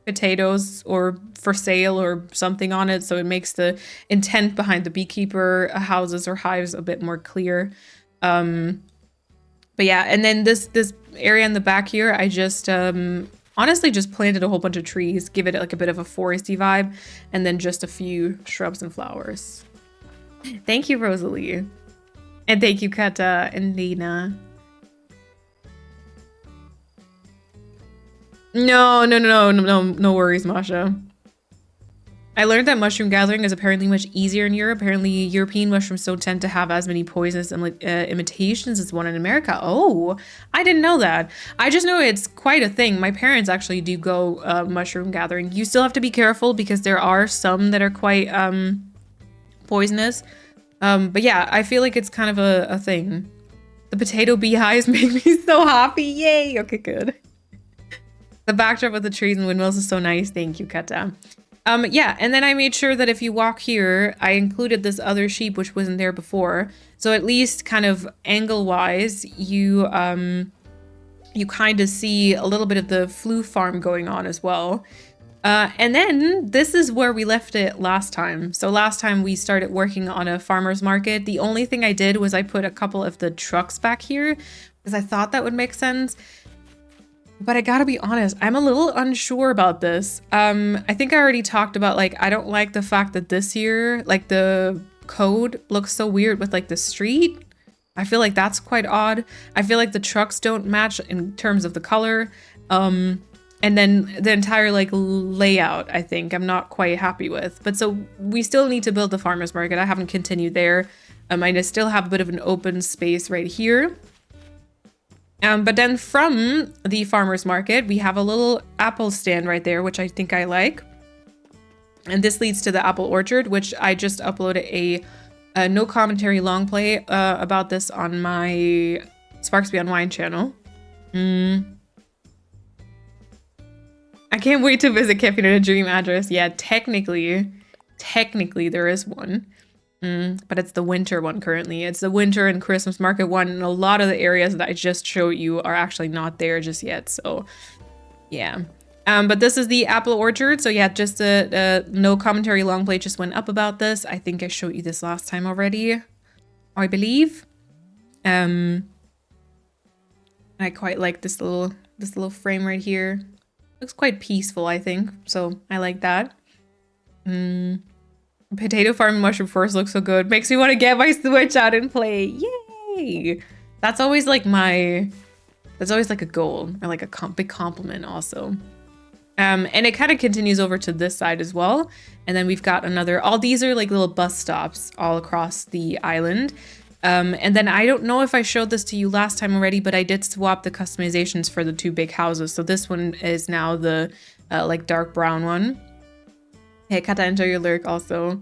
[SPEAKER 5] potatoes or for sale or something on it, so it makes the intent behind the beekeeper houses or hives a bit more clear. But yeah, and then this area in the back here, I just honestly just planted a whole bunch of trees, give it like a bit of a foresty vibe, and then just a few shrubs and flowers. Thank you, Rosalie. And thank you, Kata and Lena. No worries, Masha. I learned that mushroom gathering is apparently much easier in Europe. Apparently, European mushrooms don't tend to have as many poisonous imitations as one in America. Oh, I didn't know that. I just know it's quite a thing. My parents actually do go mushroom gathering. You still have to be careful because there are some that are quite poisonous. But yeah, I feel like it's kind of a thing. The potato beehives make me so happy. Yay. Okay, good. The backdrop of the trees and windmills is so nice. Thank you, Kata. Yeah, and then I made sure that if you walk here, I included this other sheep, which wasn't there before. So at least kind of angle-wise, you kind of see a little bit of the flue farm going on as well. And then this is where we left it last time. So last time we started working on a farmer's market. The only thing I did was I put a couple of the trucks back here because I thought that would make sense. But I gotta be honest, I'm a little unsure about this. I think I already talked about, like, I don't like the fact that this year, like, the code looks so weird with, like, the street. I feel like that's quite odd. I feel like the trucks don't match in terms of the color. And then the entire, like, layout, I think, I'm not quite happy with. But so we still need to build the farmer's market. I haven't continued there. I still have a bit of an open space right here. But then from the farmer's market, we have a little apple stand right there, which I think I like. And this leads to the apple orchard, which I just uploaded a no commentary long play about this on my Sparks Beyond Wine channel. I can't wait to visit Cafe in a Dream address. Yeah, technically there is one. But it's the winter one currently. It's the winter and Christmas market one, and a lot of the areas that I just showed you are actually not there just yet. So yeah. But this is the apple orchard. So yeah, just a no commentary long play just went up about this. I think I showed you this last time already, I believe. I quite like this little frame right here. Looks quite peaceful, I think. So I like that. Potato farm and mushroom forest looks so good. Makes me want to get my Switch out and play. Yay! That's always like a goal or like a big compliment also. And it kind of continues over to this side as well. And then we've got all these are like little bus stops all across the island. And then I don't know if I showed this to you last time already, but I did swap the customizations for the two big houses. So this one is now the like dark brown one. Hey, Kata, enjoy your lurk also.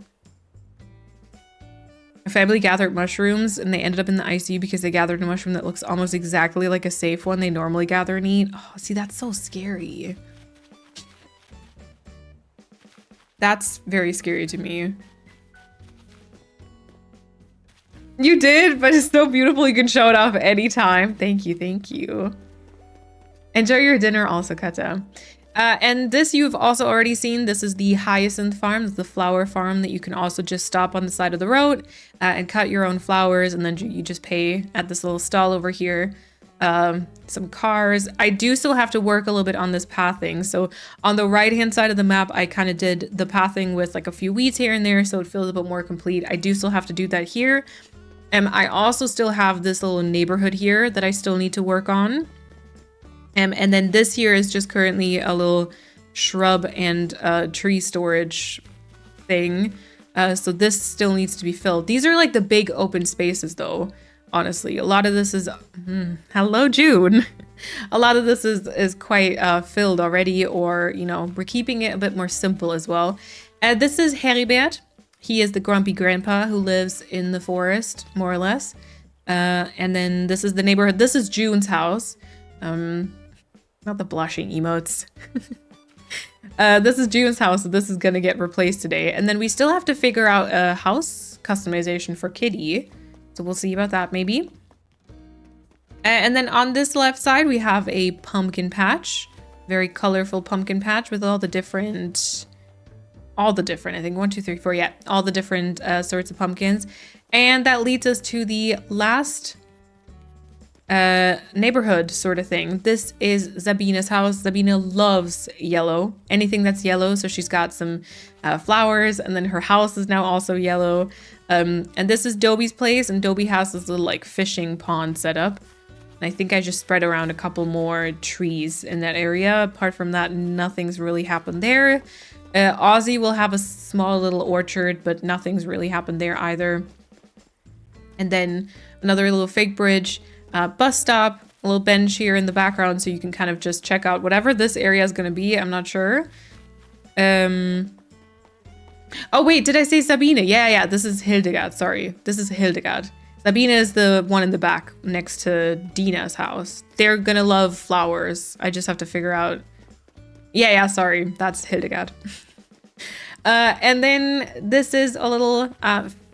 [SPEAKER 5] A family gathered mushrooms and they ended up in the ICU because they gathered a mushroom that looks almost exactly like a safe one they normally gather and eat. Oh, see, that's so scary. That's very scary to me. You did, but it's so beautiful you can show it off anytime. Thank you, thank you. Enjoy your dinner also, Kata. And this you've also already seen. This is the Hyacinth Farm, the flower farm that you can also just stop on the side of the road and cut your own flowers, and then you just pay at this little stall over here. Some cars. I do still have to work a little bit on this pathing. So on the right hand side of the map, I kind of did the pathing with like a few weeds here and there, so it feels a bit more complete. I do still have to do that here. And I also still have this little neighborhood here that I still need to work on. And then this here is just currently a little shrub and tree storage thing. So this still needs to be filled. These are like the big open spaces though, honestly. A lot of this is, hello June. A lot of this is quite filled already, or, you know, we're keeping it a bit more simple as well. This is Heribert. He is the grumpy grandpa who lives in the forest, more or less. And then this is the neighborhood. This is June's house. Not the blushing emotes. This is June's house, so this is gonna get replaced today. And then we still have to figure out a house customization for Kitty. So we'll see about that maybe. And then on this left side, we have a pumpkin patch. Very colorful pumpkin patch with all the different, I think 1, 2, 3, 4, yeah. All the different sorts of pumpkins. And that leads us to the last neighborhood sort of thing. This is Zabina's house. Zabina loves yellow, anything that's yellow. So she's got some flowers, and then her house is now also yellow. And this is Dobie's place, and Dobie has this little like fishing pond set up. And I think I just spread around a couple more trees in that area. Apart from that, nothing's really happened there. Ozzy will have a small little orchard, but nothing's really happened there either. And then another little fake bridge. Bus stop, a little bench here in the background so you can kind of just check out whatever this area is going to be. I'm not sure. Oh wait, did I say Sabina? Yeah, this is Hildegard, sorry. This is Hildegard. Sabina is the one in the back next to Dina's house. They're gonna love flowers. I just have to figure out. Yeah, sorry, that's Hildegard. And then this is a little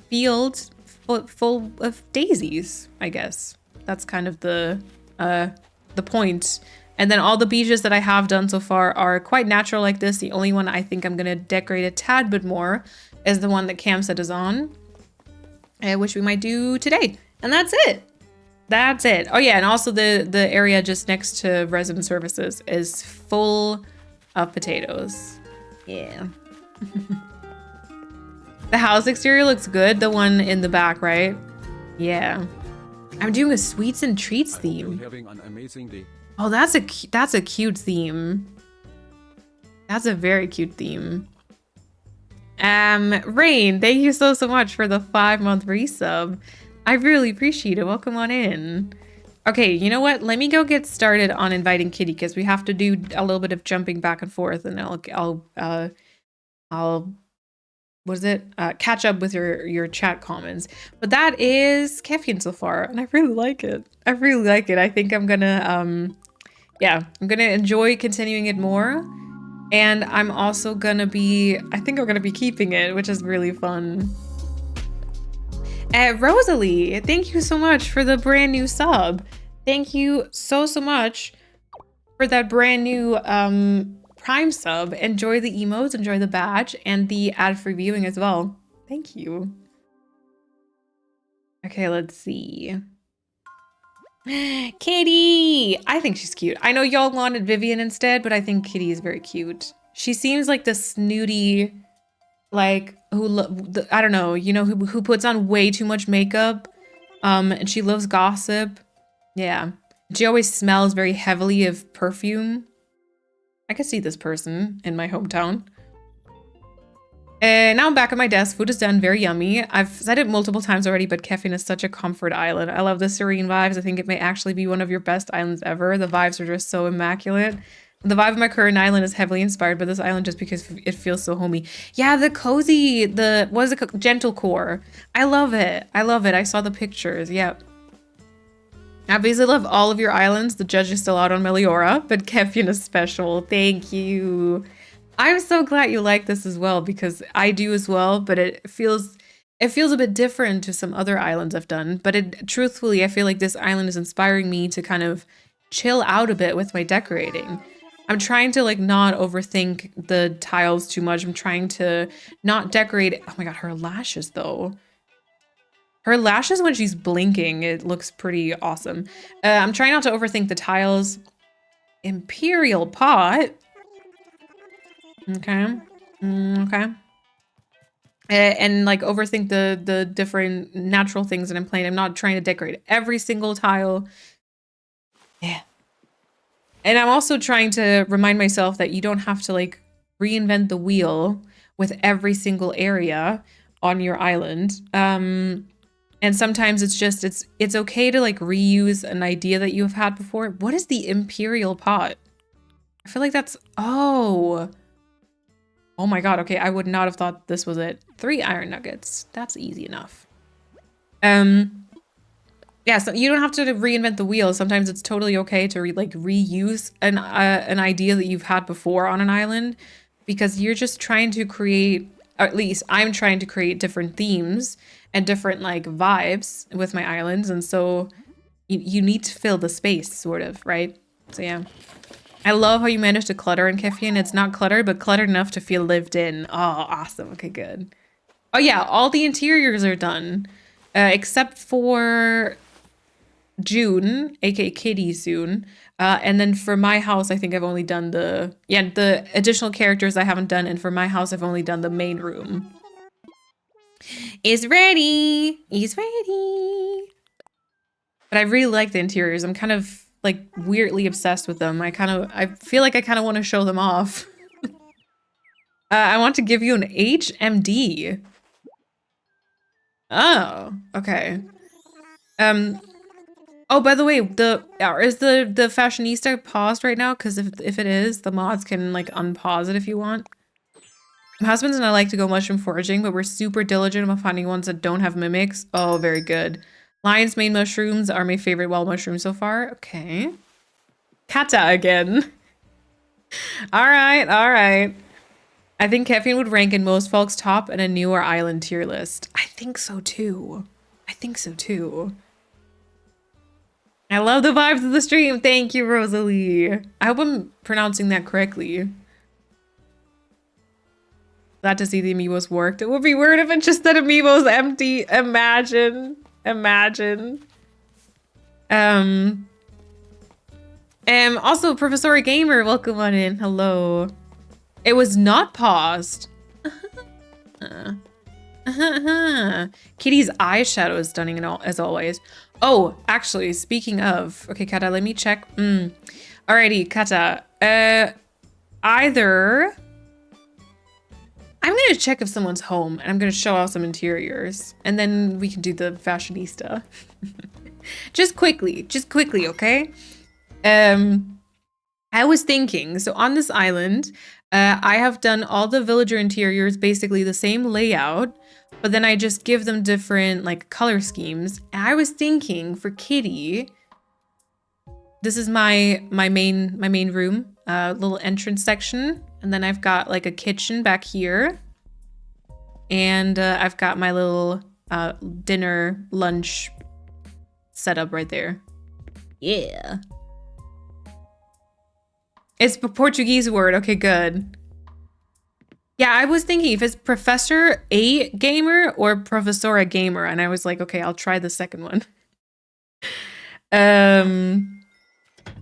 [SPEAKER 5] field full of daisies, I guess. That's kind of the point. And then all the beaches that I have done so far are quite natural like this. The only one I think I'm gonna decorate a tad bit more is the one that Camset is on, which we might do today. And that's it. That's it. Oh yeah, and also the area just next to resident services is full of potatoes. Yeah. The house exterior looks good. The one in the back, right? Yeah. I'm doing a sweets and treats theme.
[SPEAKER 2] Having an amazing day.
[SPEAKER 5] Oh, that's a cute theme. That's a very cute theme. Rain, thank you so much for the 5-month resub. I really appreciate it. Welcome on in. Okay, you know what? Let me go get started on inviting Kitty because we have to do a little bit of jumping back and forth, and I'll what is it? Catch up with your chat comments. But that is Keffian so far, and I really like it. I really like it. I think I'm gonna I'm gonna enjoy continuing it more. And I'm also gonna be, I think I'm gonna be keeping it, which is really fun. Rosalie, thank you so much for the brand new sub. Thank you so much for that brand new Prime sub. Enjoy the emotes, enjoy the badge, and the ad-free viewing as well. Thank you. Okay, let's see. Kitty! I think she's cute. I know y'all wanted Vivian instead, but I think Kitty is very cute. She seems like the snooty, like, I don't know, you know, who puts on way too much makeup. And she loves gossip. Yeah. She always smells very heavily of perfume. I could see this person in my hometown. And now I'm back at my desk. Food is done. Very yummy. I've said it multiple times already, but Keffian is such a comfort island. I love the serene vibes. I think it may actually be one of your best islands ever. The vibes are just so immaculate. The vibe of my current island is heavily inspired by this island just because it feels so homey. Yeah, the cozy, gentle core. I love it. I love it. I saw the pictures. Yep. I basically love all of your islands. The judge is still out on Meliora, but Keffian is special. Thank you. I'm so glad you like this as well because I do as well, but it feels a bit different to some other islands I've done. But truthfully, I feel like this island is inspiring me to kind of chill out a bit with my decorating. I'm trying to like not overthink the tiles too much. I'm trying to not decorate. Oh my God, her lashes though. Her lashes when she's blinking, it looks pretty awesome. I'm trying not to overthink the tiles. Imperial pot. Okay. Okay. And like overthink the different natural things that I'm playing. I'm not trying to decorate every single tile. Yeah. And I'm also trying to remind myself that you don't have to like reinvent the wheel with every single area on your island. And sometimes it's just, it's okay to like reuse an idea that you've had before. What is the Imperial pot? I feel like that's, oh my God. Okay. I would not have thought this was it. 3 iron nuggets. That's easy enough. Yeah, so you don't have to reinvent the wheel. Sometimes it's totally okay to reuse an idea that you've had before on an island, because you're just trying to create, or at least I'm trying to create different themes and different like vibes with my islands. And so you need to fill the space sort of, right? So yeah. I love how you managed to clutter in Keffian. It's not cluttered, but cluttered enough to feel lived in. Oh, awesome. Okay, good. Oh yeah, all the interiors are done. Except for June, aka Kitty soon. And then for my house, I think I've only done the additional characters I haven't done. And for my house, I've only done the main room. It's ready. It's ready. But I really like the interiors. I'm kind of like weirdly obsessed with them. I feel like I kind of want to show them off. I want to give you an HMD. Oh, okay. Oh, by the way, is the fashionista paused right now? Because if it is, the mods can like unpause it if you want. My husband and I like to go mushroom foraging, but we're super diligent about finding ones that don't have mimics. Oh, very good. Lion's mane mushrooms are my favorite wild mushrooms so far. Okay. Kata again. All right, all right. I think Keffian would rank in most folks' top in a newer island tier list. I think so too. I think so too. I love the vibes of the stream. Thank you, Rosalie. I hope I'm pronouncing that correctly. Glad to see the amiibos worked. It would be weird if it just said amiibos empty. Imagine. Imagine. Also, Professor Gamer, welcome on in. Hello. It was not paused. Kitty's eyeshadow is stunning and all, as always. Oh, actually, speaking of, okay, Kata, let me check. Alrighty, Kata. Either I'm gonna check if someone's home, and I'm gonna show off some interiors, and then we can do the fashionista. just quickly, okay? I was thinking, so on this island, I have done all the villager interiors basically the same layout, but then I just give them different like color schemes. And I was thinking for Kitty, this is my main room, little entrance section, and then I've got like a kitchen back here, and I've got my little dinner lunch setup right there. Yeah. It's a Portuguese word. Okay, good. Yeah, I was thinking if it's Professor A Gamer or Professora Gamer, and I was like, okay, I'll try the second one.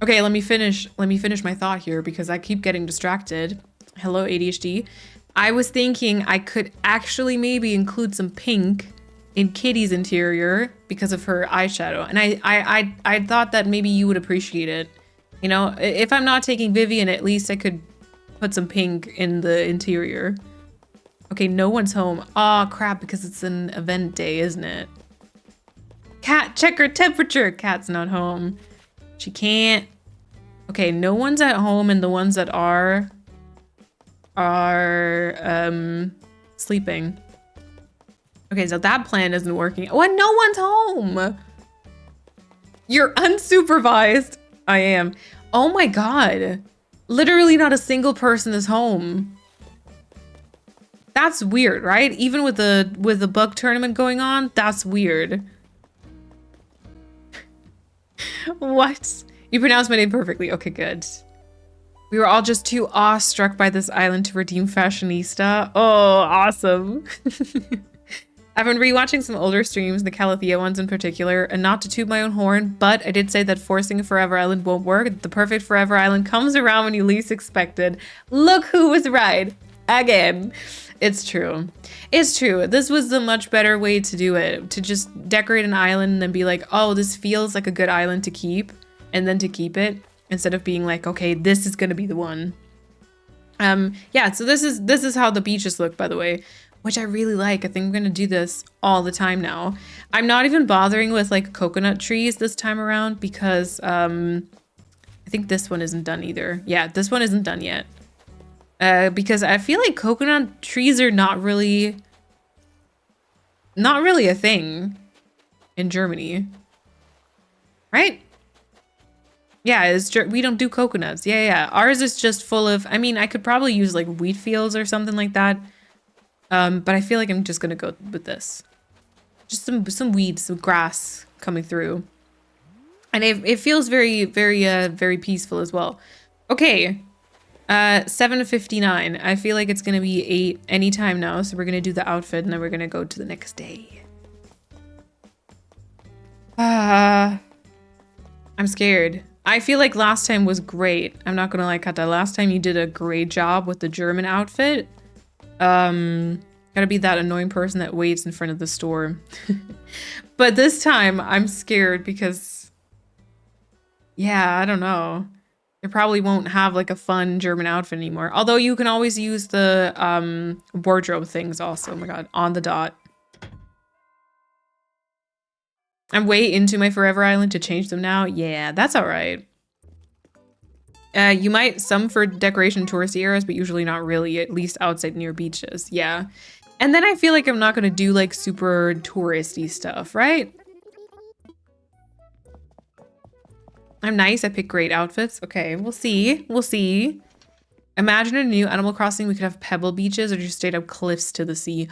[SPEAKER 5] Okay, let me finish my thought here because I keep getting distracted. Hello, ADHD. I was thinking I could actually maybe include some pink in Kitty's interior because of her eyeshadow, and I thought that maybe you would appreciate it. You know, if I'm not taking Vivian, at least I could put some pink in the interior. Okay, no one's home. Aw, crap, because it's an event day, isn't it? Cat, check her temperature. Cat's not home. She can't. Okay, no one's at home, and the ones that are sleeping. Okay, so that plan isn't working. Oh, and no one's home. You're unsupervised. I am. Oh my god. Literally not a single person is home. That's weird, right? Even with the bug tournament going on, that's weird. What? You pronounced my name perfectly. Okay, good. We were all just too awestruck by this island to redeem Fashionista. Oh, awesome. I've been rewatching some older streams, the Calathea ones in particular, and not to toot my own horn, but I did say that forcing a Forever Island won't work. The perfect Forever Island comes around when you least expected. Look who was right. Again. It's true. It's true. This was the much better way to do it. To just decorate an island and then be like, oh, this feels like a good island to keep. And then to keep it. Instead of being like, okay, this is gonna be the one. Yeah, so this is how the beaches look, by the way. Which I really like. I think I'm gonna do this all the time now. I'm not even bothering with like coconut trees this time around because I think this one isn't done either. Yeah, this one isn't done yet. Because I feel like coconut trees are not really a thing in Germany. Right? Yeah, we don't do coconuts. Yeah. Ours is just full of, I mean, I could probably use like wheat fields or something like that. But I feel like I'm just gonna go with this. Just some weeds, some grass coming through. And it feels very, very peaceful as well. Okay. 7:59. I feel like it's gonna be 8 anytime now, so we're gonna do the outfit and then we're gonna go to the next day. I'm scared. I feel like last time was great. I'm not gonna lie, Kata. Last time you did a great job with the German outfit. Gotta be that annoying person that waits in front of the store. But this time I'm scared because, yeah, I don't know. They probably won't have like a fun German outfit anymore. Although you can always use the wardrobe things also. Oh my god, on the dot. I'm way into my Forever Island to change them now. Yeah, that's all right. You might some for decoration touristy areas, but usually not really, at least outside near beaches. Yeah. And then I feel like I'm not gonna do like super touristy stuff, right? I'm nice. I pick great outfits. Okay, we'll see. We'll see. Imagine a new Animal Crossing. We could have pebble beaches or just straight up cliffs to the sea.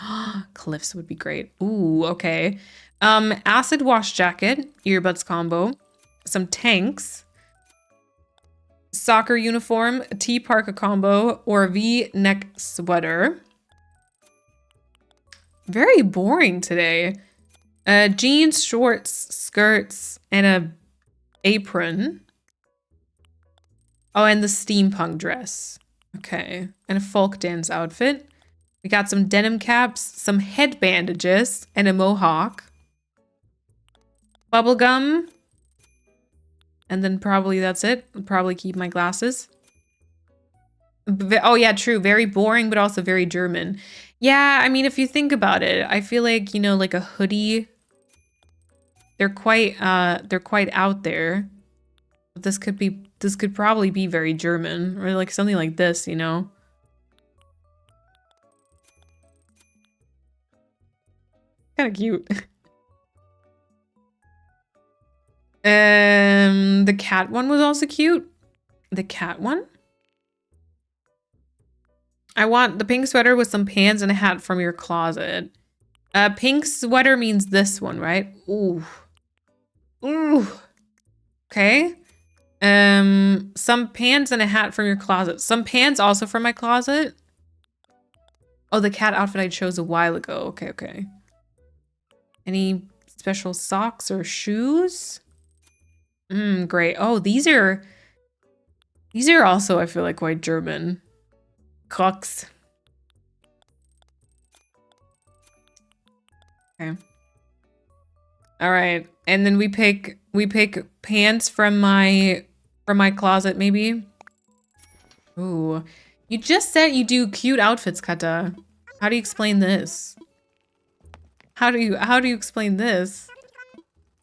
[SPEAKER 5] Cliffs would be great. Ooh, okay. Acid wash jacket, earbuds combo, some tanks, soccer uniform, tea parka combo, or V-neck sweater. Very boring today. Jeans, shorts, skirts, and a apron. Oh, and the steampunk dress. Okay. And a folk dance outfit. We got some denim caps, some head bandages, and a mohawk. Bubblegum. And then probably that's it. I'll probably keep my glasses. Oh yeah, true. Very boring, but also very German. Yeah, I mean, if you think about it, I feel like, you know, like a hoodie. They're quite out there. But this could probably be very German, or like something like this, you know. Kind of cute. The cat one was also cute. The cat one? I want the pink sweater with some pants and a hat from your closet. Pink sweater means this one, right? Ooh. Ooh. Okay. Some pants and a hat from your closet. Some pants also from my closet. Oh, the cat outfit I chose a while ago. Okay, okay. Any special socks or shoes? Great. Oh, these are also, I feel like, quite German. Crocs. Okay. All right. And then we pick pants from my closet, maybe. Ooh. You just said you do cute outfits, Kata. How do you explain this? How do you explain this?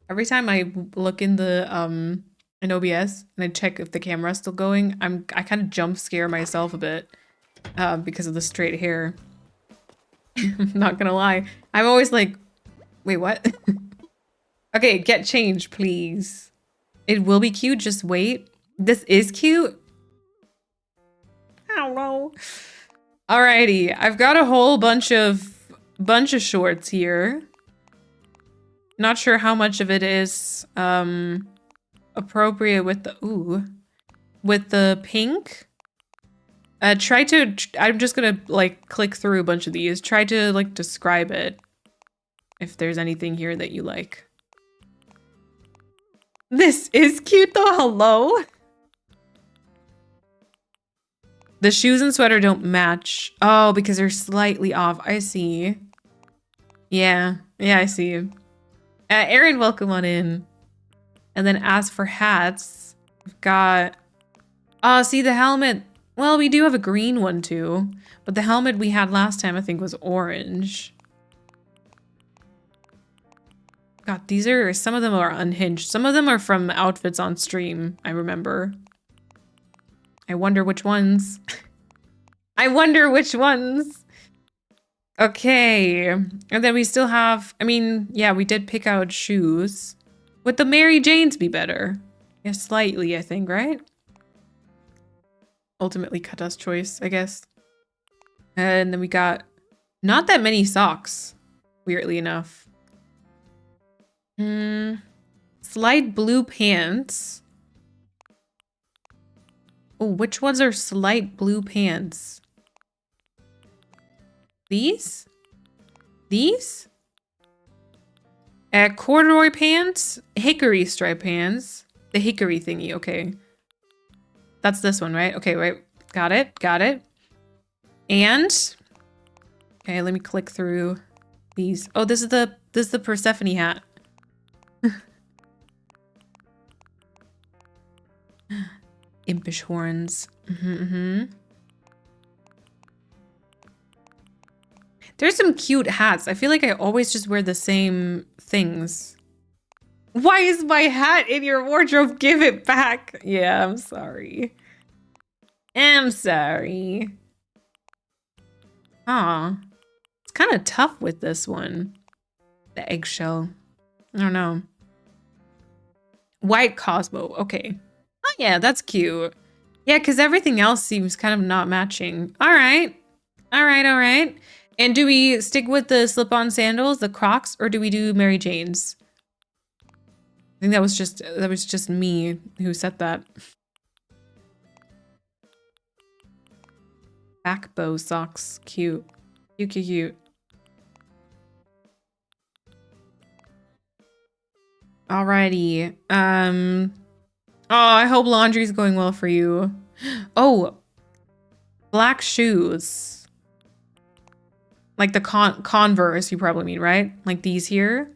[SPEAKER 5] Every time I look in the in OBS and I check if the camera's still going, I kind of jump scare myself a bit because of the straight hair. I'm not gonna lie. I'm always like, wait, what? Okay, get changed, please. It will be cute, just wait. This is cute? I don't know. Alrighty, I've got a whole bunch of shorts here. Not sure how much of it is appropriate with the with the pink. Try to, I'm just gonna like click through a bunch of these. Try to like describe it. If there's anything here that you like. This is cute though, hello? The shoes and sweater don't match. Oh, because they're slightly off. I see. Yeah, I see. Aaron, welcome on in. And then as for hats, we've got... Oh, see the helmet. Well, we do have a green one too. But the helmet we had last time I think was orange. God, these are... Some of them are unhinged. Some of them are from outfits on stream, I remember. I wonder which ones. I wonder which ones. Okay. And then we still have... I mean, yeah, we did pick out shoes. Would the Mary Janes be better? Yeah, slightly, I think, right? Ultimately, Kata's choice, I guess. And then we got not that many socks, weirdly enough. Slight blue pants. Oh, which ones are slight blue pants? These? These? Corduroy pants, hickory stripe pants. The hickory thingy, okay. That's this one, right? Okay, right. Got it. And okay, let me click through these. Oh, this is the Persephone hat. Impish horns. There's some cute hats. I feel like I always just wear the same things. Why is my hat in your wardrobe? Give it back. Yeah, I'm sorry. I'm sorry. Aw. It's kind of tough with this one. The eggshell. I don't know. White Cosmo. Okay. Oh, yeah, that's cute. Yeah, because everything else seems kind of not matching. All right. And do we stick with the slip-on sandals, the Crocs, or do we do Mary Jane's? I think that was just me who said that. Back bow socks. Cute. Cute. Alrighty. Oh, I hope laundry's going well for you. Oh, black shoes. Like the Converse, you probably mean, right? Like these here?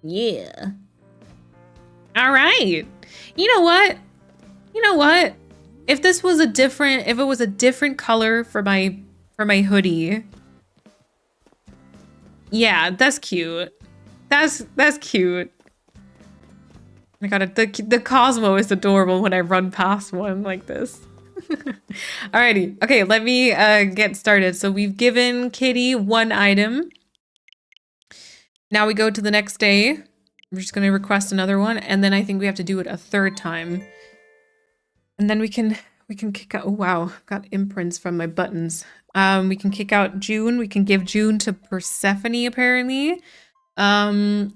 [SPEAKER 5] Yeah. All right. You know what? If it was a different color for my hoodie. Yeah, that's cute. That's cute. I got it. The Cosmo is adorable when I run past one like this. Alrighty. Okay, let me get started. So we've given Kitty one item. Now we go to the next day. We're just gonna request another one, and then I think we have to do it a third time. And then we can kick out. Oh wow, got imprints from my buttons. We can kick out June. We can give June to Persephone apparently. And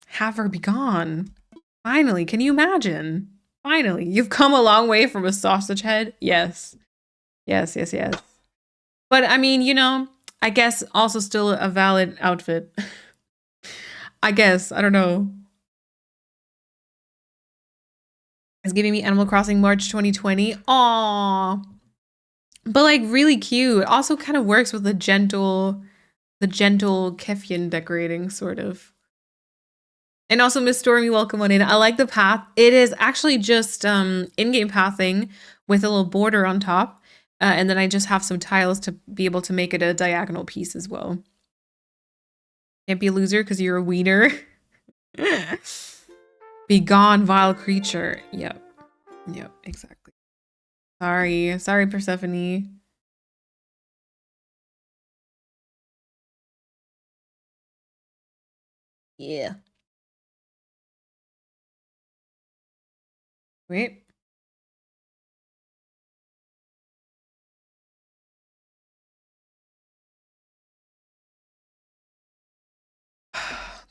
[SPEAKER 5] have her be gone. Finally, can you imagine? Finally, you've come a long way from a sausage head. Yes. But I mean, you know, I guess also still a valid outfit. I guess, I don't know. It's giving me Animal Crossing March 2020. Aww. But like really cute. Also kind of works with the gentle Kefian decorating sort of. And also Miss Stormy, welcome on in. I like the path. It is actually just in-game pathing with a little border on top. And then I just have some tiles to be able to make it a diagonal piece as well. Can't be a loser because you're a wiener. Be gone, vile creature. Yep, exactly. Sorry, Persephone. Yeah. Wait.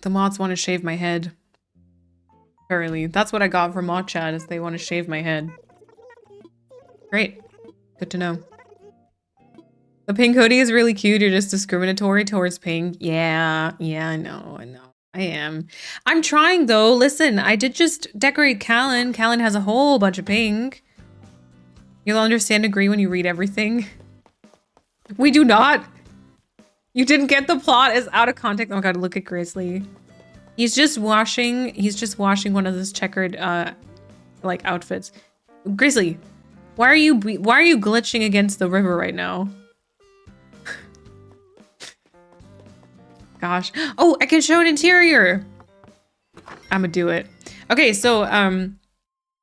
[SPEAKER 5] The mods want to shave my head. Apparently. That's what I got from Mod Chat, is they want to shave my head. Great. Good to know. The pink hoodie is really cute. You're just discriminatory towards pink. Yeah, I know. I am. I'm trying though. Listen, I did just decorate Callan. Callan has a whole bunch of pink. You'll understand, agree when you read everything. We do not. You didn't get the plot as out of context. Oh my god, look at Grizzly. He's just washing one of those checkered like outfits. Grizzly, why are you glitching against the river right now? Gosh. Oh, I can show an interior. I'm gonna do it. Okay, so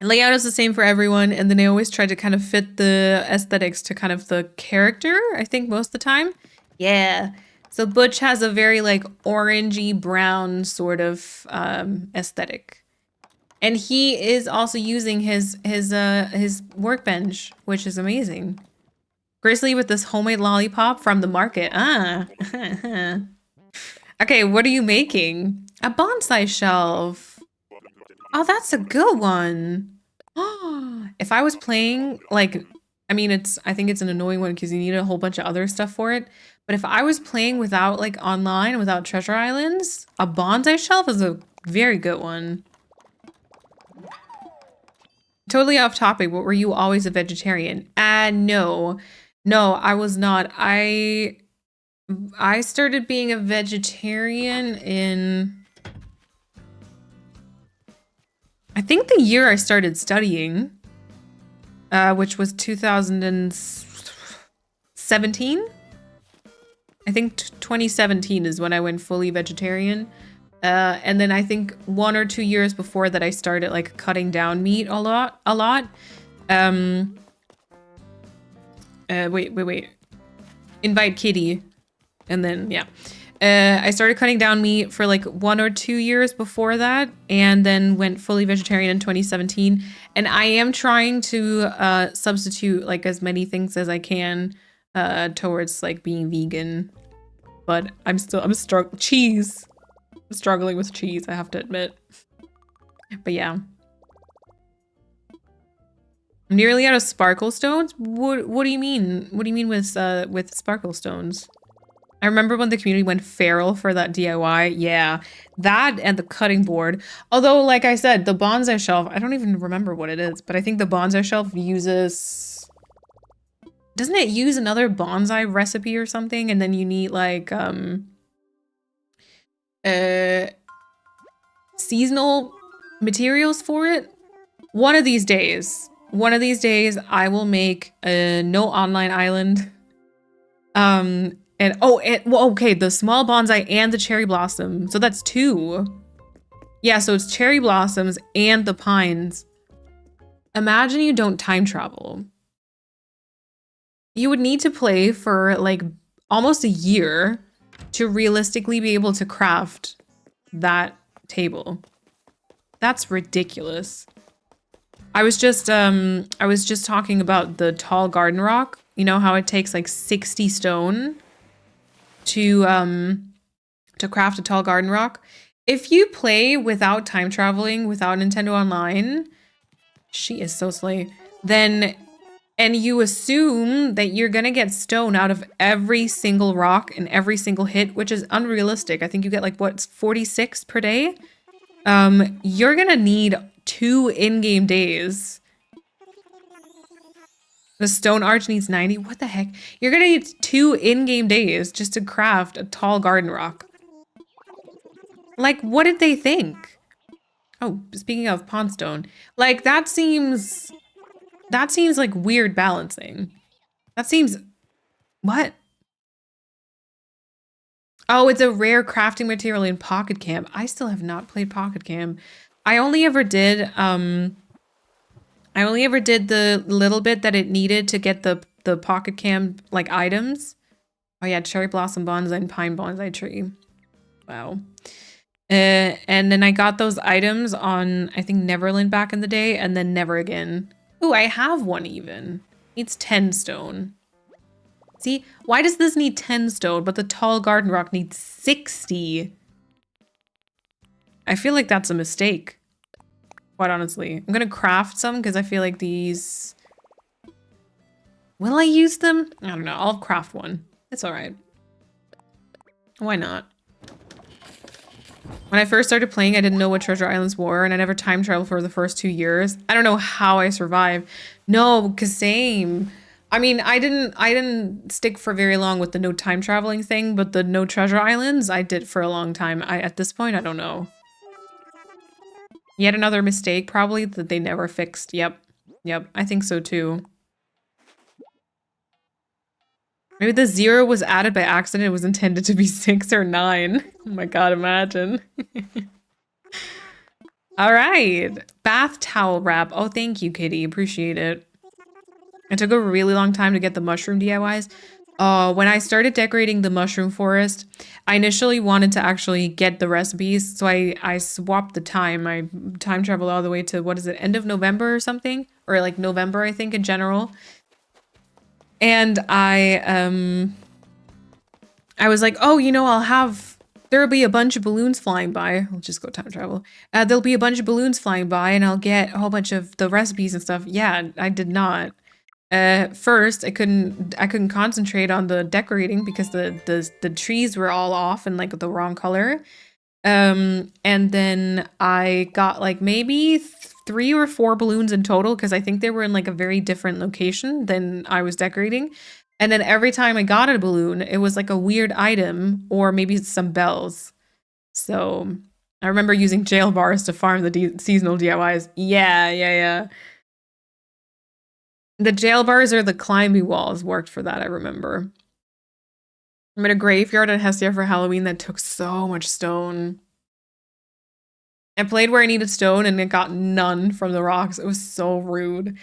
[SPEAKER 5] layout is the same for everyone, and then I always try to kind of fit the aesthetics to kind of the character, I think most of the time. Yeah. So Butch has a very like orangey brown sort of aesthetic. And he is also using his workbench, which is amazing. Grizzly with this homemade lollipop from the market. Ah. Okay, what are you making? A bonsai shelf. Oh, that's a good one. If I was playing, like, I mean, I think it's an annoying one because you need a whole bunch of other stuff for it. But if I was playing without, like, online, without Treasure Islands, a bonsai shelf is a very good one. Totally off topic, but were you always a vegetarian? No. No, I was not. I started being a vegetarian in, I think the year I started studying, which was 2017. I think 2017 is when I went fully vegetarian. And then I think 1 or 2 years before that I started like cutting down meat a lot. Wait. Invite Kitty. And then, yeah. I started cutting down meat for like 1 or 2 years before that, and then went fully vegetarian in 2017. And I am trying to substitute like as many things as I can towards like being vegan. But I'm struggling. Cheese. I'm struggling with cheese, I have to admit. But yeah. I'm nearly out of sparkle stones? What do you mean? What do you mean with sparkle stones? I remember when the community went feral for that DIY. Yeah, that and the cutting board. Although, like I said, the bonsai shelf, I don't even remember what it is, but I think the bonsai shelf uses... Doesn't it use another bonsai recipe or something? And then you need like, seasonal materials for it? One of these days, I will make a no online island. Well, okay, the small bonsai and the cherry blossom. So that's 2. Yeah, so it's cherry blossoms and the pines. Imagine you don't time travel. You would need to play for like almost a year to realistically be able to craft that table. That's ridiculous. I was just talking about the tall garden rock. You know how it takes like 60 stone to craft a tall garden rock. If you play without time traveling, without Nintendo Online, she is so slay. Then, and you assume that you're gonna get stone out of every single rock and every single hit, which is unrealistic. I think you get like what, 46 per day. You're gonna need 2 in-game days. The stone arch needs 90. What the heck? You're gonna need 2 in-game days just to craft a tall garden rock. Like, what did they think? Oh, speaking of pondstone, like that seems like weird balancing. That seems, what? Oh, it's a rare crafting material in Pocket Camp. I still have not played Pocket Camp. I only ever did the little bit that it needed to get the Pocket Camp like items. Oh yeah, cherry blossom bonsai and pine bonsai tree. Wow. And then I got those items on, I think, Neverland back in the day, and then never again. Ooh, I have one even. It's 10 stone. See, why does this need 10 stone, but the tall garden rock needs 60? I feel like that's a mistake. Quite honestly. I'm gonna craft some because I feel like these... Will I use them? I don't know. I'll craft one. It's alright. Why not? When I first started playing, I didn't know what Treasure Islands were, and I never time traveled for the first 2 years. I don't know how I survived. No, because same. I mean, I didn't stick for very long with the no time traveling thing, but the no Treasure Islands, I did for a long time. At this point, I don't know. Yet another mistake, probably, that they never fixed. Yep. Yep, I think so too. Maybe the 0 was added by accident. It was intended to be 6 or 9. Oh my god, imagine. All right. Bath towel wrap. Oh, thank you, Kitty. Appreciate it. It took a really long time to get the mushroom DIYs. When I started decorating the mushroom forest, I initially wanted to actually get the recipes. So I swapped the time. I time traveled all the way to, what is it, end of November or something? Or like November, I think, in general. And I was like, oh, you know, there'll be a bunch of balloons flying by. I'll just go time travel. There'll be a bunch of balloons flying by and I'll get a whole bunch of the recipes and stuff. Yeah, I did not. First, I couldn't concentrate on the decorating because the trees were all off and like the wrong color. And then I got like maybe 3 or 4 balloons in total because I think they were in like a very different location than I was decorating. And then every time I got a balloon, it was like a weird item or maybe some bells. So I remember using jail bars to farm the seasonal DIYs. Yeah. The jail bars or the climbing walls worked for that, I remember. I'm in a graveyard at Hestia for Halloween that took so much stone. I played where I needed stone and it got none from the rocks. It was so rude.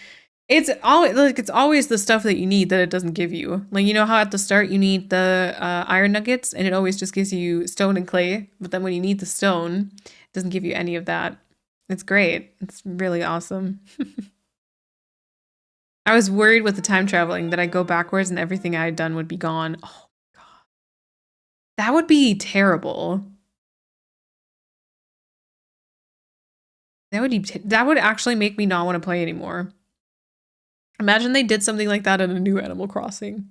[SPEAKER 5] It's always the stuff that you need that it doesn't give you. Like, you know how at the start you need the iron nuggets and it always just gives you stone and clay. But then when you need the stone, it doesn't give you any of that. It's great. It's really awesome. I was worried with the time traveling that I'd go backwards and everything I had done would be gone. Oh my god. That would be terrible. That would actually make me not want to play anymore. Imagine they did something like that in a new Animal Crossing.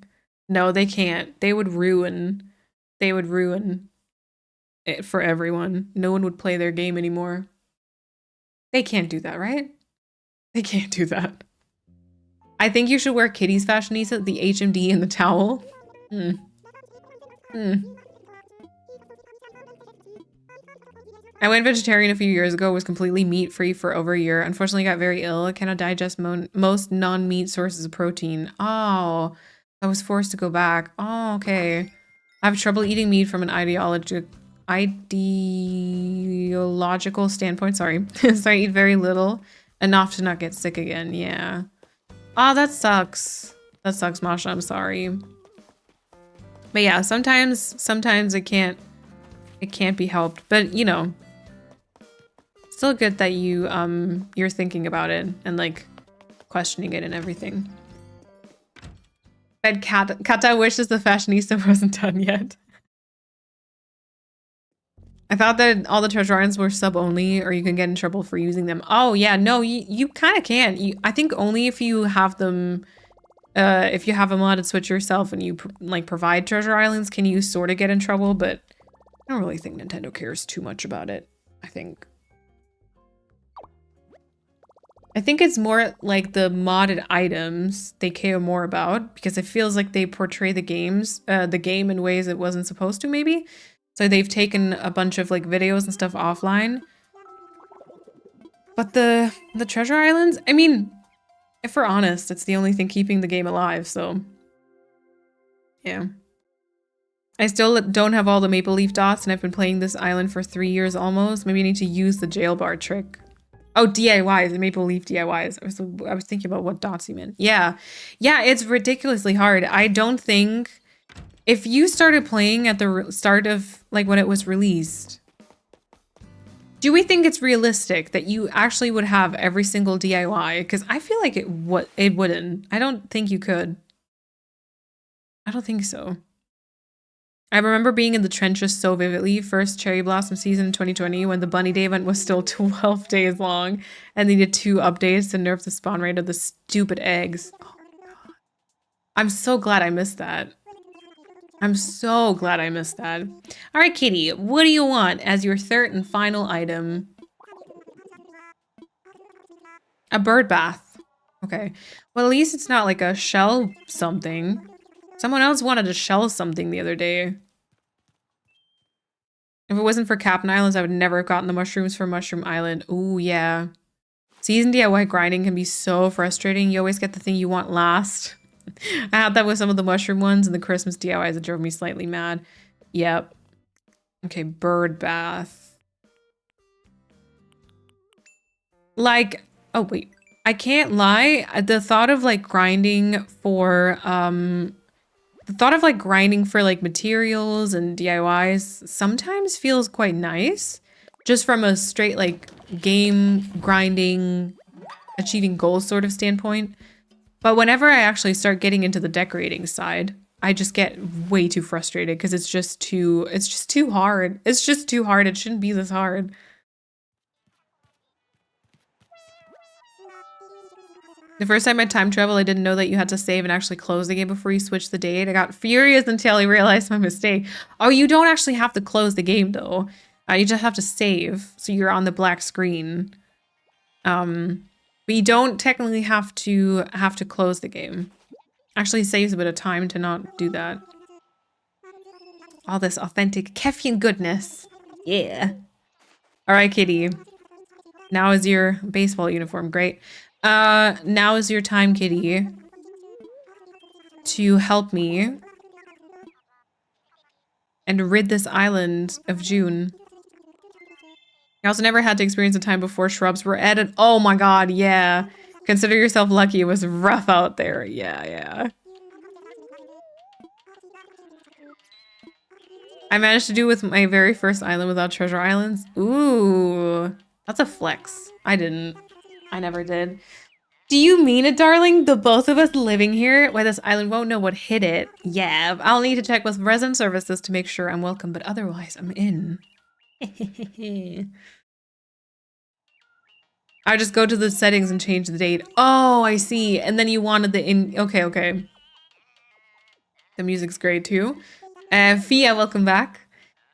[SPEAKER 5] No, they can't. They would ruin it for everyone. No one would play their game anymore. They can't do that, right? They can't do that. I think you should wear Kitty's fashionista, the HMD and the towel. I went vegetarian a few years ago, was completely meat-free for over a year. Unfortunately, got very ill. I cannot digest most non-meat sources of protein. Oh, I was forced to go back. Oh, okay. I have trouble eating meat from an ideological standpoint. Sorry. So I eat very little, enough to not get sick again. Yeah. Oh, that sucks. That sucks, Masha. I'm sorry. But yeah, sometimes it can't be helped. But you know, still good that you're thinking about it and like questioning it and everything. But Kata wishes the fashionista wasn't done yet. I thought that all the treasure islands were sub only, or you can get in trouble for using them. Oh yeah, no, you kind of can. I think only if you have them, if you have a modded Switch yourself and you like provide treasure islands, can you sort of get in trouble. But I don't really think Nintendo cares too much about it. I think it's more like the modded items they care more about because it feels like they portray the game in ways it wasn't supposed to, maybe. So they've taken a bunch of like videos and stuff offline. But the treasure islands, I mean, if we're honest, it's the only thing keeping the game alive, so yeah. I still don't have all the maple leaf dots and I've been playing this island for 3 years almost. Maybe I need to use the jail bar trick. Oh, DIYs, the maple leaf DIYs. I was thinking about what dots you meant. Yeah. Yeah, it's ridiculously hard. I don't think... If you started playing at the start of, like, when it was released, do we think it's realistic that you actually would have every single DIY? Because I feel like it wouldn't. I don't think you could. I don't think so. I remember being in the trenches so vividly. First cherry blossom season in 2020 when the bunny day event was still 12 days long and they did 2 updates to nerf the spawn rate of the stupid eggs. Oh my god. I'm so glad I missed that. I'm so glad I missed that. All right, Kitty, what do you want as your third and final item? A bird bath. Okay. Well, at least it's not like a shell something. Someone else wanted a shell something the other day. If it wasn't for Captain Islands, I would never have gotten the mushrooms for Mushroom Island. Ooh, yeah. Season DIY grinding can be so frustrating. You always get the thing you want last. I had that with some of the mushroom ones and the Christmas DIYs that drove me slightly mad. Yep. Okay, bird bath. Like, oh wait. I can't lie. The thought of like grinding for like materials and DIYs sometimes feels quite nice. Just from a straight like game grinding, achieving goals sort of standpoint. But whenever I actually start getting into the decorating side, I just get way too frustrated because it's just too hard. It's just too hard. It shouldn't be this hard. The first time I time traveled, I didn't know that you had to save and actually close the game before you switch the date. I got furious until I realized my mistake. Oh, you don't actually have to close the game though. You just have to save, so you're on the black screen. But you don't technically have to close the game. Actually saves a bit of time to not do that. All this authentic Kefian goodness. Yeah. All right, Kitty. Now is your baseball uniform. Great. Now is your time, Kitty, to help me and rid this island of June. I also never had to experience a time before shrubs were added. Oh my god, yeah. Consider yourself lucky. It was rough out there. Yeah. I managed to do with my very first island without treasure islands. Ooh, that's a flex. I didn't. I never did. Do you mean it, darling? The both of us living here? Why this island won't know what hit it? Yeah, I'll need to check with resident services to make sure I'm welcome, but otherwise I'm in. I just go to the settings and change the date. Oh, I see. And then you wanted the in. Okay. The music's great too. Fia, welcome back.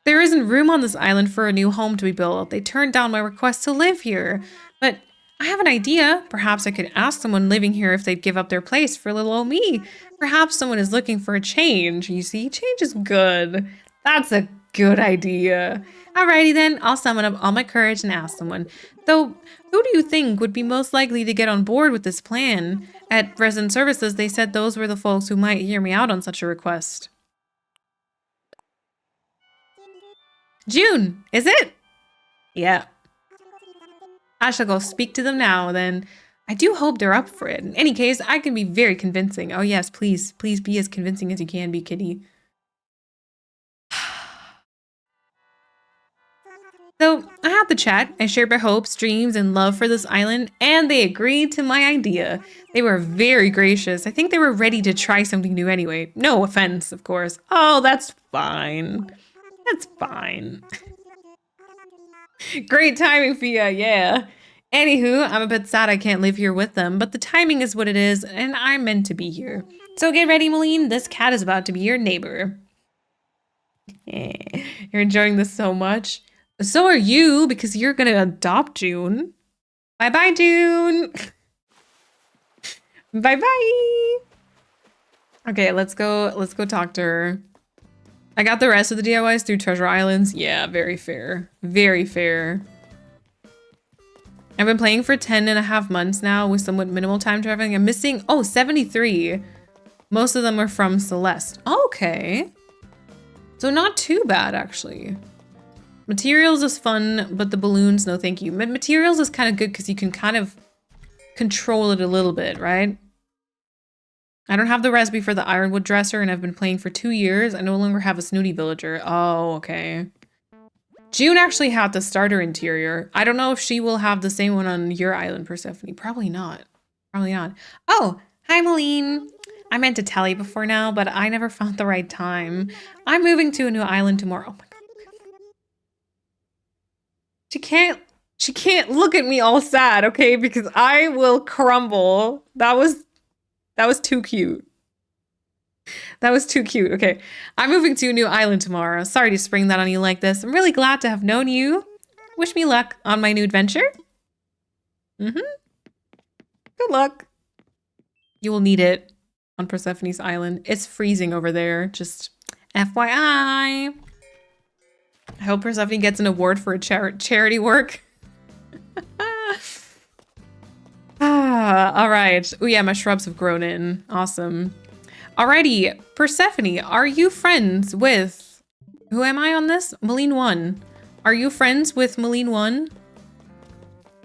[SPEAKER 5] There isn't room on this island for a new home to be built. They turned down my request to live here. But I have an idea. Perhaps I could ask someone living here if they'd give up their place for little old me. Perhaps someone is looking for a change. You see, change is good. That's a good idea. Alrighty then, I'll summon up all my courage and ask someone. Though, who do you think would be most likely to get on board with this plan? At resident services, they said those were the folks who might hear me out on such a request. June, is it? Yeah. I shall go speak to them now, then. I do hope they're up for it. In any case, I can be very convincing. Oh yes, please be as convincing as you can be, Kitty. So, I had the chat, I shared my hopes, dreams, and love for this island, and they agreed to my idea. They were very gracious. I think they were ready to try something new anyway. No offense, of course. Oh, that's fine. That's fine. Great timing, Fia, yeah. Anywho, I'm a bit sad I can't live here with them, but the timing is what it is, and I'm meant to be here. So get ready, Malene. This cat is about to be your neighbor. You're enjoying this so much. So are you, because you're gonna adopt June. Bye-bye, June. Bye-bye. Okay, let's go talk to her. I got the rest of the DIYs through Treasure Islands. Yeah, very fair. Very fair. I've been playing for 10.5 months now with somewhat minimal time traveling. I'm missing, 73. Most of them are from Celeste. Okay. So not too bad, actually. Materials is fun, but the balloons, no thank you. Materials is kind of good because you can kind of control it a little bit, right? I don't have the recipe for the ironwood dresser and I've been playing for 2 years. I no longer have a snooty villager. Oh, okay. June actually had the starter interior. I don't know if she will have the same one on your island, Persephone. Probably not. Probably not. Oh, hi, Malene. I meant to tell you before now, but I never found the right time. I'm moving to a new island tomorrow. Oh my god. She can't look at me all sad, okay? Because I will crumble. That was too cute. That was too cute. Okay. I'm moving to a new island tomorrow. Sorry to spring that on you like this. I'm really glad to have known you. Wish me luck on my new adventure. Good luck. You will need it on Persephone's island. It's freezing over there. Just FYI. I hope Persephone gets an award for a charity work. All right. Oh yeah, my shrubs have grown in. Awesome. Alrighty, Persephone, are you friends with... Who am I on this? Maline 1. Are you friends with Maline 1?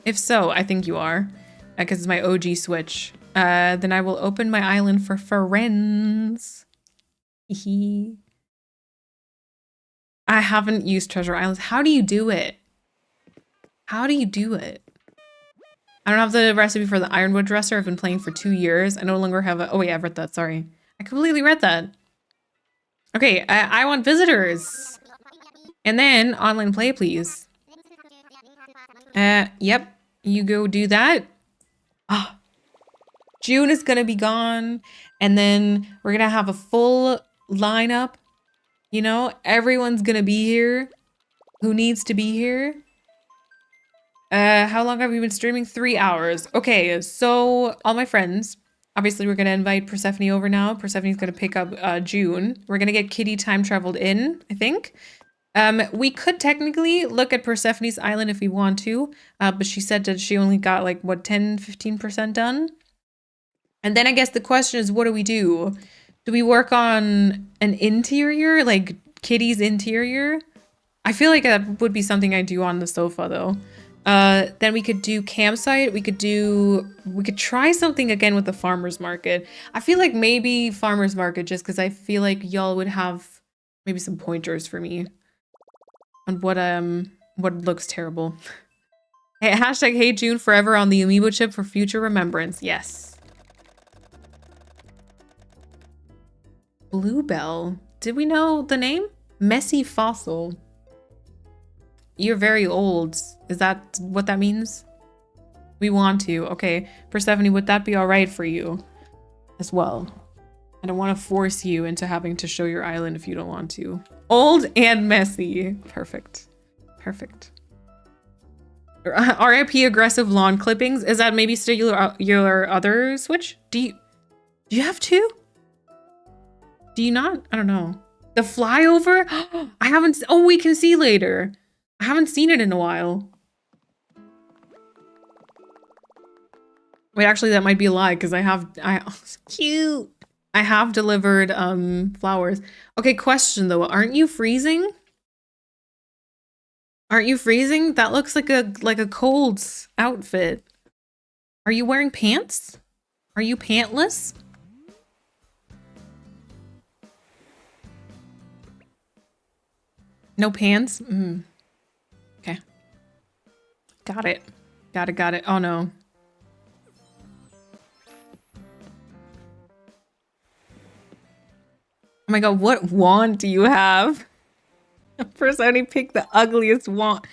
[SPEAKER 5] If so, I think you are. Because it's my OG Switch. Then I will open my island for friends. I haven't used Treasure Islands. How do you do it? How do you do it? I don't have the recipe for the Ironwood dresser. I've been playing for 2 years. I no longer have a... Oh wait, I've read that. Sorry. I completely read that. Okay, I want visitors. And then online play, please. Yep. You go do that. Ah. June is gonna be gone. And then we're gonna have a full lineup. You know, everyone's gonna be here who needs to be here. How long have we been streaming? 3 hours. Okay, so all my friends, obviously we're gonna invite Persephone over now. Persephone's gonna pick up June. We're gonna get Kitty time traveled in, I think. We could technically look at Persephone's island if we want to, but she said that she only got like, what, 10-15% done? And then I guess the question is, what do we do? Do we work on an interior, like Kitty's interior? I feel like that would be something I do on the sofa though. Then we could do campsite. We could try something again with the farmer's market. I feel like maybe farmer's market just because I feel like y'all would have maybe some pointers for me on what looks terrible. Hey, hashtag Hey June forever on the amiibo chip for future remembrance. Yes. Bluebell. Did we know the name? Messy Fossil. You're very old. Is that what that means? We want to. Okay. Persephone, would that be all right for you as well? I don't want to force you into having to show your island if you don't want to. Old and messy. Perfect. Perfect. RIP aggressive lawn clippings. Is that maybe still your other Switch? Do you have two? Do you not? I don't know. The flyover? I haven't... Oh, we can see later. I haven't seen it in a while. Wait, actually, that might be a lie because oh, cute. I have delivered flowers. Okay, question though. Aren't you freezing? Aren't you freezing? That looks like a cold outfit. Are you wearing pants? Are you pantless? No pants? Okay. Got it. Got it. Oh no. Oh my god, what wand do you have? First, I only picked the ugliest wand.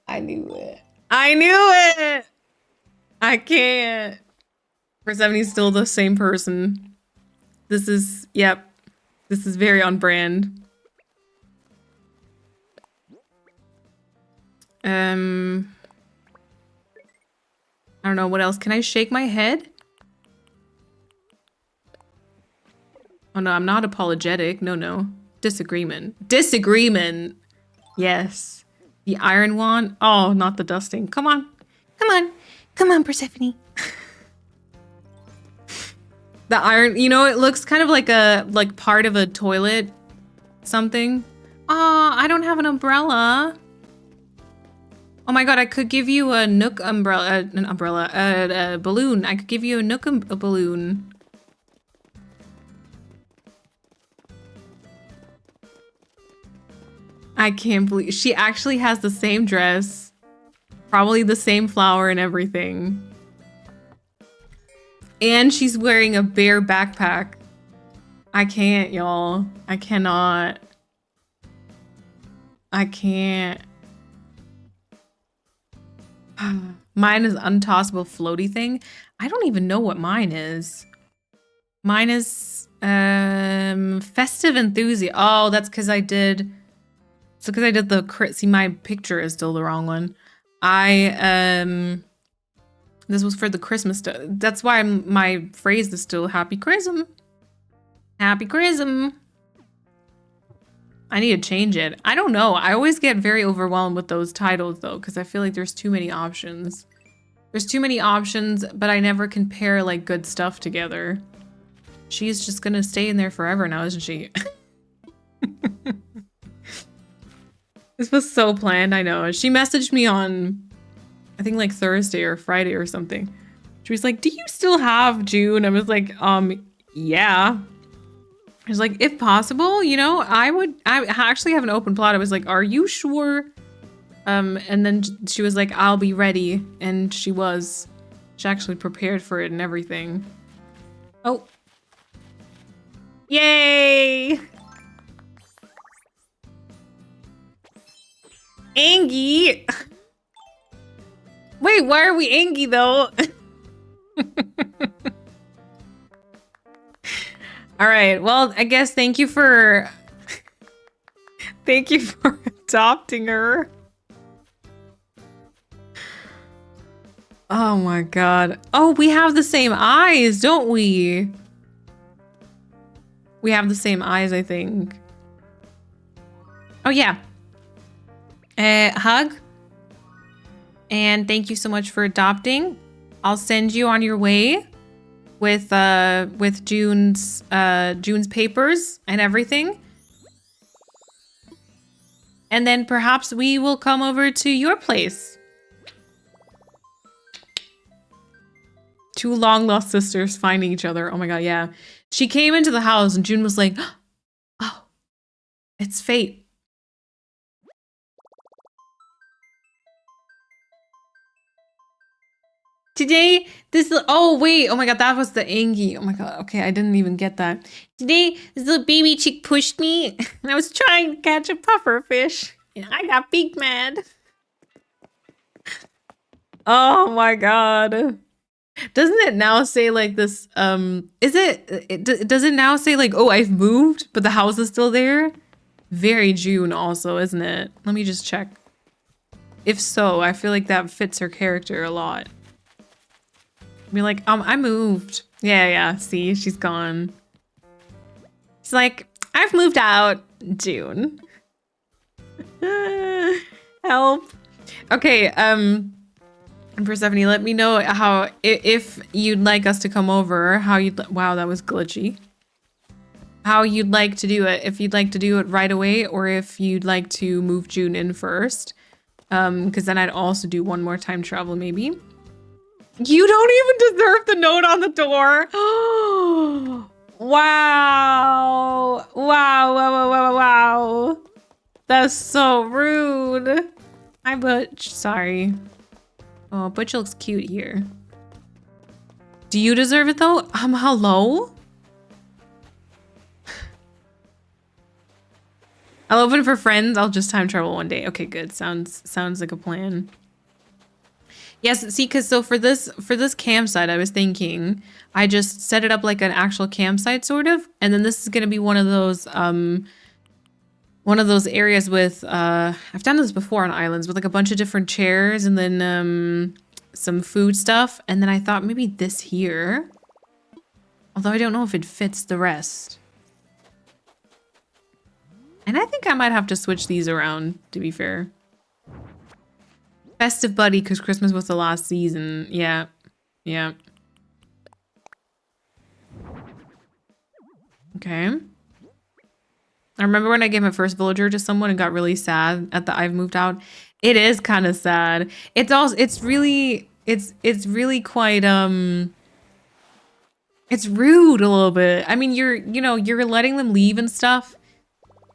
[SPEAKER 5] I knew it. I knew it! I can't. Persephone's still the same person. This is, yep. This is very on brand. I don't know, what else? Can I shake my head? Oh no, I'm not apologetic. No. Disagreement. Disagreement! Yes. The iron wand? Oh, not the dusting. Come on. Come on. Come on, Persephone. The iron, you know, it looks kind of like part of a toilet something. Oh, I don't have an umbrella. Oh my god, I could give you a Nook umbrella, a balloon. I could give you a Nook a balloon. I can't believe she actually has the same dress, probably the same flower and everything. And she's wearing a bear backpack. I can't, y'all. I cannot. I can't. Mine is untossable floaty thing. I don't even know what mine is. Mine is festive enthusiast. Oh, that's because I did. It's because I did the see, my picture is still the wrong one. This was for the Christmas stuff. That's why my phrase is still Happy Chrism. Happy Chrism. I need to change it. I don't know. I always get very overwhelmed with those titles though, because I feel like there's too many options. There's too many options, but I never can pair like good stuff together. She's just gonna stay in there forever now, isn't she? This was so planned, I know. She messaged me on, I think like Thursday or Friday or something. She was like, do you still have June? I was like, yeah. I was like, if possible, you know, I actually have an open plot. I was like, are you sure? And then she was like, I'll be ready. And she was. She actually prepared for it and everything. Oh. Yay! Angie! Wait, why are we Angie though? All right, well, I guess thank you for adopting her. Oh my god. Oh, we have the same eyes, don't we? We have the same eyes, I think. Oh yeah. Hug. And thank you so much for adopting. I'll send you on your way with June's papers and everything. And then perhaps we will come over to your place. Two long lost sisters finding each other. Oh my god, yeah. She came into the house and June was like, oh, it's fate. Today, oh wait, oh my god, that was the Angie. Oh my god, okay, I didn't even get that. Today, this little baby chick pushed me and I was trying to catch a puffer fish and I got big mad. Oh my god. Doesn't it now say like this, does it now say like, oh, I've moved, but the house is still there? Very June also, isn't it? Let me just check. If so, I feel like that fits her character a lot. Be like, I moved. Yeah, see, she's gone. It's like, I've moved out, June. Help. Okay, Persephone, let me know how, if you'd like us to come over, wow, that was glitchy. How you'd like to do it, if you'd like to do it right away, or if you'd like to move June in first. Because then I'd also do one more time travel, maybe. You don't even deserve the note on the door. Wow. Wow. That's so rude. Hi, Butch. Sorry. Oh, Butch looks cute here. Do you deserve it though? Hello? I'll open for friends. I'll just time travel one day. Okay, good. Sounds like a plan. Yes, see, because so for this campsite, I was thinking I just set it up like an actual campsite sort of, and then this is gonna be one of those areas with I've done this before on islands with like a bunch of different chairs and then some food stuff, and then I thought maybe this here, although I don't know if it fits the rest. And I think I might have to switch these around, to be fair. Festive buddy, because Christmas was the last season. Yeah. Okay. I remember when I gave my first villager to someone and got really sad at the I've moved out. It is kind of sad. It's really quite it's rude a little bit. I mean, you're letting them leave and stuff,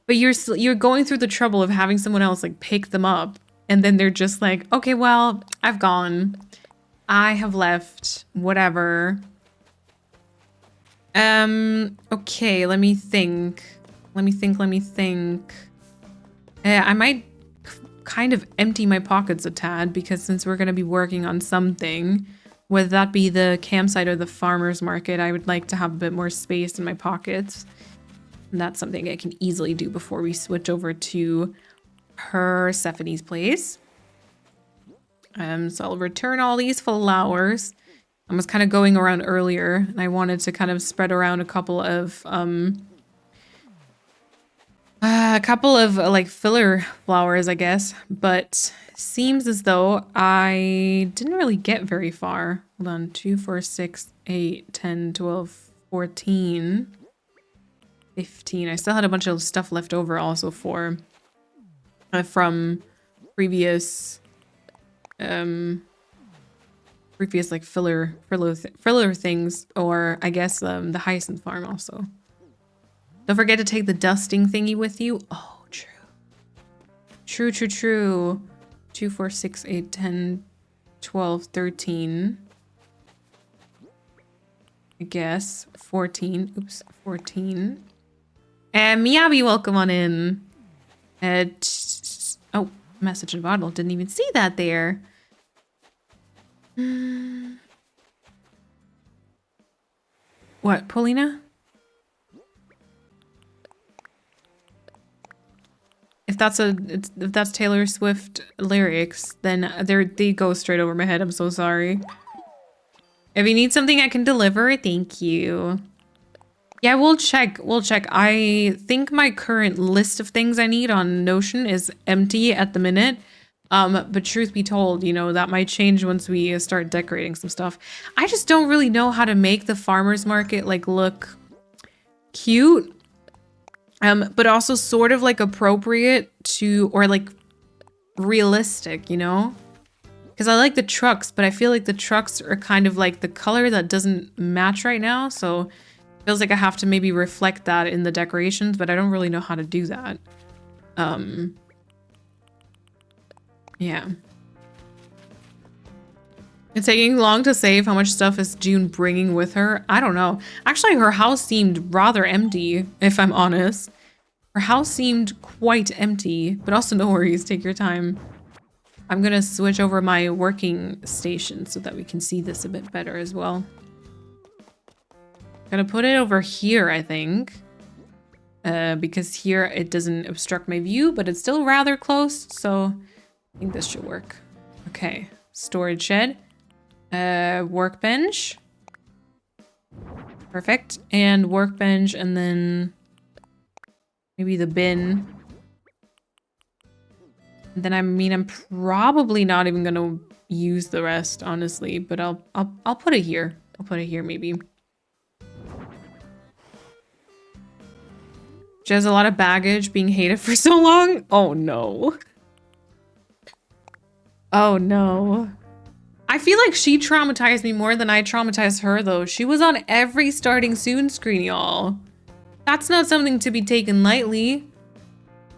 [SPEAKER 5] but you're going through the trouble of having someone else like pick them up. And then they're just like, okay, well, I've gone. I have left. Whatever. Okay, let me think. Let me think. I might kind of empty my pockets a tad because since we're going to be working on something, whether that be the campsite or the farmer's market, I would like to have a bit more space in my pockets. And that's something I can easily do before we switch over to Persephone's place. So I'll return all these flowers. I was kind of going around earlier and I wanted to kind of spread around a couple of like filler flowers, I guess, but seems as though I didn't really get very far. Hold on, 2, 4, 6, 8, 10, 12, 14, 15. I still had a bunch of stuff left over also for from previous like filler things, or I guess the hyacinth farm also. Don't forget to take the dusting thingy with you. Oh, true. True. 2, 4, 6, 8, 10, 12, 13. I guess 14. Oops, 14. And Miyabi, welcome on in. Oh, message in bottle. Didn't even see that there. What, Paulina? If that's Taylor Swift lyrics, then they go straight over my head. I'm so sorry. If you need something I can deliver, thank you. Yeah, we'll check. I think my current list of things I need on Notion is empty at the minute. But truth be told, you know, that might change once we start decorating some stuff. I just don't really know how to make the farmer's market like look cute. But also sort of like appropriate to, or like realistic, you know? Because I like the trucks, but I feel like the trucks are kind of like the color that doesn't match right now. So it feels like I have to maybe reflect that in the decorations, but I don't really know how to do that. Yeah. It's taking long to save. How much stuff is June bringing with her? I don't know. Actually, her house seemed rather empty, if I'm honest. Her house seemed quite empty, but also no worries. Take your time. I'm going to switch over my working station so that we can see this a bit better as well. Gonna put it over here, I think. Because here it doesn't obstruct my view, but it's still rather close, so I think this should work. Okay, storage shed. Workbench. Perfect. And workbench, and then maybe the bin. And then I'm probably not even gonna use the rest, honestly, but I'll put it here. I'll put it here maybe. She has a lot of baggage being hated for so long. Oh no. Oh no. I feel like she traumatized me more than I traumatized her though. She was on every starting soon screen, y'all. That's not something to be taken lightly.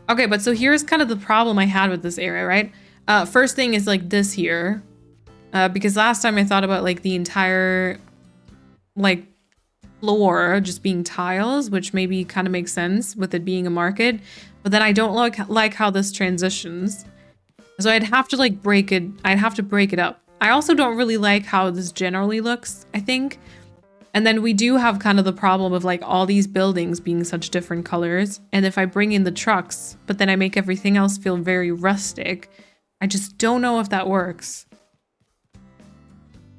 [SPEAKER 5] Okay, but so here's kind of the problem I had with this area, right? First thing is like this here. Because last time I thought about like the entire like floor just being tiles, which maybe kind of makes sense with it being a market. But then I don't like how this transitions. So I'd have to like break it. I'd have to break it up. I also don't really like how this generally looks, I think. And then we do have kind of the problem of like all these buildings being such different colors. And if I bring in the trucks, but then I make everything else feel very rustic, I just don't know if that works.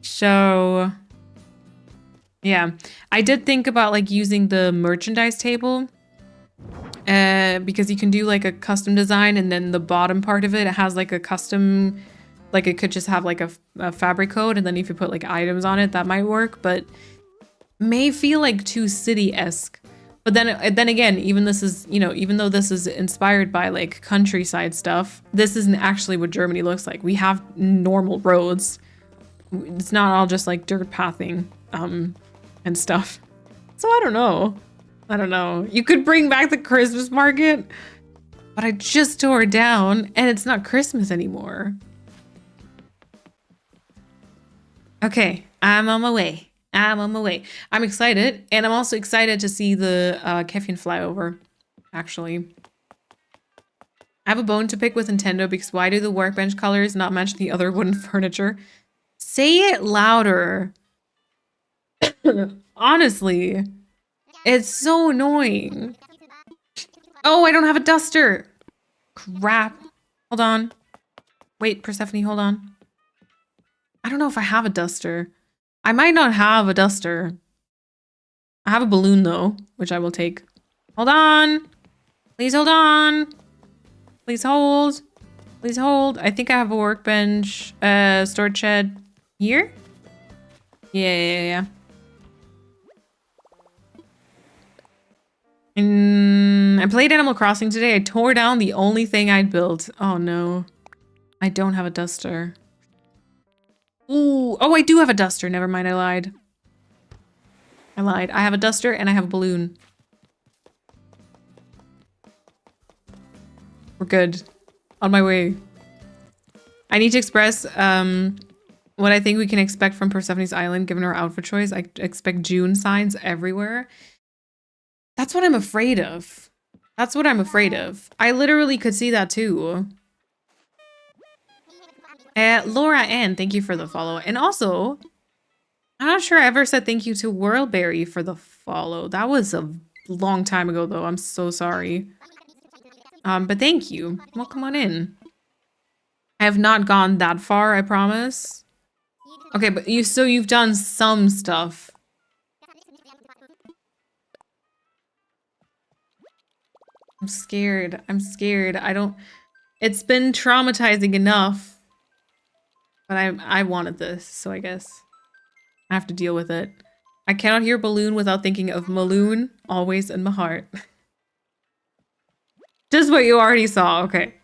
[SPEAKER 5] So yeah, I did think about like using the merchandise table because you can do like a custom design, and then the bottom part of it has like a custom, like it could just have like a fabric code, and then if you put like items on it, that might work, but may feel like too city-esque. But then again, even this is, you know, even though this is inspired by like countryside stuff, this isn't actually what Germany looks like. We have normal roads. It's not all just like dirt pathing and stuff. So I don't know. You could bring back the Christmas market, but I just tore it down and it's not Christmas anymore. Okay, I'm on my way. I'm on my way. I'm excited, and I'm also excited to see the Kefian flyover, actually. I have a bone to pick with Nintendo because why do the workbench colors not match the other wooden furniture? Say it louder. Honestly, it's so annoying. Oh, I don't have a duster. Crap. Hold on. Wait, Persephone, hold on. I don't know if I have a duster. I might not have a duster. I have a balloon though, which I will take. Hold on. Please hold on. Please hold. Please hold. I think I have a workbench, storage shed here. Yeah. I played Animal Crossing today. I tore down the only thing I'd built. Oh no. I don't have a duster. Ooh. Oh, I do have a duster. Never mind, I lied. I have a duster and I have a balloon. We're good. On my way. I need to express what I think we can expect from Persephone's Island given our outfit choice. I expect June signs everywhere. That's what I'm afraid of. That's what I'm afraid of. I literally could see that too. Laura Ann, thank you for the follow. And also, I'm not sure I ever said thank you to Whirlberry for the follow. That was a long time ago though. I'm so sorry. But thank you. Well, come on in. I have not gone that far, I promise. Okay, but you've done some stuff. I'm scared. It's been traumatizing enough. But I wanted this, so I guess I have to deal with it. I cannot hear balloon without thinking of Maloon, always in my heart. Just what you already saw. Okay.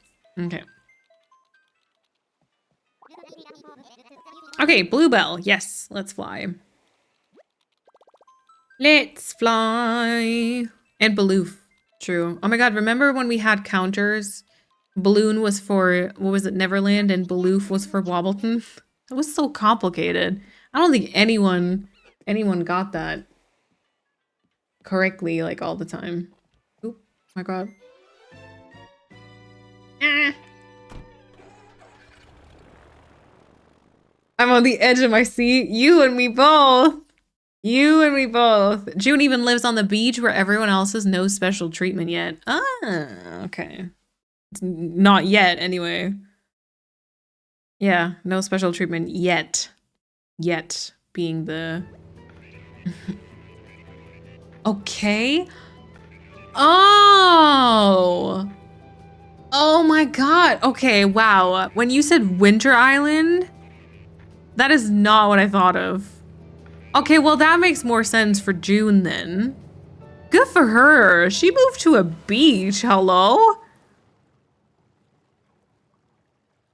[SPEAKER 5] Okay, Bluebell. Yes, let's fly. Let's fly. And Baloof. True. Oh my god, remember when we had counters? Balloon was for, what was it, Neverland, and Baloof was for Wobbleton? It was so complicated. I don't think anyone got that correctly, like, all the time. Oop, my god. I'm on the edge of my seat. You and me both. June even lives on the beach where everyone else has no special treatment yet. Ah, okay. It's not yet, anyway. Yeah, no special treatment yet. Yet being the... Okay. Oh my god. Okay, wow. When you said Winter Island, that is not what I thought of. Okay, well that makes more sense for June then. Good for her. She moved to a beach. Hello?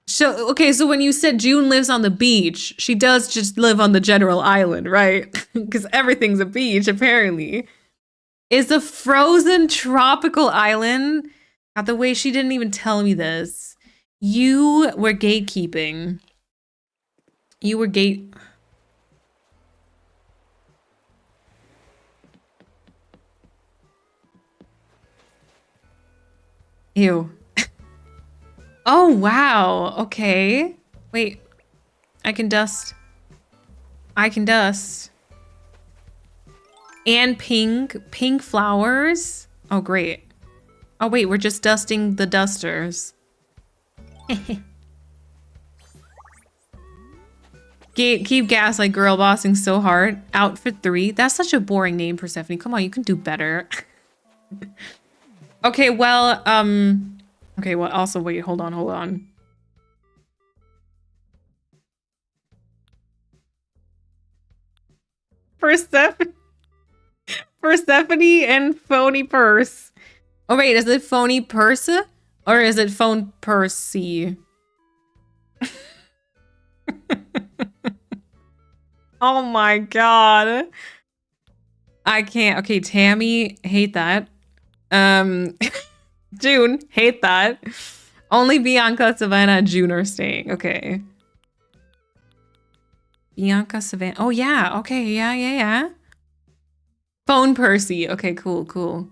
[SPEAKER 5] So, okay, so when you said June lives on the beach, she does just live on the general island, right? Because everything's a beach, apparently. Is a frozen tropical island? God, the way she didn't even tell me this. You were gatekeeping. You were Ew. Oh, wow. Okay. Wait. I can dust. And pink flowers. Oh, great. Oh, wait, we're just dusting the dusters. Keep gaslight girl bossing so hard. Outfit 3. That's such a boring name, Persephone. Come on, you can do better. Okay, well, okay, well, also, wait, hold on. Persephone and Phony Purse. Oh, wait, is it Phony Purse? Or is it Phone Percy? Oh my god. I can't. Okay, Tammy, hate that. June, hate that. Only Bianca, Savannah, and June are staying. Okay. Bianca Savannah. Oh, yeah. Okay. Yeah. Phone Percy. Okay, cool.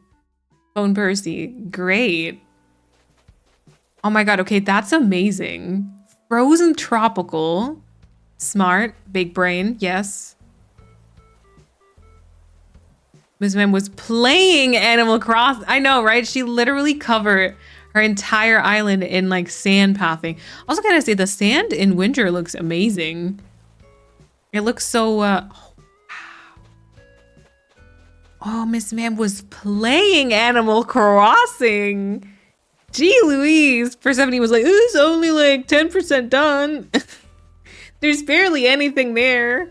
[SPEAKER 5] Phone Percy. Great. Oh my god. Okay, that's amazing. Frozen Tropical. Smart. Big brain. Yes. Miss Ma'am was playing Animal Crossing. I know, right? She literally covered her entire island in like sand pathing. Also, gotta say, the sand in winter looks amazing. It looks so, oh, Miss Ma'am was playing Animal Crossing. Gee Louise. Persephone was like, it's only like 10% done. There's barely anything there.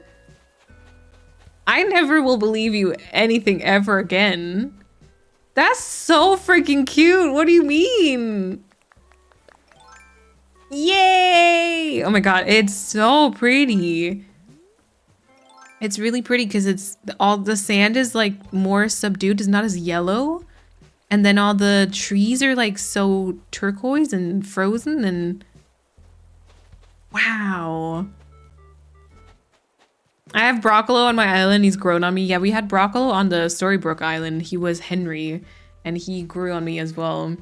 [SPEAKER 5] I never will believe you anything ever again. That's so freaking cute. What do you mean? Yay! Oh my god, it's so pretty. It's really pretty because it's all the sand is like more subdued, it's not as yellow. And then all the trees are like so turquoise and frozen and wow. I have Broccolo on my island. He's grown on me. Yeah, we had Broccolo on the Storybrooke Island. He was Henry and he grew on me as well. And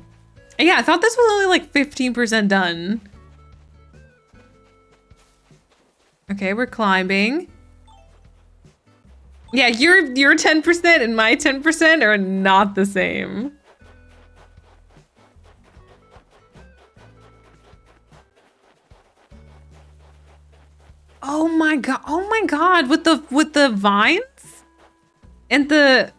[SPEAKER 5] yeah, I thought this was only like 15% done. Okay, we're climbing. Yeah, your 10% and my 10% are not the same. Oh my god, with the vines? And the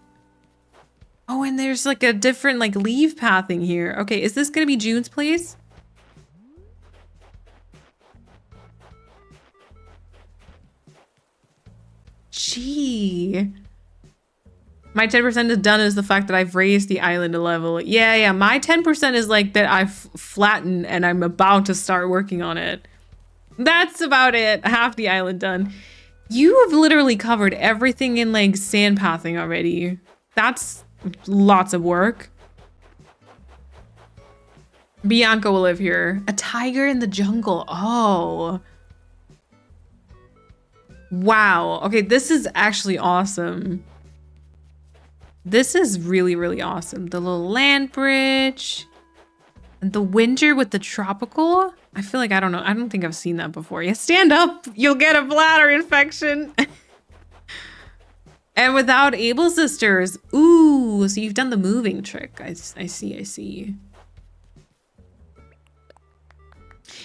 [SPEAKER 5] oh, and there's like a different like leaf pathing here. Okay, is this gonna be June's place? Gee. My 10% is done is the fact that I've raised the island a level. Yeah, my 10% is like that I've flattened and I'm about to start working on it. That's about it. Half the island done. You have literally covered everything in like sand pathing already. That's lots of work. Bianca will live here. A tiger in the jungle. Oh. Wow. Okay, this is actually awesome. This is really, really awesome. The little land bridge. And the winter with the tropical. I feel like, I don't know. I don't think I've seen that before. Yeah, stand up. You'll get a bladder infection. And without Able Sisters. Ooh, so you've done the moving trick. I see.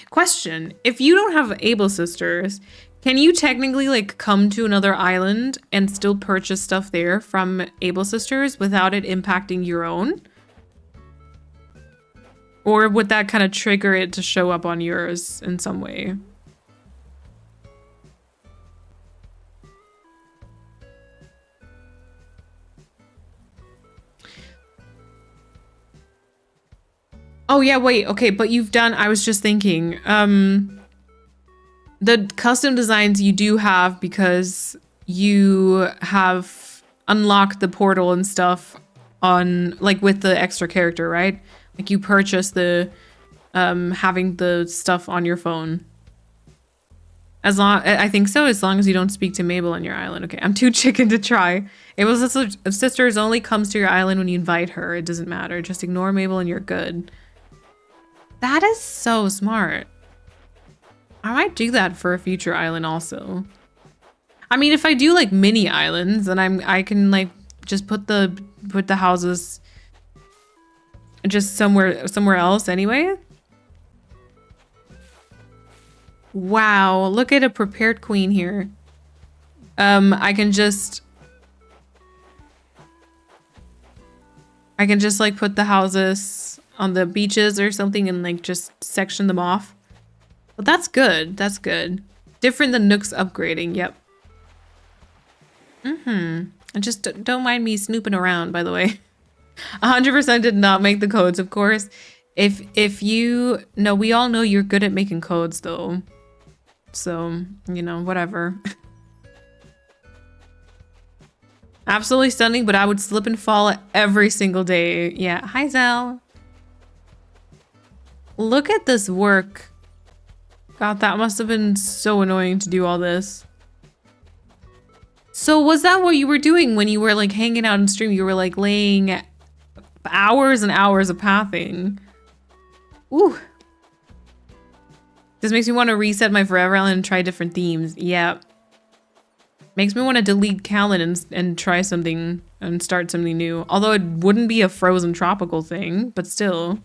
[SPEAKER 5] Question. If you don't have Able Sisters, can you technically like come to another island and still purchase stuff there from Able Sisters without it impacting your own? Or would that kind of trigger it to show up on yours in some way? Oh yeah, wait, okay, but you've done, I was just thinking, the custom designs you do have because you have unlocked the portal and stuff on, like with the extra character, right? Like you purchase the having the stuff on your phone. I think so, as long as you don't speak to Mabel on your island. Okay, I'm too chicken to try. Able Sisters only comes to your island when you invite her. It doesn't matter. Just ignore Mabel and you're good. That is so smart. I might do that for a future island also. I mean, if I do like mini islands, then I can like just put the houses just somewhere else anyway. Wow, look at a prepared queen here. I can just like put the houses on the beaches or something and like just section them off. But that's good. That's good. Different than Nook's upgrading. Yep. And just don't mind me snooping around, by the way. 100% did not make the codes, of course. If you no, we all know you're good at making codes though. So, you know, whatever. Absolutely stunning, but I would slip and fall every single day. Yeah. Hi, Zell. Look at this work. God, that must have been so annoying to do all this. So was that what you were doing when you were like hanging out in stream? You were like laying hours and hours of pathing. Ooh. This makes me want to reset my Forever Island and try different themes. Yeah. Makes me want to delete Callan and try something and start something new. Although it wouldn't be a frozen tropical thing, but still.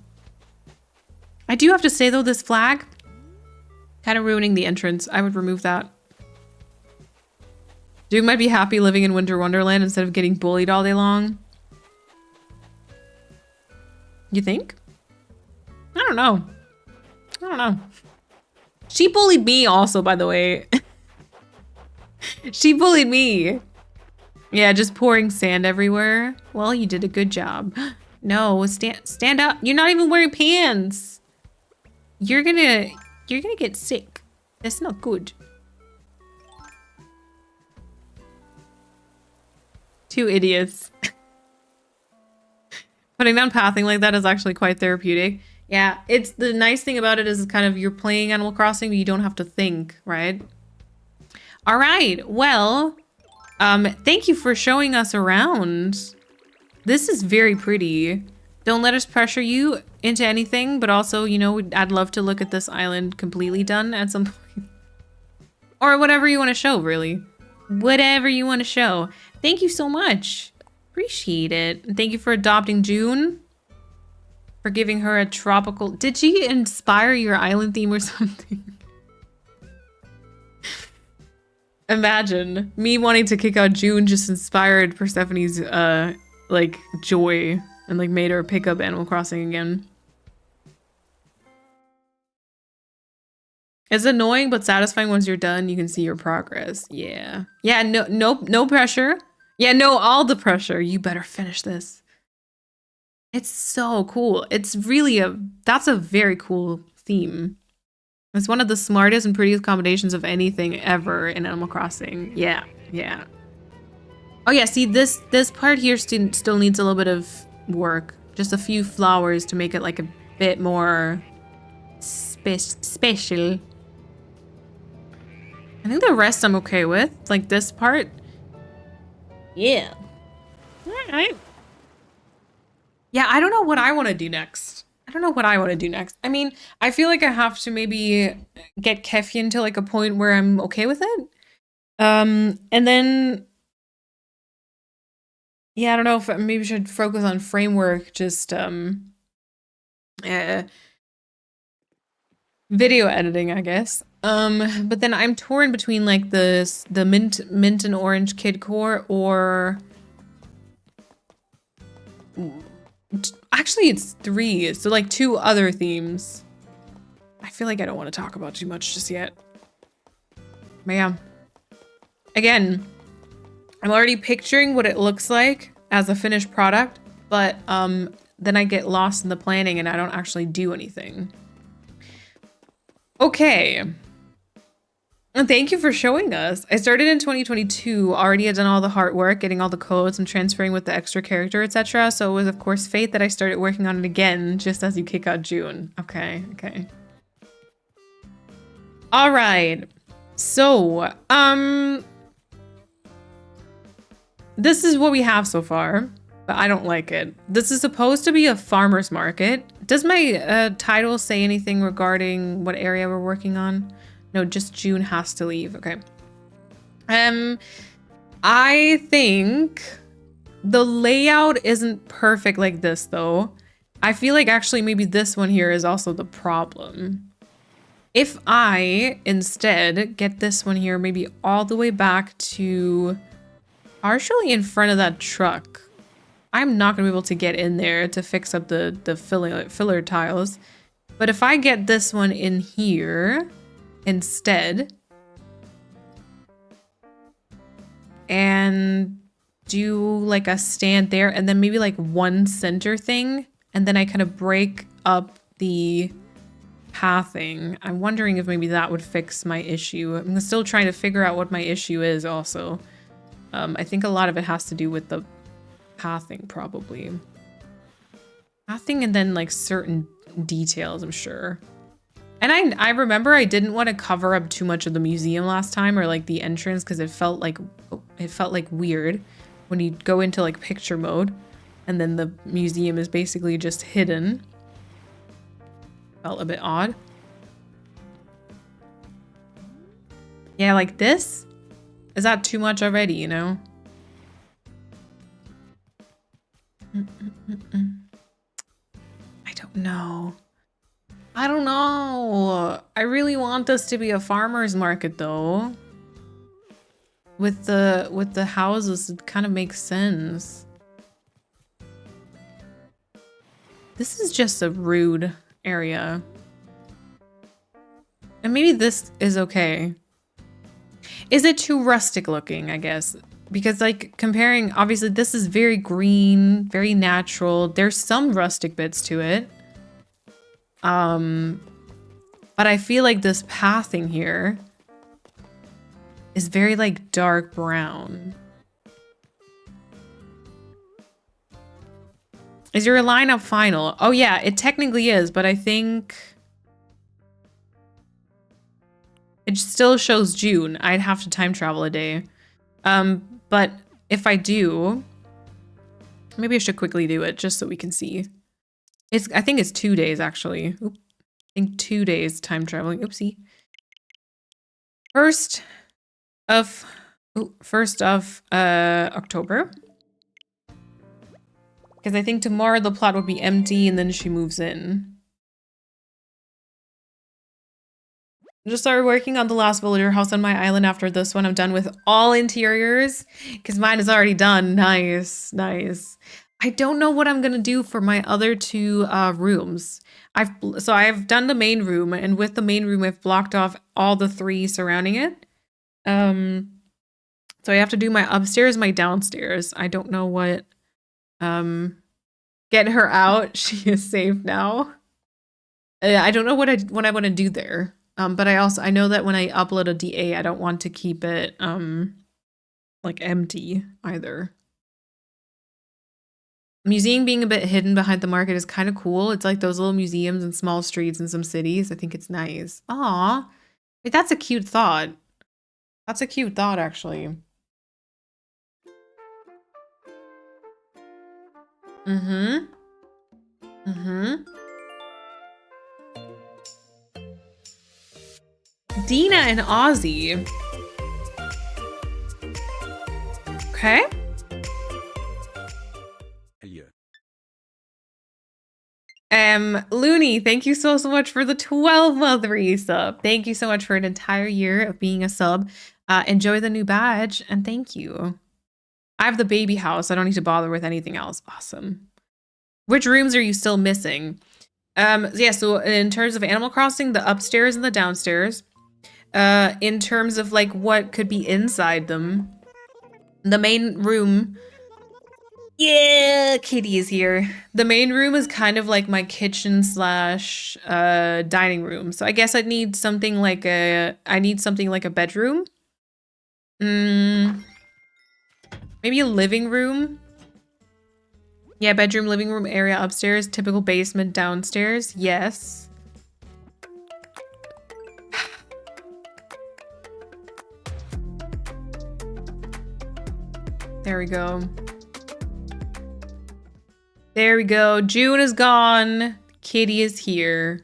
[SPEAKER 5] I do have to say though, this flag, kind of ruining the entrance. I would remove that. Duke might be happy living in Winter Wonderland instead of getting bullied all day long. You think? I don't know. I don't know. She bullied me also, by the way. She bullied me. Yeah, just pouring sand everywhere. Well, you did a good job. No, stand up. You're not even wearing pants. You're gonna get sick. That's not good. Two idiots. Putting down pathing like that is actually quite therapeutic. Yeah, it's the nice thing about it is kind of you're playing Animal Crossing, but you don't have to think, right? All right, well, thank you for showing us around. This is very pretty. Don't let us pressure you into anything, but also, you know, I'd love to look at this island completely done at some point. Or whatever you want to show, really. Whatever you want to show. Thank you so much. Appreciate it. And thank you for adopting June. For giving her a tropical... Did she inspire your island theme or something? Imagine me wanting to kick out June just inspired Persephone's like joy and like made her pick up Animal Crossing again. It's annoying but satisfying once you're done. You can see your progress. Yeah. Yeah, no pressure. Yeah, no, all the pressure. You better finish this. It's so cool. It's really that's a very cool theme. It's one of the smartest and prettiest combinations of anything ever in Animal Crossing. Yeah, yeah. Oh yeah, see this part here still needs a little bit of work. Just a few flowers to make it like a bit more special. I think the rest I'm okay with. Like this part. Yeah. All right. Yeah, I don't know what I want to do next. I mean, I feel like I have to maybe get Keffian to like a point where I'm okay with it. And then, yeah, I don't know if maybe I should focus on framework, just video editing, I guess. But then I'm torn between like the mint and orange kid core or actually it's 3, so like 2 other themes. I feel like I don't want to talk about too much just yet. But yeah. Again, I'm already picturing what it looks like as a finished product, but then I get lost in the planning and I don't actually do anything. Okay. And thank you for showing us. I started in 2022, already had done all the hard work, getting all the codes and transferring with the extra character, etc. So it was of course fate that I started working on it again, just as you kick out June. Okay. All right. So, this is what we have so far, but I don't like it. This is supposed to be a farmer's market. Does my title say anything regarding what area we're working on? No, just June has to leave. Okay. I think the layout isn't perfect like this though. I feel like actually maybe this one here is also the problem. If I instead get this one here maybe all the way back to partially in front of that truck, I'm not gonna be able to get in there to fix up the filler tiles. But if I get this one in here instead and do like a stand there and then maybe like one center thing and then I kind of break up the pathing. I'm wondering if maybe that would fix my issue. I'm still trying to figure out what my issue is also. I think a lot of it has to do with the pathing probably. Pathing and then like certain details, I'm sure. And I remember I didn't want to cover up too much of the museum last time or like the entrance because it felt like it felt like weird when you go into like picture mode and then the museum is basically just hidden. Felt a bit odd. Yeah, like this? Is that too much already, you know? I don't know. I don't know. I really want this to be a farmer's market though. With the houses, it kind of makes sense. This is just a rude area. And maybe this is okay. Is it too rustic looking, I guess? Because like comparing, obviously this is very green, very natural. There's some rustic bits to it. But I feel like this pathing here is very like dark brown. Is your lineup final? Oh yeah, it technically is, but I think it still shows June. I'd have to time travel a day. But if I do, maybe I should quickly do it just so we can see. I think it's 2 days actually. Oop. I think 2 days time traveling. Oopsie. First of October. Because I think tomorrow the plot would be empty and then she moves in. I just started working on the last villager house on my island after this one. I'm done with all interiors because mine is already done. Nice, nice. I don't know what I'm gonna do for my other 2 rooms. I've done the main room, and with the main room I've blocked off all the 3 surrounding it. So I have to do my upstairs, my downstairs. I don't know what. Get her out. She is safe now. I don't know what I want to do there. But I know that when I upload a DA, I don't want to keep it like empty either. Museum being a bit hidden behind the market is kind of cool. It's like those little museums in small streets in some cities. I think it's nice. Aw, wait, that's a cute thought. That's a cute thought, actually. Mm-hmm. Mm-hmm. Dina and Ozzy. Okay. Looney, thank you so much for the 12-month resub. Thank you so much for an entire year of being a sub. Enjoy the new badge, and thank you. I have the baby house. I don't need to bother with anything else. Awesome. Which rooms are you still missing? Yeah, so in terms of Animal Crossing, the upstairs and the downstairs. In terms of like what could be inside them, the main room. Yeah, Kitty is here. The main room is kind of like my kitchen slash dining room. So I guess I need something like a bedroom. Maybe a living room. Yeah, bedroom, living room area upstairs, typical basement downstairs. Yes. There we go. There we go. June is gone. Kitty is here.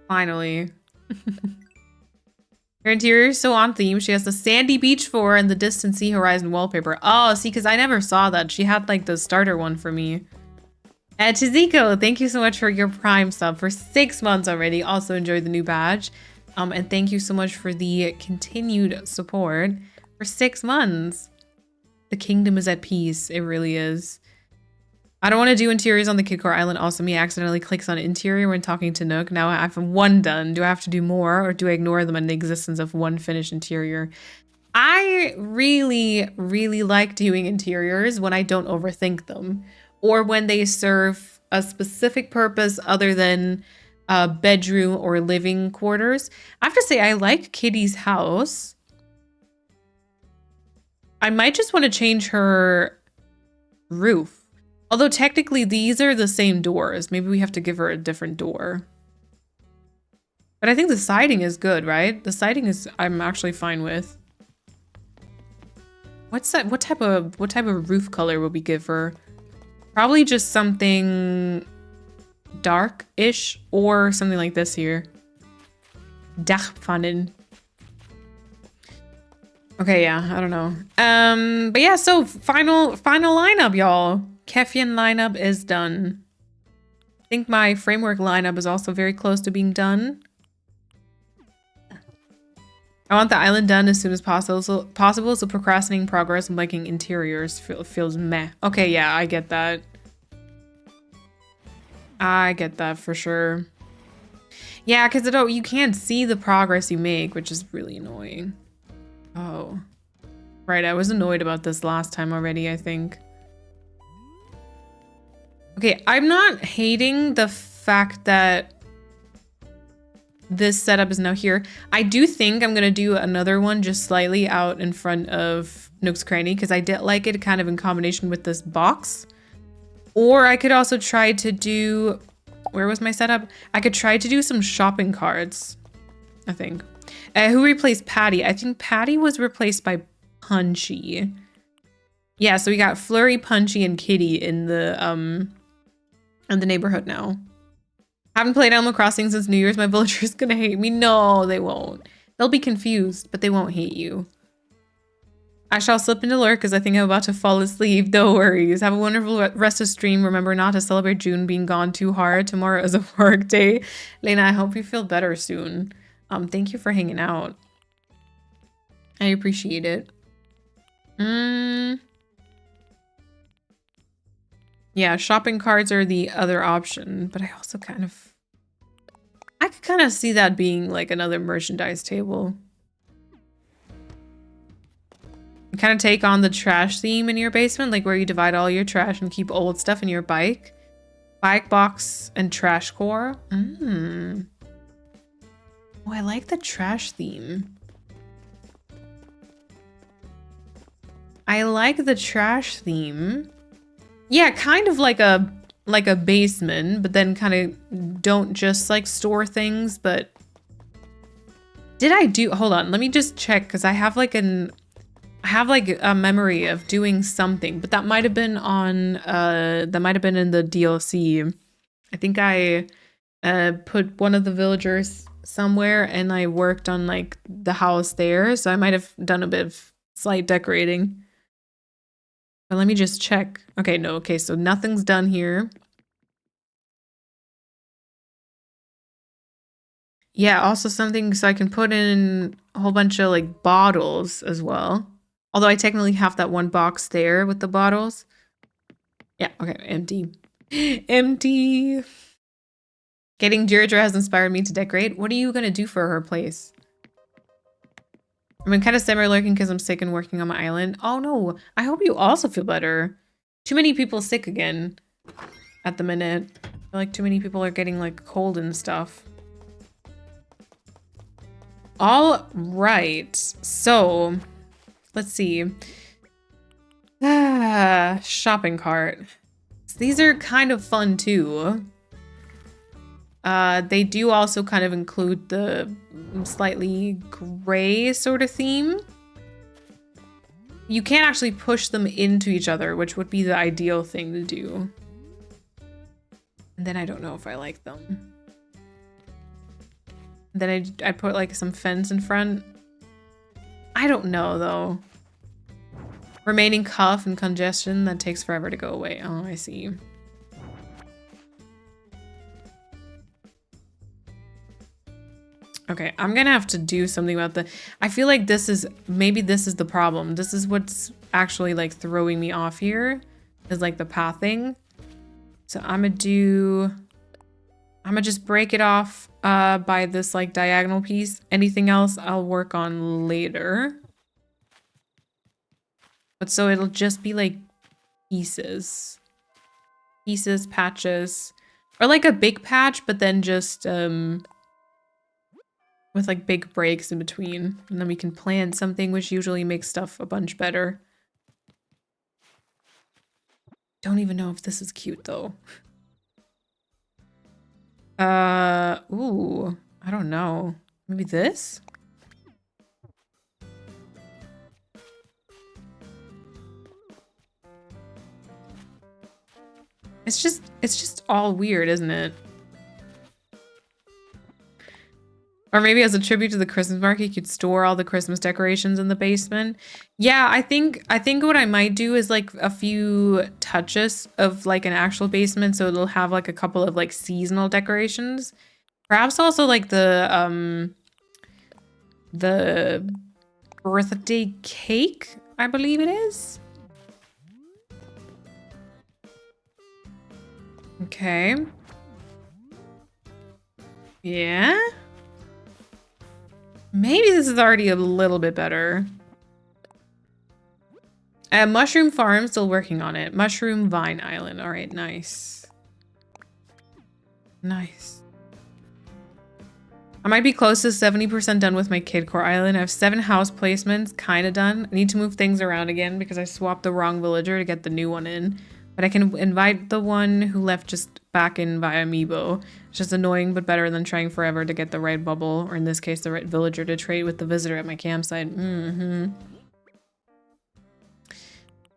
[SPEAKER 5] Finally. Her interior is so on theme. She has the sandy beach floor and the distant sea horizon wallpaper. Oh, see, because I never saw that. She had like the starter one for me. Chiziko, thank you so much for your Prime sub for 6 months already. Also enjoyed the new badge. And thank you so much for the continued support for 6 months. The kingdom is at peace. It really is. I don't want to do interiors on the Kid Core Island. Also, me accidentally clicks on interior when talking to Nook. Now I have 1 done. Do I have to do more, or do I ignore them in the existence of 1 finished interior? I really, really like doing interiors when I don't overthink them, or when they serve a specific purpose other than a bedroom or living quarters. I have to say, I like Kitty's house. I might just want to change her roof. Although technically these are the same doors. Maybe we have to give her a different door. But I think the siding is good, right? The siding is I'm actually fine with. What's that? What type of roof color would we give her? Probably just something dark-ish or something like this here. Dachpfannen. Okay, yeah, I don't know. But yeah, so final lineup, y'all. Keffian lineup is done. I think my framework lineup is also very close to being done. I want the island done as soon as possible, so procrastinating progress and liking interiors feels meh. Okay, yeah, I get that. I get that for sure. Yeah, because you can't see the progress you make, which is really annoying. Oh. Right, I was annoyed about this last time already, I think. Okay, I'm not hating the fact that this setup is now here. I do think I'm gonna do another one just slightly out in front of Nook's Cranny because I did like it kind of in combination with this box. Or I could also try to do, where was my setup? I could try to do some shopping carts, I think. Who replaced Patty? I think Patty was replaced by Punchy. Yeah, so we got Flurry, Punchy, and Kitty in the neighborhood now. Haven't played Animal Crossing since New Year's. My villager's gonna hate me. No, they won't. They'll be confused, but they won't hate you. I shall slip into lurk because I think I'm about to fall asleep. No worries. Have a wonderful rest of stream. Remember not to celebrate June being gone too hard. Tomorrow is a work day. Lena, I hope you feel better soon. Thank you for hanging out. I appreciate it. Yeah, shopping carts are the other option, but I also I could kind of see that being like another merchandise table. You kind of take on the trash theme in your basement, like where you divide all your trash and keep old stuff in your bike box, and trash core. Oh, I like the trash theme. I like the trash theme. Yeah, kind of like a basement, but then kind of don't just like store things, but hold on, let me just check because I have like a memory of doing something, but that might have been in the DLC. I think I put one of the villagers somewhere and I worked on like the house there, so I might have done a bit of slight decorating. But let me just check. Okay, no, okay, so nothing's done here. Yeah, also something so I can put in a whole bunch of like bottles as well. Although I technically have that one box there with the bottles. Yeah, okay, empty. Empty. Getting Deirdre has inspired me to decorate. What are you gonna do for her place? I'm kind of semi-lurking because I'm sick and working on my island. Oh no, I hope you also feel better. Too many people sick again at the minute. I feel like too many people are getting like cold and stuff. All right, so let's see. Shopping cart. These are kind of fun too. They do also kind of include the slightly gray sort of theme. You can't actually push them into each other, which would be the ideal thing to do. And then I don't know if I like them. Then I'd put like some fence in front. I don't know though. Remaining cough and congestion that takes forever to go away. Oh, I see. Okay, I'm gonna have to do something about I feel like maybe this is the problem. This is what's actually like throwing me off here, is like the pathing. So I'm gonna just break it off by this like diagonal piece. Anything else I'll work on later. But so it'll just be like pieces, patches, or like a big patch, but then just with like big breaks in between, and then we can plant something, which usually makes stuff a bunch better. Don't even know if this is cute though. Ooh, I don't know. Maybe this? it's just all weird, isn't it? Or maybe as a tribute to the Christmas market, you could store all the Christmas decorations in the basement. Yeah, I think what I might do is like a few touches of like an actual basement, so it'll have like a couple of like seasonal decorations. Perhaps also like the birthday cake, I believe it is. Okay. Yeah. Maybe this is already a little bit better. Mushroom Farm, still working on it. Mushroom Vine Island. All right, nice. Nice. I might be close to 70% done with my Kidcore Island. I have 7 house placements, kind of done. I need to move things around again because I swapped the wrong villager to get the new one in. But I can invite the one who left just back in via Amiibo. It's just annoying, but better than trying forever to get the right bubble, or in this case, the right villager to trade with the visitor at my campsite.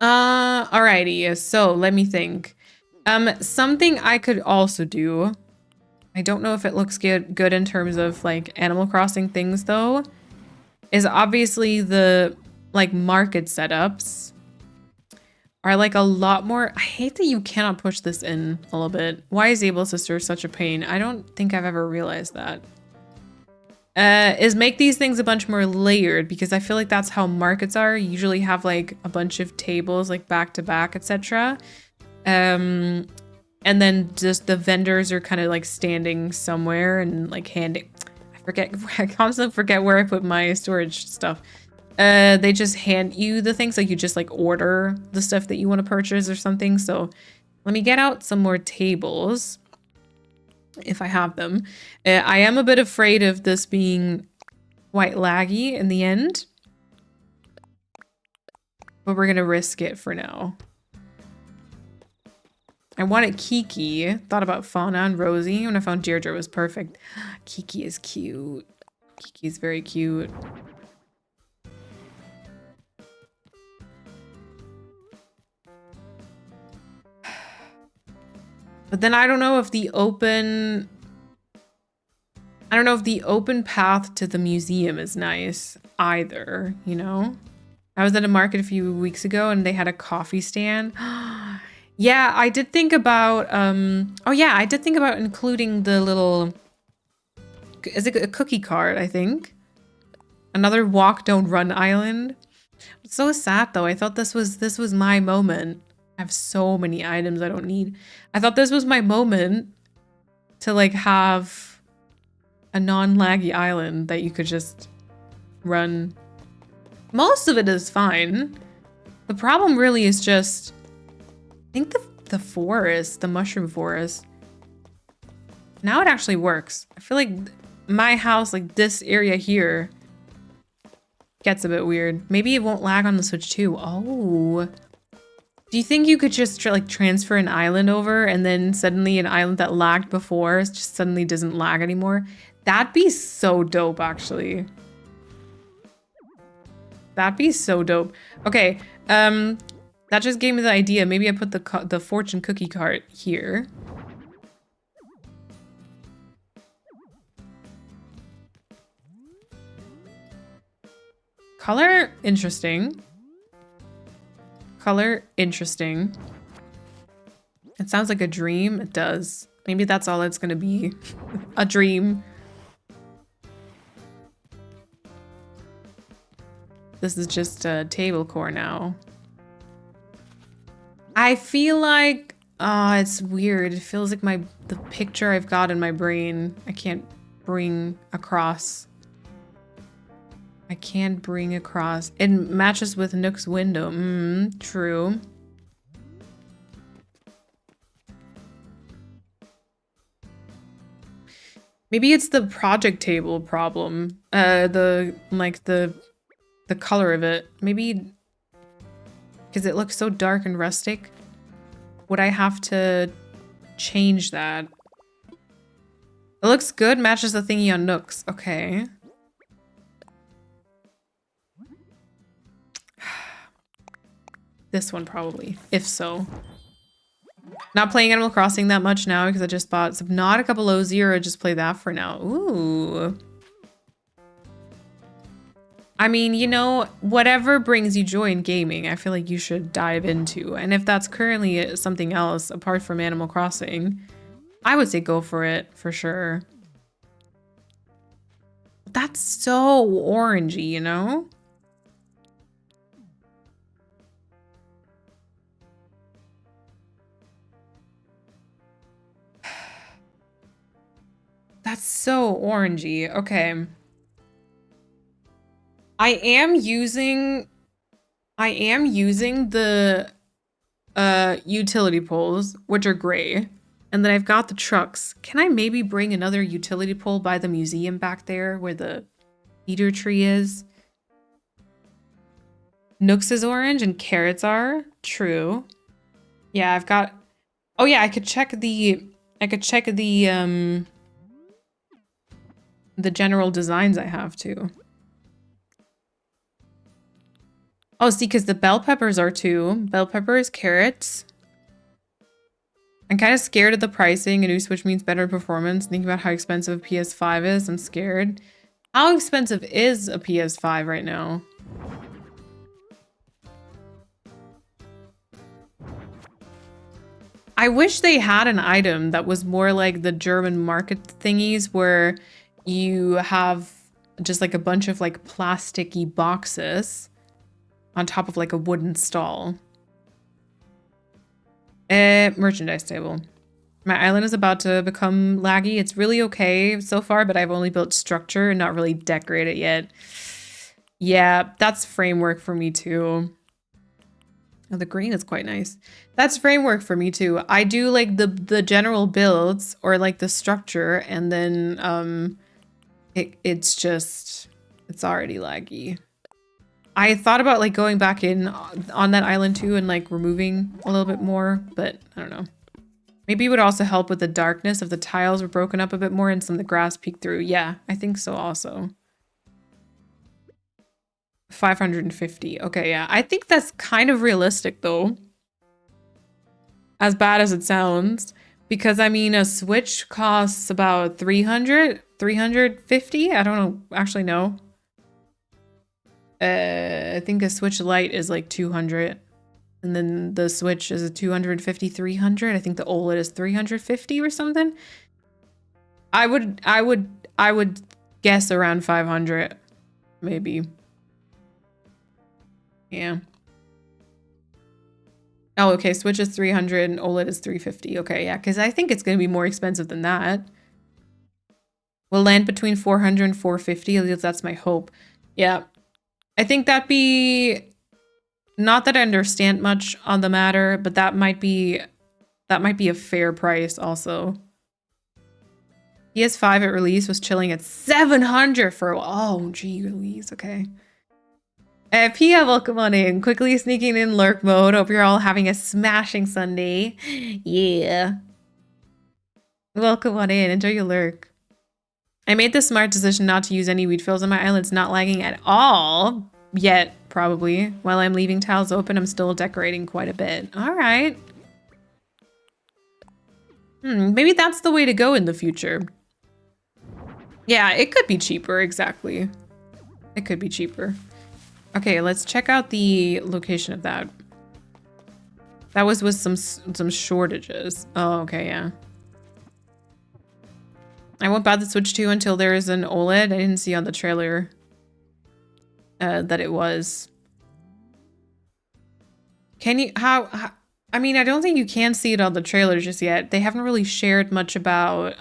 [SPEAKER 5] Alrighty, so let me think. Something I could also do, I don't know if it looks good in terms of like Animal Crossing things though, is obviously the like market setups are like a lot more. I hate that you cannot push this in a little bit. Why is Able Sister such a pain? I don't think I've ever realized that. Is make these things a bunch more layered, because I feel like that's how markets are. You usually have like a bunch of tables like back to back, etc. And then just the vendors are kind of like standing somewhere and like handing. I constantly forget where I put my storage stuff. They just hand you the things, like you just like order the stuff that you want to purchase or something. So let me get out some more tables if I have them. I am a bit afraid of this being quite laggy in the end, but we're gonna risk it for now. I wanted Kiki. Thought about Fauna and Rosie when I found Deirdre was perfect. Kiki is cute. Kiki is very cute. But then I don't know if the open path to the museum is nice either, you know? I was at a market a few weeks ago and they had a coffee stand. Yeah, I did think about including the little, is it a cookie cart, I think? Another walk don't run island. It's so sad though. I thought this was my moment. I have so many items I don't need. I thought this was my moment to like have a non-laggy island that you could just run. Most of it is fine. The problem really is just, I think the forest, the mushroom forest. Now it actually works. I feel like my house, like this area here, gets a bit weird. Maybe it won't lag on the Switch too. Oh. Do you think you could just like transfer an island over and then suddenly an island that lagged before just suddenly doesn't lag anymore? That'd be so dope, actually. That'd be so dope. Okay, that just gave me the idea. Maybe I put the fortune cookie cart here. Color, interesting. Color, interesting. It sounds like a dream. It does. Maybe that's all it's gonna be. A dream. This is just a table core now. I feel like, it's weird. It feels like the picture I've got in my brain, I can't bring across. I can't bring across. It matches with Nook's window. True. Maybe it's the project table problem. The color of it. Maybe because it looks so dark and rustic. Would I have to change that? It looks good, matches the thingy on Nook's. Okay. This one probably, if so. Not playing Animal Crossing that much now because I just bought Subnautica Below Zero. Just play that for now. Ooh. I mean, you know, whatever brings you joy in gaming, I feel like you should dive into. And if that's currently something else apart from Animal Crossing, I would say go for it for sure. That's so orangey, you know? That's so orangey. Okay. I am using the utility poles, which are gray. And then I've got the trucks. Can I maybe bring another utility pole by the museum back there where the cedar tree is? Nooks is orange and carrots are. True. Yeah, I've got... Oh yeah, I could check the general designs I have too. Oh, see, because the bell peppers are too. Bell peppers, carrots. I'm kind of scared of the pricing. A new Switch means better performance. Thinking about how expensive a PS5 is, I'm scared. How expensive is a PS5 right now? I wish they had an item that was more like the German market thingies where you have just like a bunch of like plasticky boxes on top of like a wooden stall. Merchandise table. My island is about to become laggy. It's really okay so far, but I've only built structure and not really decorated yet. Yeah, that's framework for me too. Oh, the green is quite nice. That's framework for me too. I do like the general builds or like the structure, and then it's already laggy. I thought about like going back in on that island too and like removing a little bit more, but I don't know. Maybe it would also help with the darkness if the tiles were broken up a bit more and some of the grass peeked through. Yeah, I think so also. 550. Okay, yeah. I think that's kind of realistic though. As bad as it sounds. Because I mean, a Switch costs about 300, 350? I don't actually know. I think a Switch Lite is like 200. And then the Switch is a 250, 300. I think the OLED is 350 or something. I would guess around 500, maybe. Yeah. Oh, okay. Switch is 300 and OLED is 350. Okay, yeah, because I think it's going to be more expensive than that. We'll land between 400 and 450. At least that's my hope. Yeah. I think that'd be... Not that I understand much on the matter, but that might be a fair price also. PS5 at release was chilling at 700 for a while. Oh, gee, Louise. Okay. Pia, welcome on in. Quickly sneaking in lurk mode. Hope you're all having a smashing Sunday. Yeah. Welcome on in. Enjoy your lurk. I made the smart decision not to use any weed fills on my island. It's not lagging at all. Yet, probably. While I'm leaving tiles open, I'm still decorating quite a bit. All right. Maybe that's the way to go in the future. Yeah, it could be cheaper. Exactly. It could be cheaper. Okay, let's check out the location of that. That was with some shortages. Oh, okay, yeah. I won't buy the Switch 2 until there is an OLED. I didn't see on the trailer that it was. Can you... How... I mean, I don't think you can see it on the trailer just yet. They haven't really shared much about...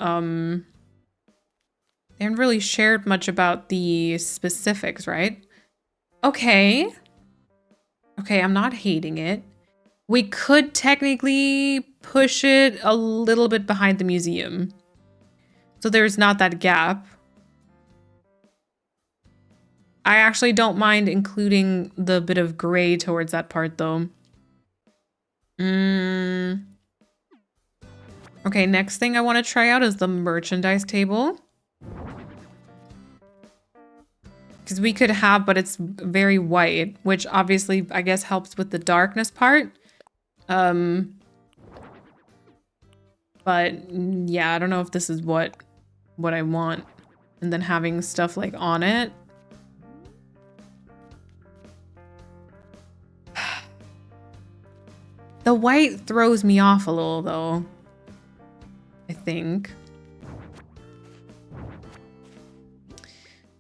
[SPEAKER 5] They haven't really shared much about the specifics, right? Okay. Okay, I'm not hating it. We could technically push it a little bit behind the museum. So there's not that gap. I actually don't mind including the bit of gray towards that part though. Okay, next thing I want to try out is the merchandise table. Because we could have, but it's very white, which obviously I guess helps with the darkness part. But yeah, I don't know if this is what I want. And then having stuff like on it. The white throws me off a little though, I think.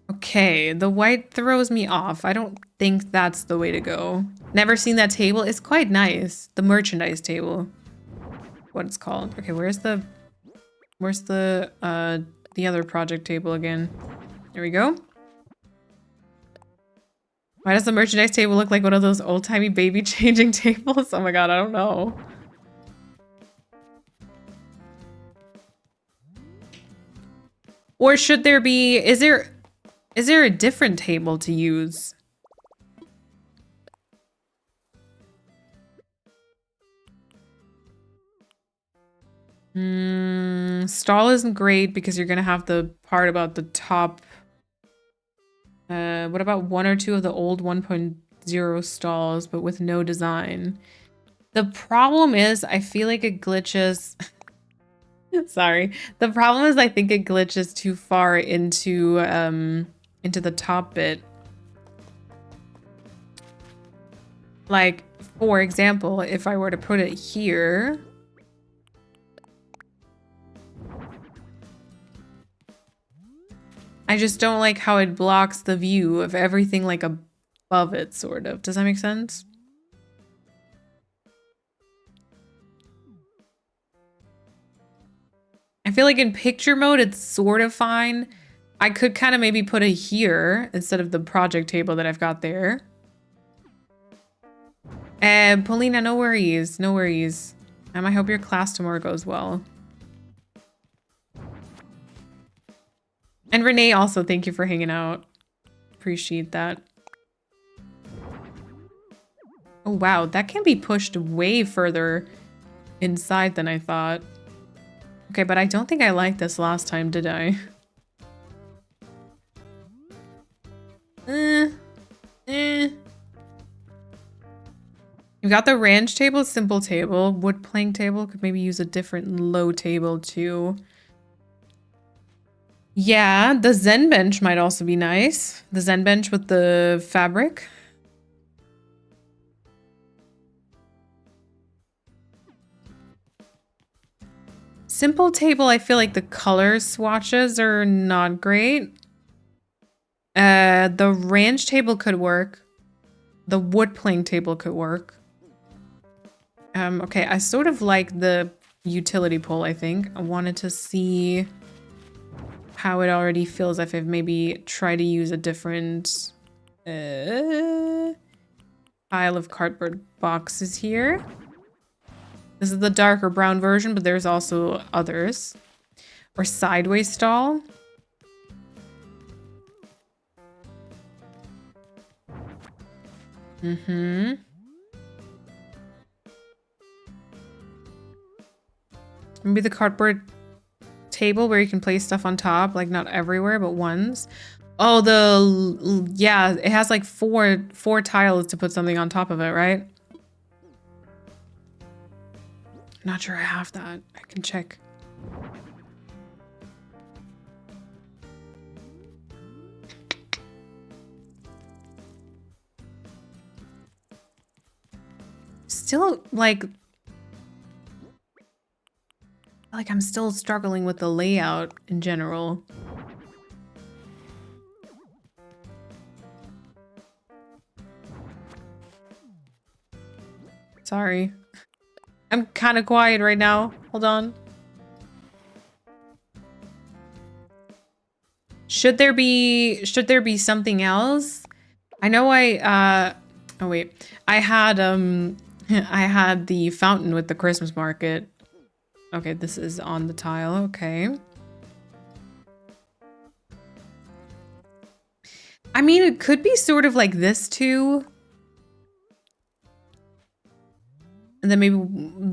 [SPEAKER 5] Okay, the white throws me off. I don't think that's the way to go. Never seen that table. It's quite nice. The merchandise table. What it's called. Okay, where's the other project table again? There we go. Why does the merchandise table look like one of those old-timey baby changing tables? Oh my god, I don't know. Or should there be, is there a different table to use? Stall isn't great because you're gonna have the part about the top. What about one or two of the old 1.0 stalls, but with no design? The problem is, I feel like it glitches. Sorry. The problem is I think it glitches too far into the top bit. Like, for example, if I were to put it here. I just don't like how it blocks the view of everything like above it, sort of. Does that make sense? I feel like in picture mode, it's sort of fine. I could kind of maybe put it here instead of the project table that I've got there. Paulina, no worries. No worries. I hope your class tomorrow goes well. And Renee also, thank you for hanging out. Appreciate that. Oh, wow. That can be pushed way further inside than I thought. Okay, but I don't think I liked this last time, did I? You've got the ranch table, simple table, wood plank table. Could maybe use a different low table too. Yeah, the Zen bench might also be nice. The Zen bench with the fabric. Simple table, I feel like the color swatches are not great. The ranch table could work. The wood plank table could work. Okay, I sort of like the utility pole, I think. I wanted to see how it already feels if I've maybe tried to use a different pile of cardboard boxes here. This is the darker brown version, but there's also others. Or sideways stall. Maybe the cardboard table where you can place stuff on top, like not everywhere, but ones. Oh, yeah, it has like four tiles to put something on top of it, right? Not sure I have that. I can check. Still, like I'm still struggling with the layout in general. Sorry. I'm kind of quiet right now. Hold on. Should there be something else? I know oh wait. I had the fountain with the Christmas market. Okay, this is on the tile. Okay. I mean, it could be sort of like this too. And then maybe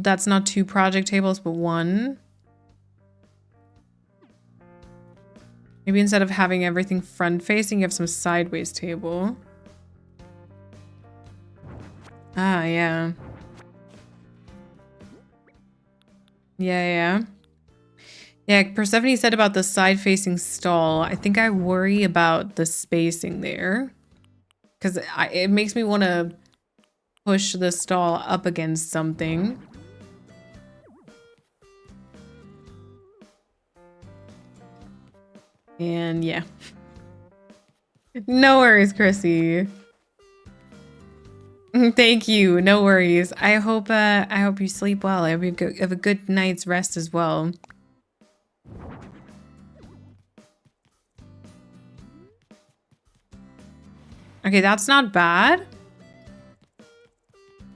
[SPEAKER 5] that's not 2 project tables, but 1. Maybe instead of having everything front facing, you have some sideways table. Ah, yeah. Yeah. Yeah, Persephone said about the side-facing stall. I think I worry about the spacing there. Because it makes me want to push the stall up against something. And yeah. No worries, Chrissy. Thank you. No worries. I hope you sleep well. I hope you have a good night's rest as well. Okay, that's not bad.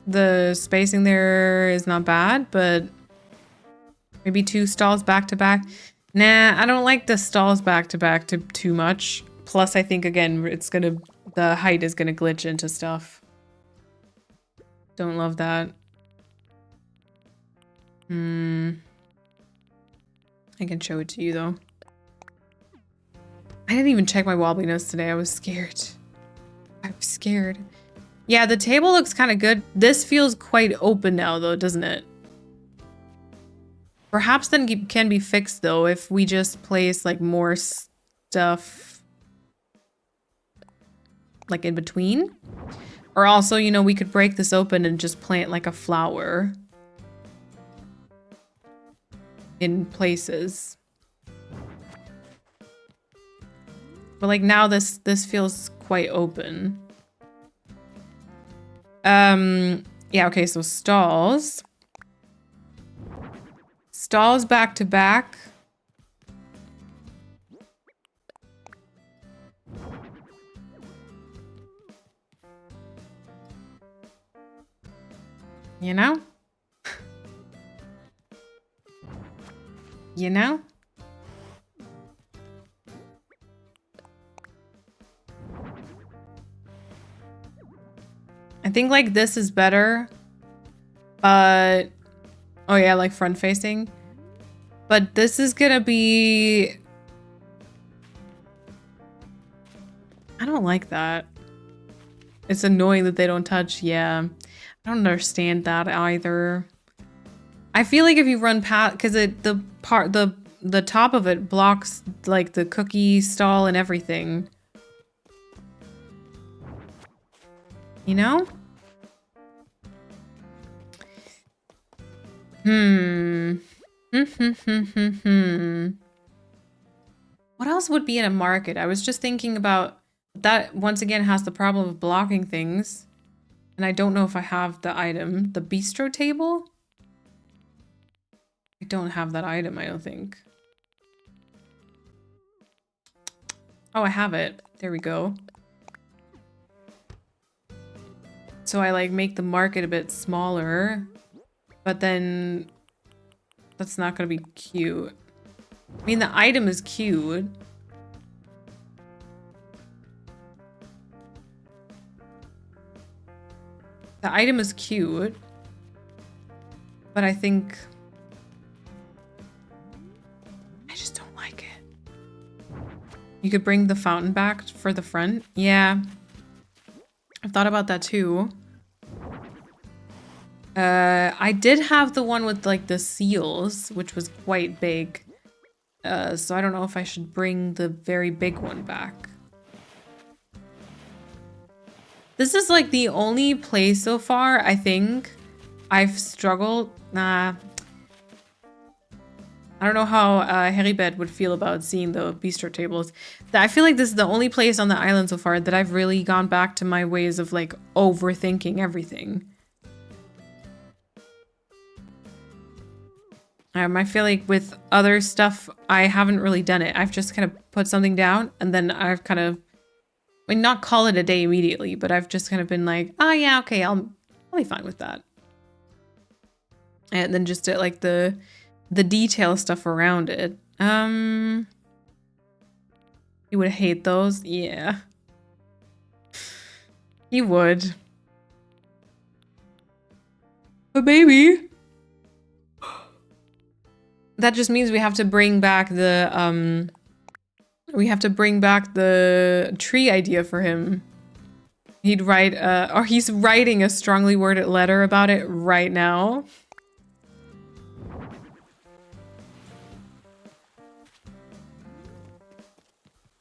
[SPEAKER 5] The spacing there is not bad, but maybe 2 stalls back to back. Nah, I don't like the stalls back to back too much. Plus, I think again, the height is gonna glitch into stuff. Don't love that. I can show it to you though. I didn't even check my wobbliness today. I was scared. I was scared. Yeah, the table looks kind of good. This feels quite open now though, doesn't it? Perhaps then can be fixed though if we just place like more stuff like in between. Or also, you know, we could break this open and just plant like a flower in places. But like now this feels quite open. Yeah, okay, so stalls. Stalls back to back. You know? You know? I think like this is better. But oh yeah, like front facing. But this is gonna be, I don't like that. It's annoying that they don't touch. Yeah. I don't understand that either. I feel like if you run past, because the top of it blocks like the cookie stall and everything. You know? What else would be in a market? I was just thinking about that. Once again has the problem of blocking things. And I don't know if I have the item. The bistro table? I don't have that item, I don't think. Oh, I have it. There we go. So I like make the market a bit smaller. But then that's not gonna be cute. I mean, the item is cute. The item is cute. But I think I just don't like it. You could bring the fountain back for the front. Yeah. I've thought about that too. I did have the one with like the seals, which was quite big. So I don't know if I should bring the very big one back. This is like the only place so far, I think, I've struggled. Nah. I don't know how Heribert would feel about seeing the bistro tables. I feel like this is the only place on the island so far that I've really gone back to my ways of like overthinking everything. I feel like with other stuff, I haven't really done it. I've just kind of put something down and then I've kind of, I mean, not call it a day immediately, but I've just kind of been like, oh yeah, okay, I'll be fine with that. And then just did like the detail stuff around it. You would hate those? Yeah. You would. But maybe. That just means we have to bring back the tree idea for him. He'd write or he's writing a strongly worded letter about it right now.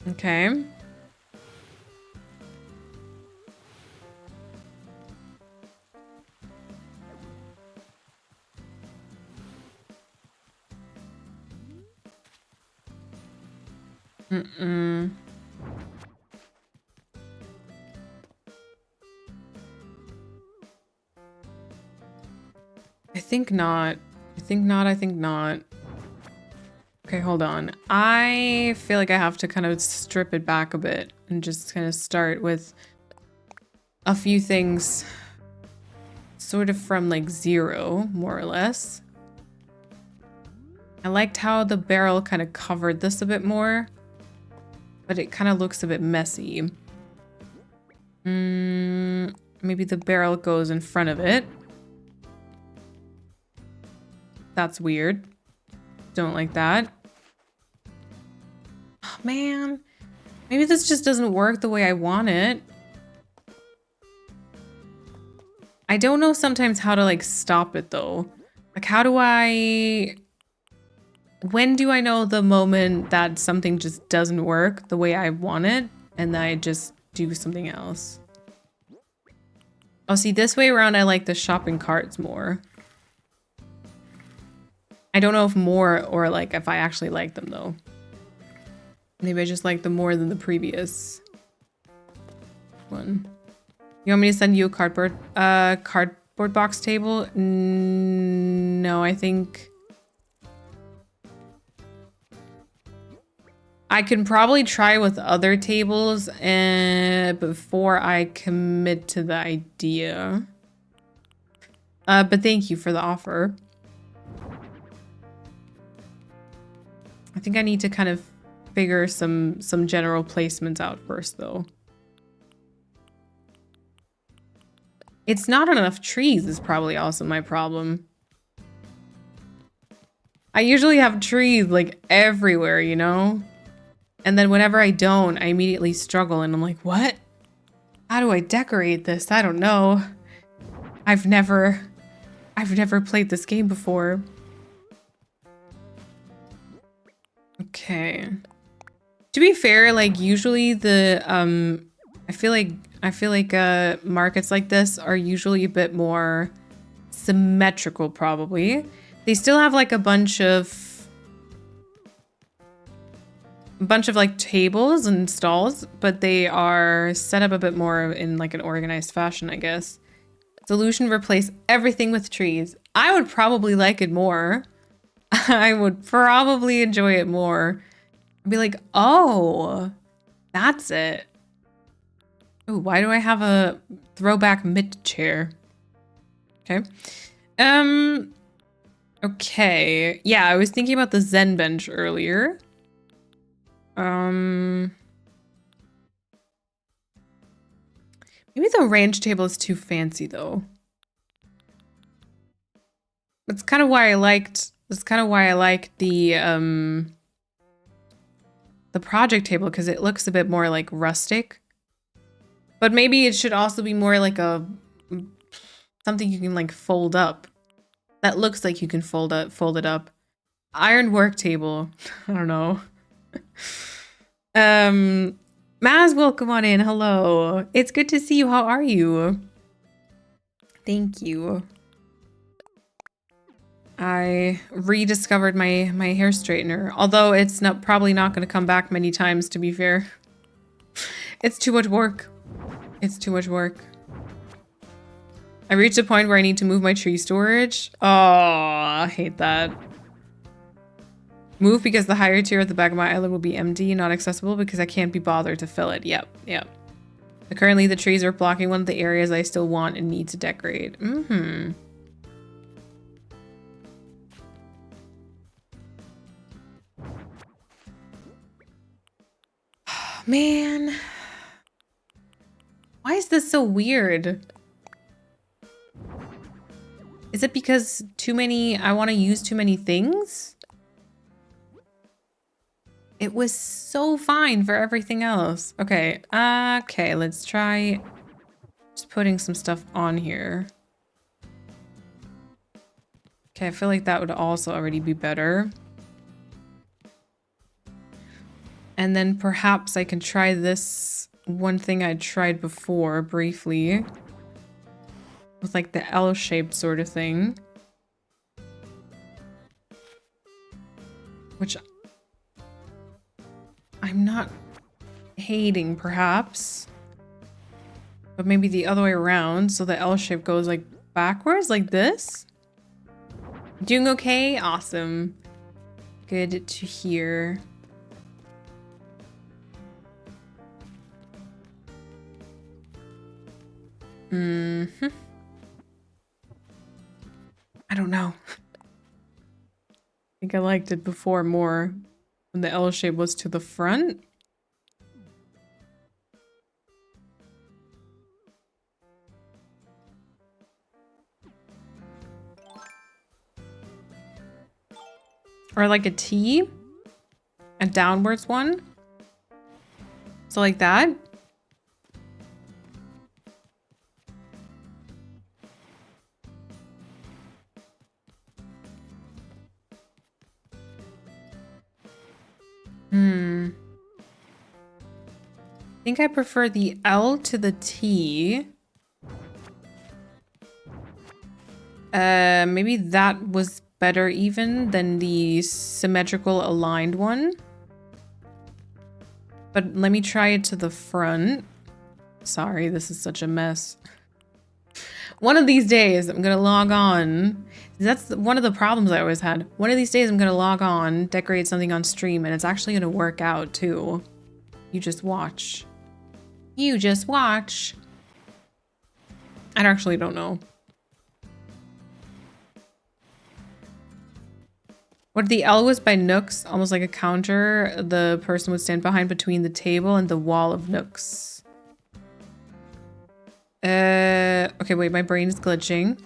[SPEAKER 5] Okay. Mm-mm. I think not. I think not. I think not. Okay, hold on. I feel like I have to kind of strip it back a bit and just kind of start with a few things sort of from like 0, more or less. I liked how the barrel kind of covered this a bit more, but it kind of looks a bit messy. Maybe the barrel goes in front of it. That's weird. Don't like that. Oh, man. Maybe this just doesn't work the way I want it. I don't know sometimes how to like stop it though. Like how do I... When do I know the moment that something just doesn't work the way I want it and then I just do something else? Oh, see, this way around I like the shopping carts more. I don't know if more or like if I actually like them though. Maybe I just like them more than the previous one. You want me to send you a cardboard box table? No, I think I can probably try with other tables before I commit to the idea. But thank you for the offer. I think I need to kind of figure some general placements out first though. It's not enough trees is probably also my problem. I usually have trees like everywhere, you know? And then whenever I don't, I immediately struggle and I'm like, what? How do I decorate this? I don't know. I've never played this game before. Okay. To be fair, like usually the I feel like markets like this are usually a bit more symmetrical probably. They still have like a bunch of like tables and stalls, but they are set up a bit more in like an organized fashion, I guess. Solution: replace everything with trees. I would probably like it more. I would probably enjoy it more. I'd be like, oh, that's it. Oh, why do I have a throwback mid chair? Okay. Okay. Yeah, I was thinking about the Zen bench earlier. Maybe the range table is too fancy though. That's kind of why I liked the project table, because it looks a bit more like rustic. But maybe it should also be more like something you can like fold up. That looks like you can fold it up. Iron work table. I don't know. Maz, welcome on in. Hello. It's good to see you. How are you? Thank you. I rediscovered my hair straightener, although it's probably not going to come back many times, to be fair. It's too much work. It's too much work. I reached a point where I need to move my tree storage. Oh, I hate that. Move because the higher tier at the back of my island will be empty, not accessible because I can't be bothered to fill it. Yep. But currently the trees are blocking one of the areas I still want and need to decorate. Man. Why is this so weird? Is it because I want to use too many things? It was so fine for everything else. Okay, let's try just putting some stuff on here. Okay, I feel like that would also already be better. And then perhaps I can try this one thing I tried before briefly. With like the L-shaped sort of thing. Which I'm not hating perhaps. But maybe the other way around, so the L shape goes like backwards like this. Doing okay? Awesome. Good to hear. Mm-hmm. I don't know. I think I liked it before more when the L shape was to the front. Or like a T, a downwards one. So like that. I think I prefer the L to the T. Maybe that was better even than the symmetrical aligned one. But let me try it to the front. Sorry, this is such a mess. One of these days, I'm gonna log on. That's one of the problems I always had. One of these days, I'm gonna log on, decorate something on stream, and it's actually gonna work out too. You just watch. You just watch. I actually don't know. What the L was by Nooks, almost like a counter, the person would stand behind between the table and the wall of Nooks. Okay, wait, my brain is glitching.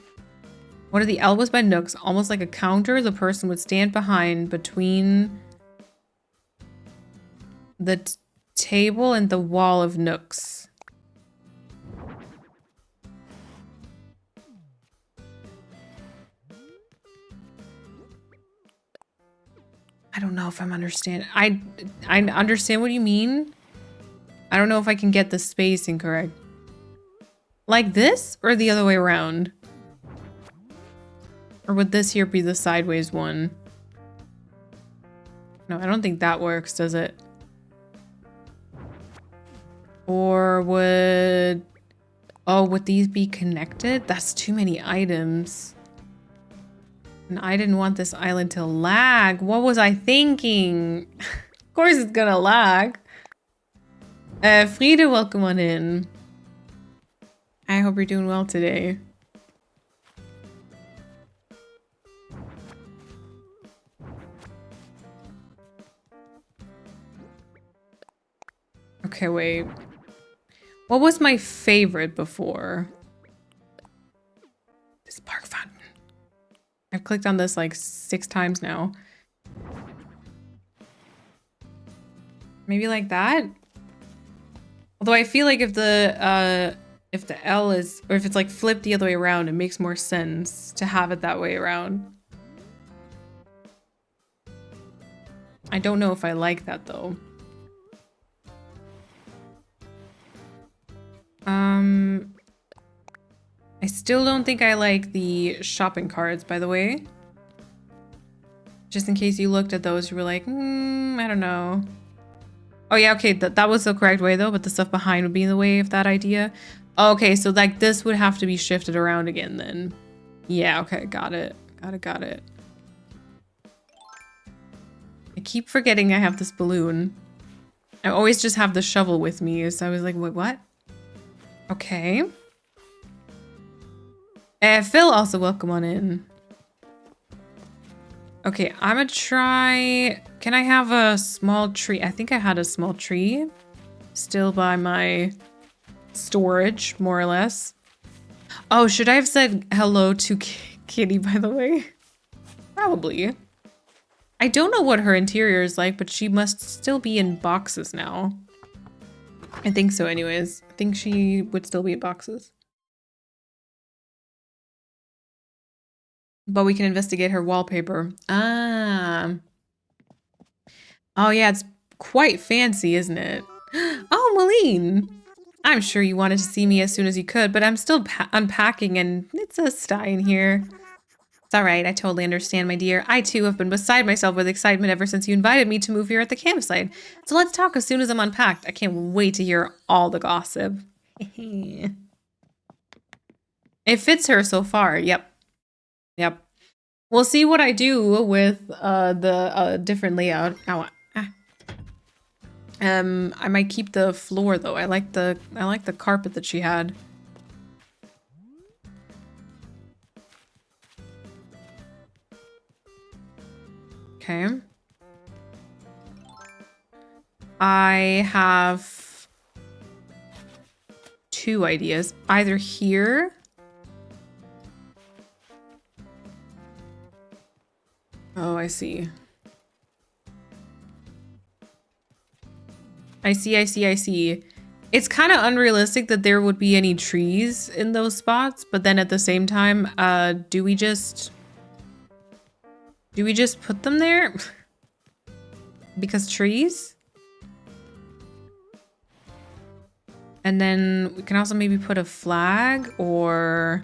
[SPEAKER 5] What the L was by Nooks, almost like a counter, the person would stand behind between the table and the wall of Nooks. I don't know if I'm understanding. I understand what you mean. I don't know if I can get the spacing correct. Like this or the other way around? Or would this here be the sideways one? No, I don't think that works, does it? Or would... Oh, would these be connected? That's too many items. And I didn't want this island to lag. What was I thinking? Of course it's gonna lag. Frida, welcome on in. I hope you're doing well today. Okay, wait. What was my favorite before? This park fountain. I've clicked on this like 6 times now. Maybe like that? Although I feel like if the L is, or if it's like flipped the other way around, it makes more sense to have it that way around. I don't know if I like that though. I still don't think I like the shopping carts, by the way. Just in case you looked at those, you were like, I don't know. Oh yeah, okay, that was the correct way though, but the stuff behind would be in the way of that idea. Okay, so like this would have to be shifted around again then. Yeah, okay, got it. Got it. I keep forgetting I have this balloon. I always just have the shovel with me, so I was like, wait, what? Okay. Phil, also welcome on in. Okay, I'm gonna try... Can I have a small tree? I think I had a small tree. Still by my storage, more or less. Oh, should I have said hello to Kitty, by the way? Probably. I don't know what her interior is like, but she must still be in boxes now. I think so anyways. I think she would still be in boxes. But we can investigate her wallpaper. Ah. Oh yeah, it's quite fancy, isn't it? Oh, Malene! I'm sure you wanted to see me as soon as you could, but I'm still unpacking and it's a sty in here. It's alright, I totally understand, my dear. I too have been beside myself with excitement ever since you invited me to move here at the campsite. So let's talk as soon as I'm unpacked. I can't wait to hear all the gossip. It fits her so far, yep. Yep. We'll see what I do with the different layout. Ow. I might keep the floor though. I like the carpet that she had. Okay. I have 2 ideas. Either here. Oh, I see. I see. It's kind of unrealistic that there would be any trees in those spots, but then at the same time, do we just put them there? Because trees? And then we can also maybe put a flag or...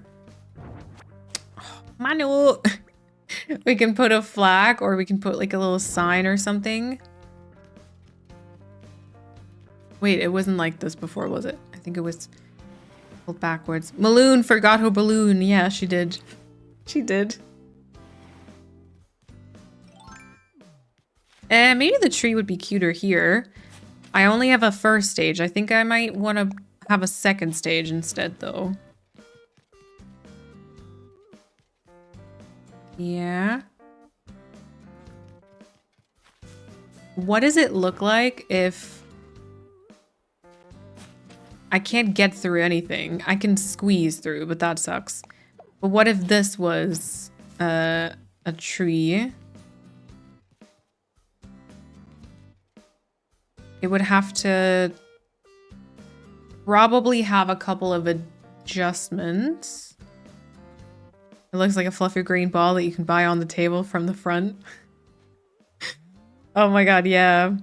[SPEAKER 5] Oh, Manu! We can put a flag or we can put like a little sign or something. Wait, it wasn't like this before, was it? I think it was backwards. Maloon forgot her balloon. Yeah, she did. She did. Maybe the tree would be cuter here. I only have a first stage. I think I might want to have a second stage instead, though. Yeah. What does it look like if... I can't get through anything. I can squeeze through, but that sucks. But what if this was a tree? It would have to probably have a couple of adjustments. It looks like a fluffy green ball that you can buy on the table from the front. Oh my god, yeah.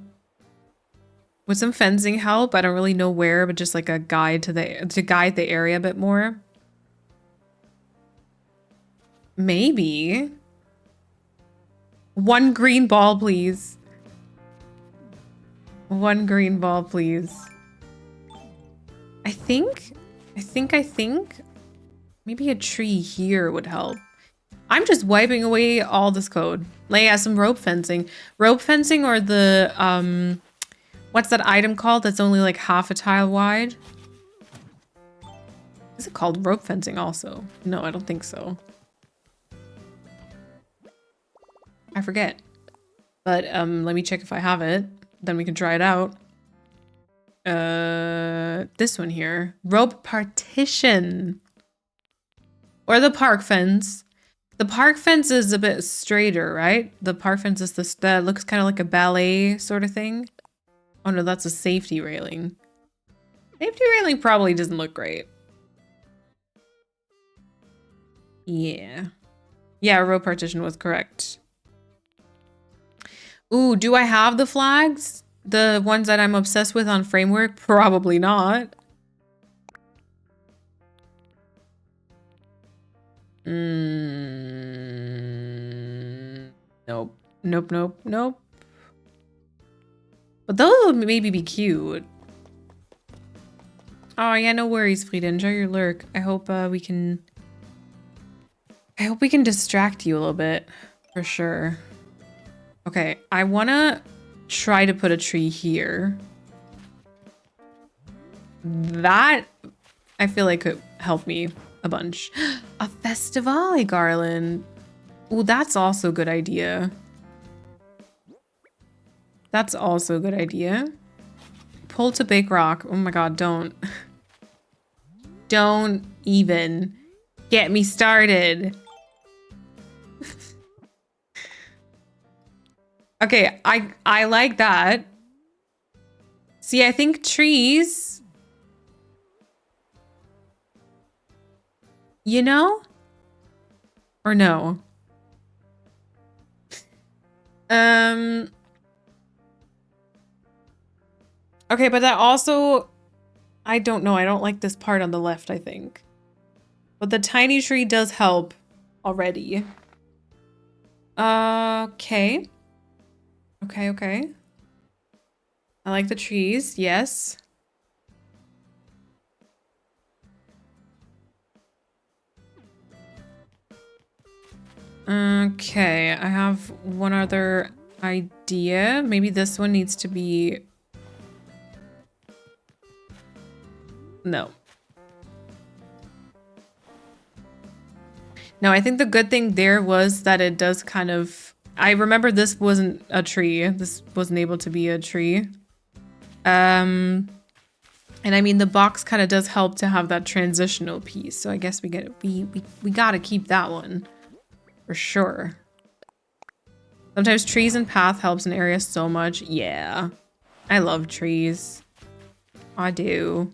[SPEAKER 5] Would some fencing help? I don't really know where, but just like a guide to guide the area a bit more. Maybe. 1 green ball, please. 1 green ball, please. I think maybe a tree here would help. I'm just wiping away all this code. Like, yeah, some rope fencing. Rope fencing or the, what's that item called that's only like half a tile wide? Is it called rope fencing also? No, I don't think so. I forget. But let me check if I have it. Then we can try it out. This one here. Rope partition. Or the park fence. The park fence is a bit straighter, right? The park fence is this that looks kind of like a ballet sort of thing. Oh no, that's a safety railing. Safety railing probably doesn't look great. Yeah. Yeah, rope partition was correct. Ooh, do I have the flags? The ones that I'm obsessed with on Framework? Probably not. Nope. Nope. But those would maybe be cute. Oh yeah, no worries, Frida. Enjoy your lurk. I hope we can distract you a little bit. For sure. Okay, I wanna try to put a tree here. That I feel like could help me a bunch. A Festivale garland. Ooh, that's also a good idea. That's also a good idea. Pull to bake rock. Oh my god, don't. Don't even get me started. Okay, I like that. See, I think trees... You know? Or no? Okay, but that also, I don't know. I don't like this part on the left, I think. But the tiny tree does help already. Okay. Okay. I like the trees, yes. Okay, I have one other idea. Maybe this one needs to be... No. No, I think the good thing there was that it does kind of... I remember this wasn't a tree. This wasn't able to be a tree. And I mean, the box kind of does help to have that transitional piece. So I guess we gotta keep that one. For sure. Sometimes trees and path helps an area so much. Yeah. I love trees. I do.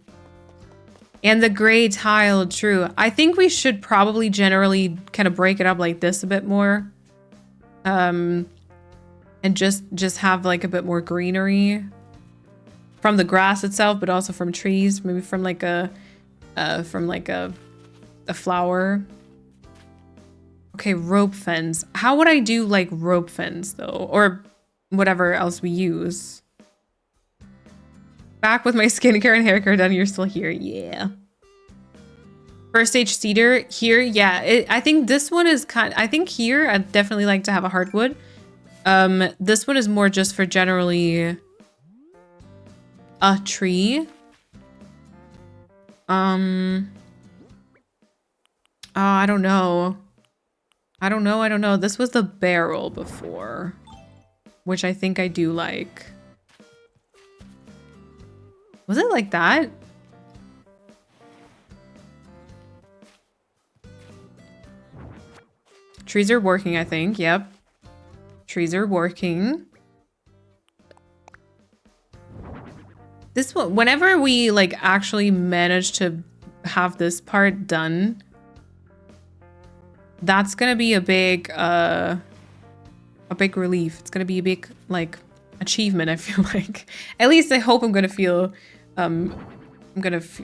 [SPEAKER 5] And the gray tile, true. I think we should probably generally kind of break it up like this a bit more. And just have like a bit more greenery from the grass itself, but also from trees, maybe from like a flower. Okay, rope fence. How would I do like rope fence though? Or whatever else we use. Back with my skincare and hair care done, you're still here. Yeah. First stage cedar here. Yeah, I think this one is I think here I'd definitely like to have a hardwood. This one is more just for generally a tree. I don't know. I don't know. This was the barrel before, which I think I do like. Was it like that? Trees are working, I think. Yep. Trees are working. This one, whenever we like actually manage to have this part done, that's gonna be a big relief. It's gonna be a big like achievement, I feel like. At least I hope I'm gonna feel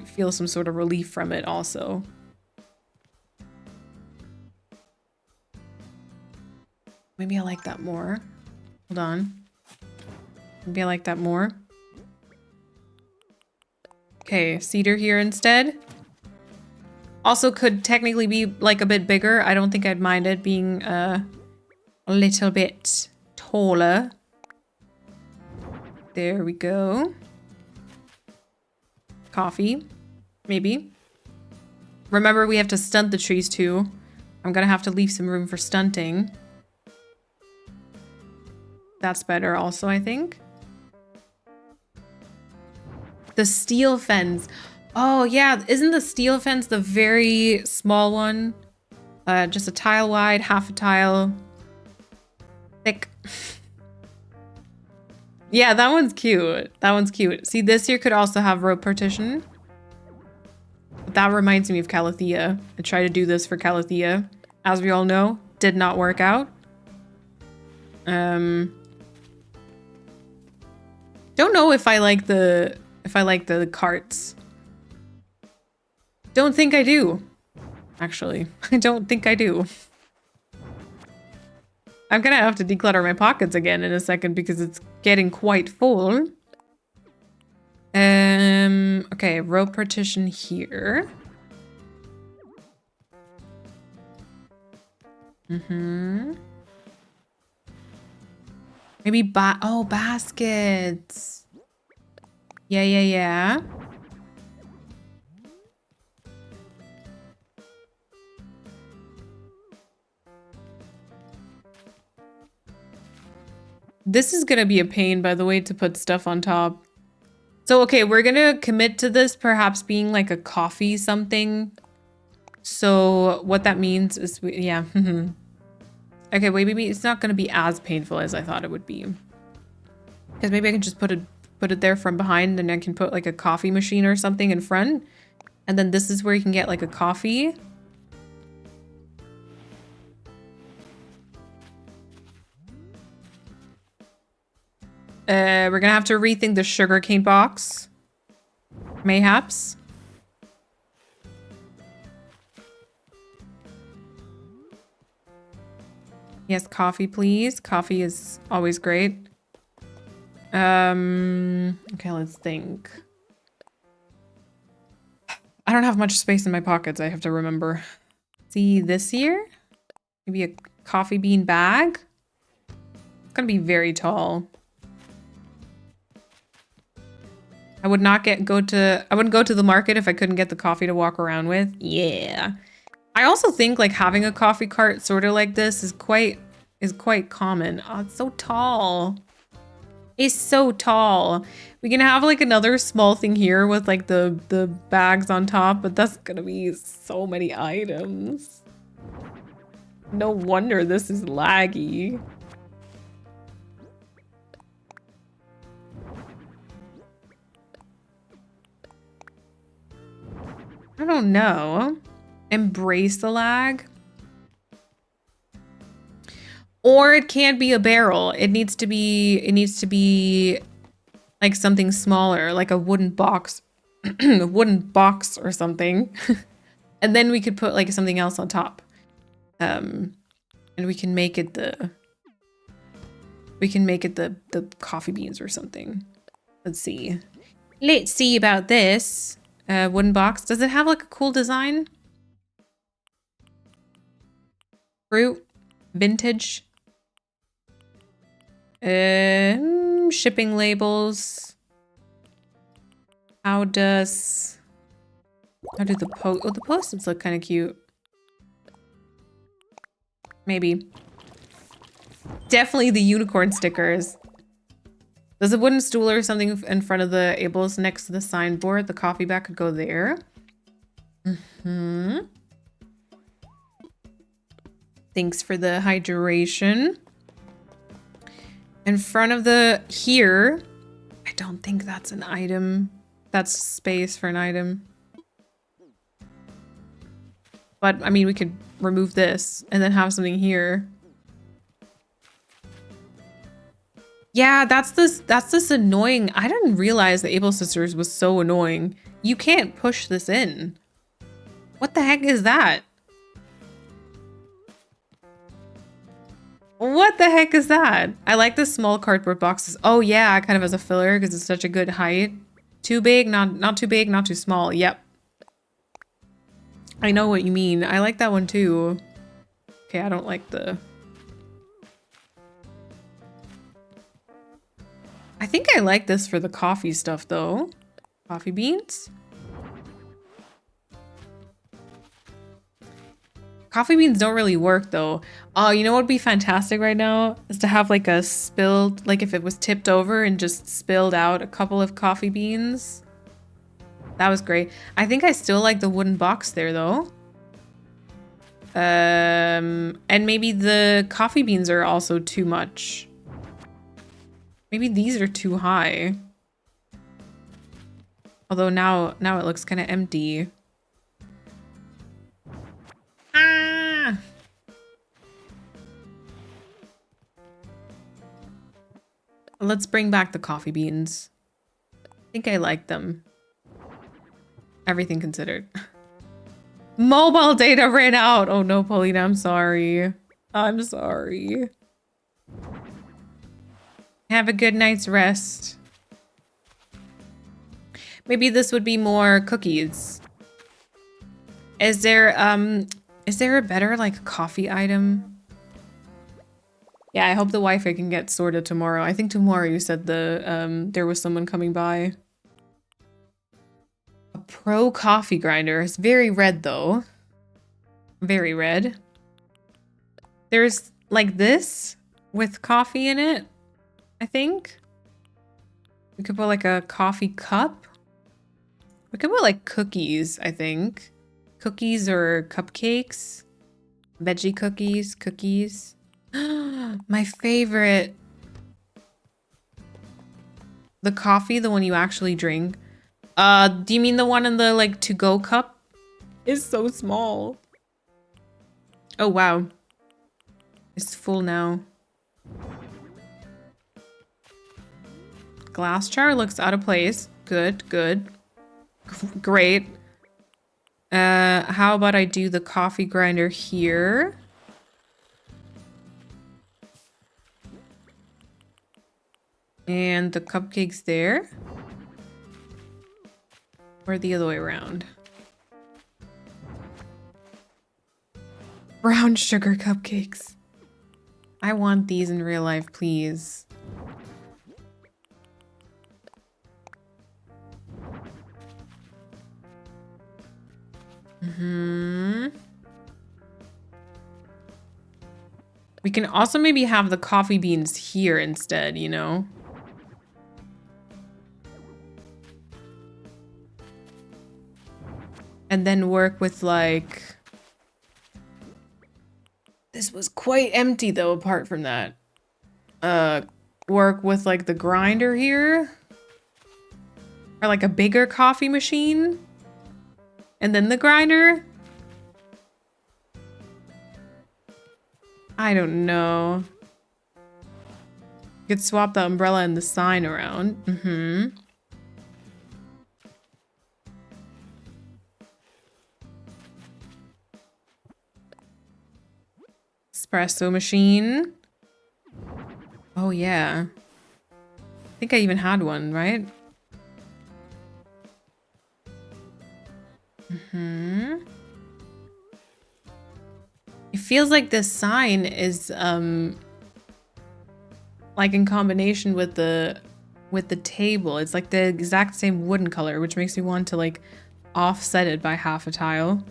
[SPEAKER 5] feel some sort of relief from it also. Maybe I like that more. Hold on. Maybe I like that more. Okay, cedar here instead. Also could technically be like a bit bigger. I don't think I'd mind it being a little bit taller. There we go. Coffee, maybe. Remember, we have to stunt the trees too. I'm gonna have to leave some room for stunting. That's better also, I think. The steel fence. Oh yeah, isn't the steel fence the very small one? Just a tile wide, half a tile thick. Yeah, that one's cute. That one's cute. See, this here could also have rope partition. That reminds me of Calathea. I tried to do this for Calathea. As we all know, did not work out. Don't know if I like the carts. Don't think I do. Actually, I don't think I do. I'm gonna have to declutter my pockets again in a second because it's getting quite full. Okay, rope partition here. Maybe baskets. Yeah. This is gonna be a pain, by the way, to put stuff on top. So, okay, we're gonna commit to this perhaps being like a coffee something. So what that means is, yeah. Okay, wait, maybe it's not gonna be as painful as I thought it would be. Because maybe I can just put it there from behind, and I can put like a coffee machine or something in front. And then this is where you can get like a coffee. We're gonna have to rethink the sugarcane box. Mayhaps. Yes, coffee, please. Coffee is always great. Okay, let's think. I don't have much space in my pockets, I have to remember. See, this here? Maybe a coffee bean bag? It's gonna be very tall. I would not I wouldn't go to the market if I couldn't get the coffee to walk around with. Yeah. I also think like having a coffee cart sort of like this is quite common. Oh, it's so tall. It's so tall. We can have like another small thing here with like the bags on top, but that's gonna be so many items. No wonder this is laggy. I don't know. Embrace the lag. Or it can't be a barrel. It needs to be like something smaller, like a wooden box, a wooden box or something. And then we could put like something else on top. And we can make it the coffee beans or something. Let's see. Let's see about this. Wooden box. Does it have like a cool design? Fruit. Vintage. Shipping labels. How do the the post-its look kind of cute. Maybe. Definitely the unicorn stickers. There's a wooden stool or something in front of the Abels next to the signboard. The coffee bag could go there. Thanks for the hydration. In front of here, I don't think that's an item. That's space for an item. But I mean, we could remove this and then have something here. Yeah, that's this annoying. I didn't realize the Able Sisters was so annoying. You can't push this in. What the heck is that? What the heck is that? I like the small cardboard boxes. Oh yeah, kind of as a filler because it's such a good height. Too big, not too big, not too small. Yep. I know what you mean. I like that one too. Okay, I don't like the... I think I like this for the coffee stuff though. Coffee beans? Coffee beans don't really work though. Oh, you know what would be fantastic right now? Is to have like a spilled, like if it was tipped over and just spilled out a couple of coffee beans. That was great. I think I still like the wooden box there though. And maybe the coffee beans are also too much. Maybe these are too high. Although now it looks kind of empty. Ah! Let's bring back the coffee beans. I think I like them. Everything considered. Mobile data ran out. Oh no, Paulina, I'm sorry. I'm sorry. Have a good night's rest. Maybe this would be more cookies. Is there a better like coffee item? Yeah, I hope the Wi-Fi can get sorted tomorrow. I think tomorrow you said there was someone coming by. A pro coffee grinder. It's very red though. Very red. There's like this with coffee in it, I think. We could put like a coffee cup. We could put like cookies, I think. Cookies or cupcakes. Veggie cookies, cookies. My favorite. The coffee, the one you actually drink. Do you mean the one in the like to-go cup? It's so small. Oh wow. It's full now. Glass jar looks out of place. Good, good. Great. How about I do the coffee grinder here? And the cupcakes there? Or the other way around? Brown sugar cupcakes. I want these in real life, please. We can also maybe have the coffee beans here instead, you know? And then work with like... This was quite empty though, apart from that. Work with like the grinder here. Or like a bigger coffee machine. And then the grinder. I don't know. You could swap the umbrella and the sign around. Mm-hmm. Espresso machine. Oh yeah. I think I even had one, right? Mm-hmm. It feels like this sign is like in combination with the table. It's like the exact same wooden color, which makes me want to like offset it by half a tile.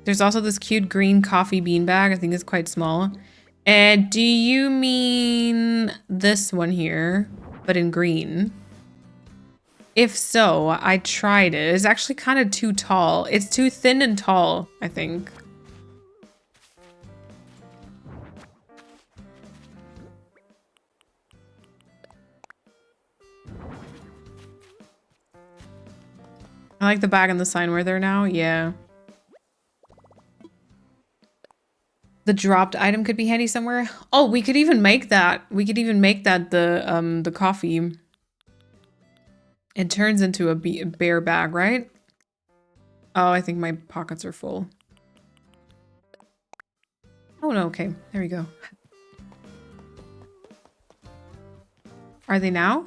[SPEAKER 5] There's also this cute green coffee bean bag. I think it's quite small. And do you mean this one here, but in green? If so, I tried it. It's actually kind of too tall. It's too thin and tall, I think. I like the bag and the sign where they're now. Yeah. The dropped item could be handy somewhere. Oh, we could even make that. We could even make that the coffee. It turns into a bear bag, right? Oh, I think my pockets are full. Oh no, okay. There we go. Are they now?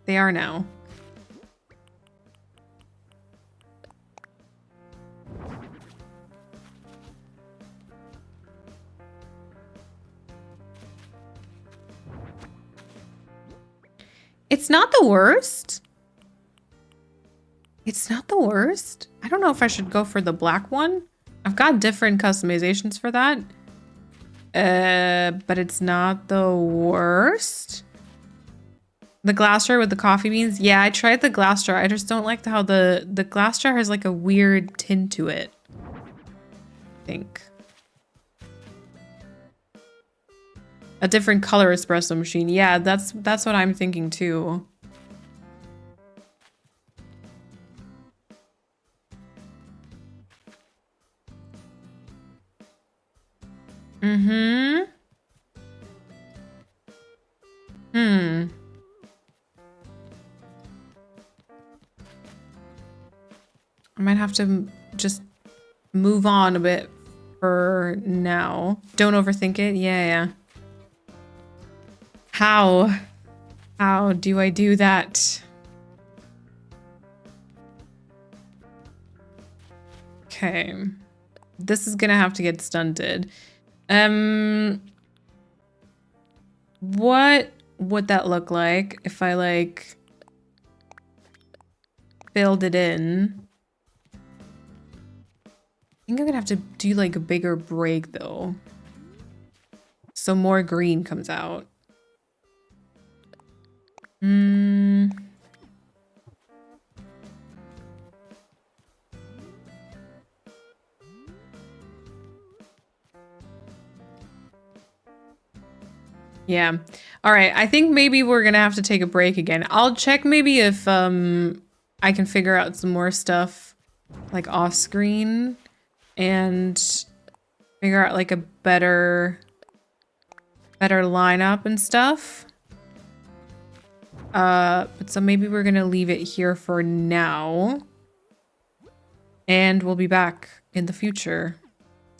[SPEAKER 5] They are now. It's not the worst. It's not the worst. I don't know if I should go for the black one. I've got different customizations for that. But it's not the worst. The glass jar with the coffee beans. Yeah, I tried the glass jar. I just don't like how the glass jar has like a weird tint to it. I think. A different color espresso machine. Yeah, that's what I'm thinking too. Mm-hmm. I might have to just move on a bit for now. Don't overthink it. Yeah. How do I do that? Okay. This is gonna have to get stunted. What would that look like if I like filled it in? I think I'm gonna have to do like a bigger break though. So more green comes out. Yeah. All right. I think maybe we're going to have to take a break again. I'll check maybe if I can figure out some more stuff like off screen and figure out like a better lineup and stuff. But so maybe we're gonna leave it here for now. And we'll be back in the future.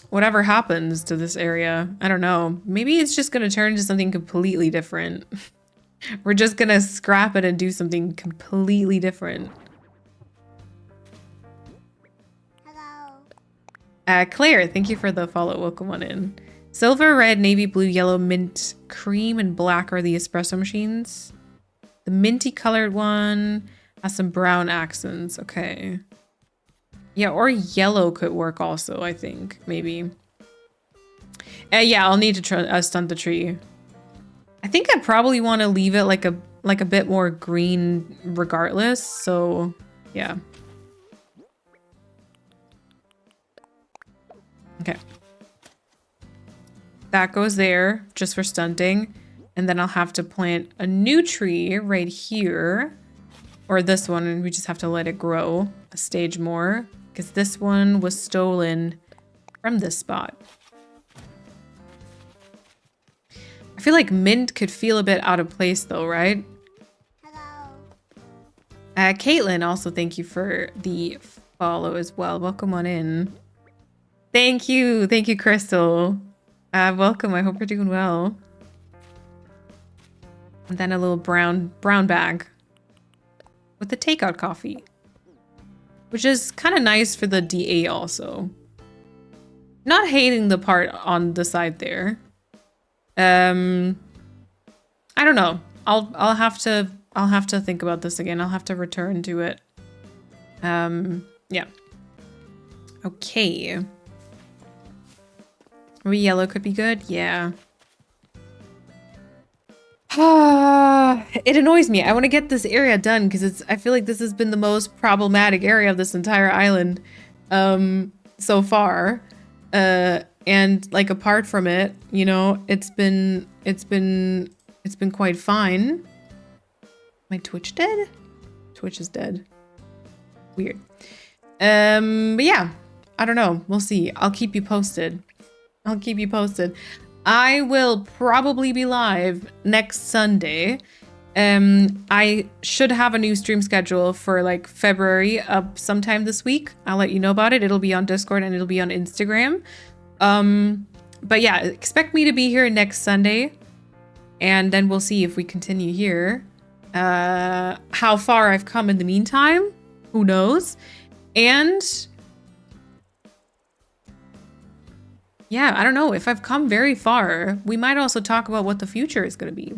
[SPEAKER 5] Whatever happens to this area, I don't know. Maybe it's just gonna turn into something completely different. We're just gonna scrap it and do something completely different.
[SPEAKER 1] Hello.
[SPEAKER 5] Claire, thank you for the follow. Welcome on in. Silver, red, navy blue, yellow, mint, cream, and black are the espresso machines. The minty colored one has some brown accents. Okay. Yeah, or yellow could work also, I think. Maybe. Yeah, I'll need to stunt the tree. I think I probably want to leave it like a bit more green regardless. So, yeah. Okay. That goes there just for stunting. And then I'll have to plant a new tree right here. Or this one, and we just have to let it grow a stage more. Because this one was stolen from this spot. I feel like mint could feel a bit out of place though, right?
[SPEAKER 1] Hello.
[SPEAKER 5] Caitlin, also thank you for the follow as well. Welcome on in. Thank you, Crystal. Welcome, I hope you're doing well. And then a little brown bag with the takeout coffee, which is kind of nice for the DA also. Not hating the part on the side there. I don't know. I'll have to think about this again. I'll have to return to it. Yeah. Okay. Maybe yellow could be good. Yeah. It annoys me. I want to get this area done because I feel like this has been the most problematic area of this entire island so far. And like apart from it, you know, it's been quite fine. My Twitch dead? Twitch is dead. Weird. But yeah, I don't know. We'll see. I'll keep you posted. I will probably be live next Sunday. I should have a new stream schedule for like February up sometime this week. I'll let you know about it. It'll be on Discord and it'll be on Instagram. But yeah, expect me to be here next Sunday. And then we'll see if we continue here. How far I've come in the meantime, who knows? And yeah, I don't know. If I've come very far, we might also talk about what the future is going to be.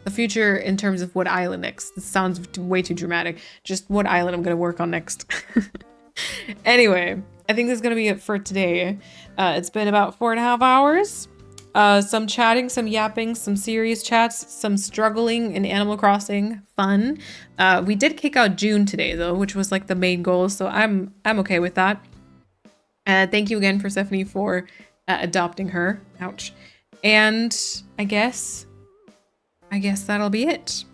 [SPEAKER 5] The future in terms of what island next. This sounds way too dramatic. Just what island I'm going to work on next. Anyway, I think this is going to be it for today. It's been about 4.5 hours. Some chatting, some yapping, some serious chats, some struggling in Animal Crossing. Fun. We did kick out June today, though, which was like the main goal. So I'm okay with that. Thank you again for Stephanie for adopting her. Ouch. And I guess that'll be it.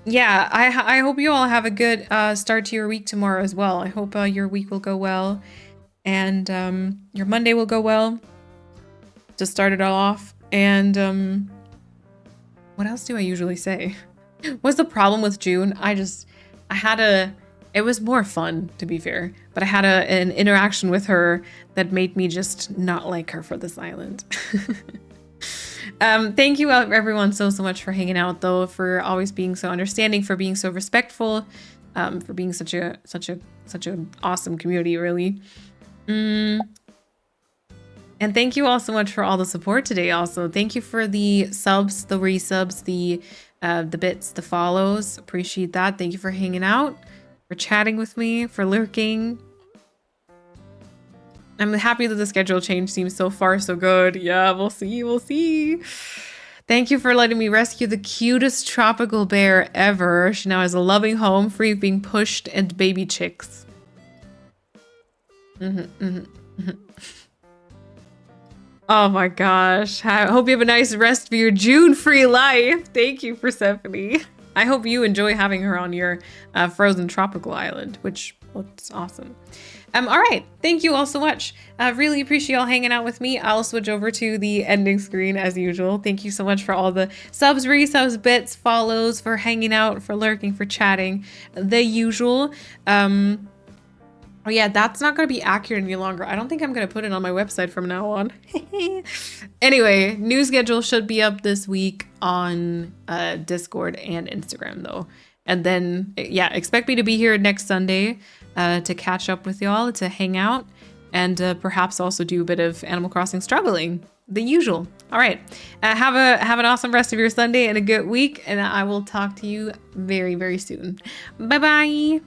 [SPEAKER 5] Yeah, I hope you all have a good start to your week tomorrow as well. I hope your week will go well and your Monday will go well to start it all off. And what else do I usually say? What's the problem with June? It was more fun, to be fair, but I had an interaction with her that made me just not like her for this island. Thank you everyone so much for hanging out, though, for always being so understanding, for being so respectful, for being such an awesome community, really. And thank you all so much for all the support today. Also, thank you for the subs, the resubs, the bits, the follows. Appreciate that. Thank you for hanging out, for chatting with me, for lurking. I'm happy that the schedule change seems so far so good. Yeah, we'll see. Thank you for letting me rescue the cutest tropical bear ever. She now has a loving home, free of being pushed and baby chicks. Oh my gosh. I hope you have a nice rest of your June-free life. Thank you, Persephone. I hope you enjoy having her on your frozen tropical island, which looks awesome. All right. Thank you all so much. I really appreciate y'all hanging out with me. I'll switch over to the ending screen as usual. Thank you so much for all the subs, resubs, bits, follows, for hanging out, for lurking, for chatting, the usual. Oh yeah, that's not going to be accurate any longer. I don't think I'm going to put it on my website from now on. Anyway, new schedule should be up this week on Discord and Instagram though. And then, yeah, expect me to be here next Sunday to catch up with y'all, to hang out, and perhaps also do a bit of Animal Crossing struggling, the usual. All right, have an awesome rest of your Sunday and a good week, and I will talk to you very, very soon. Bye-bye.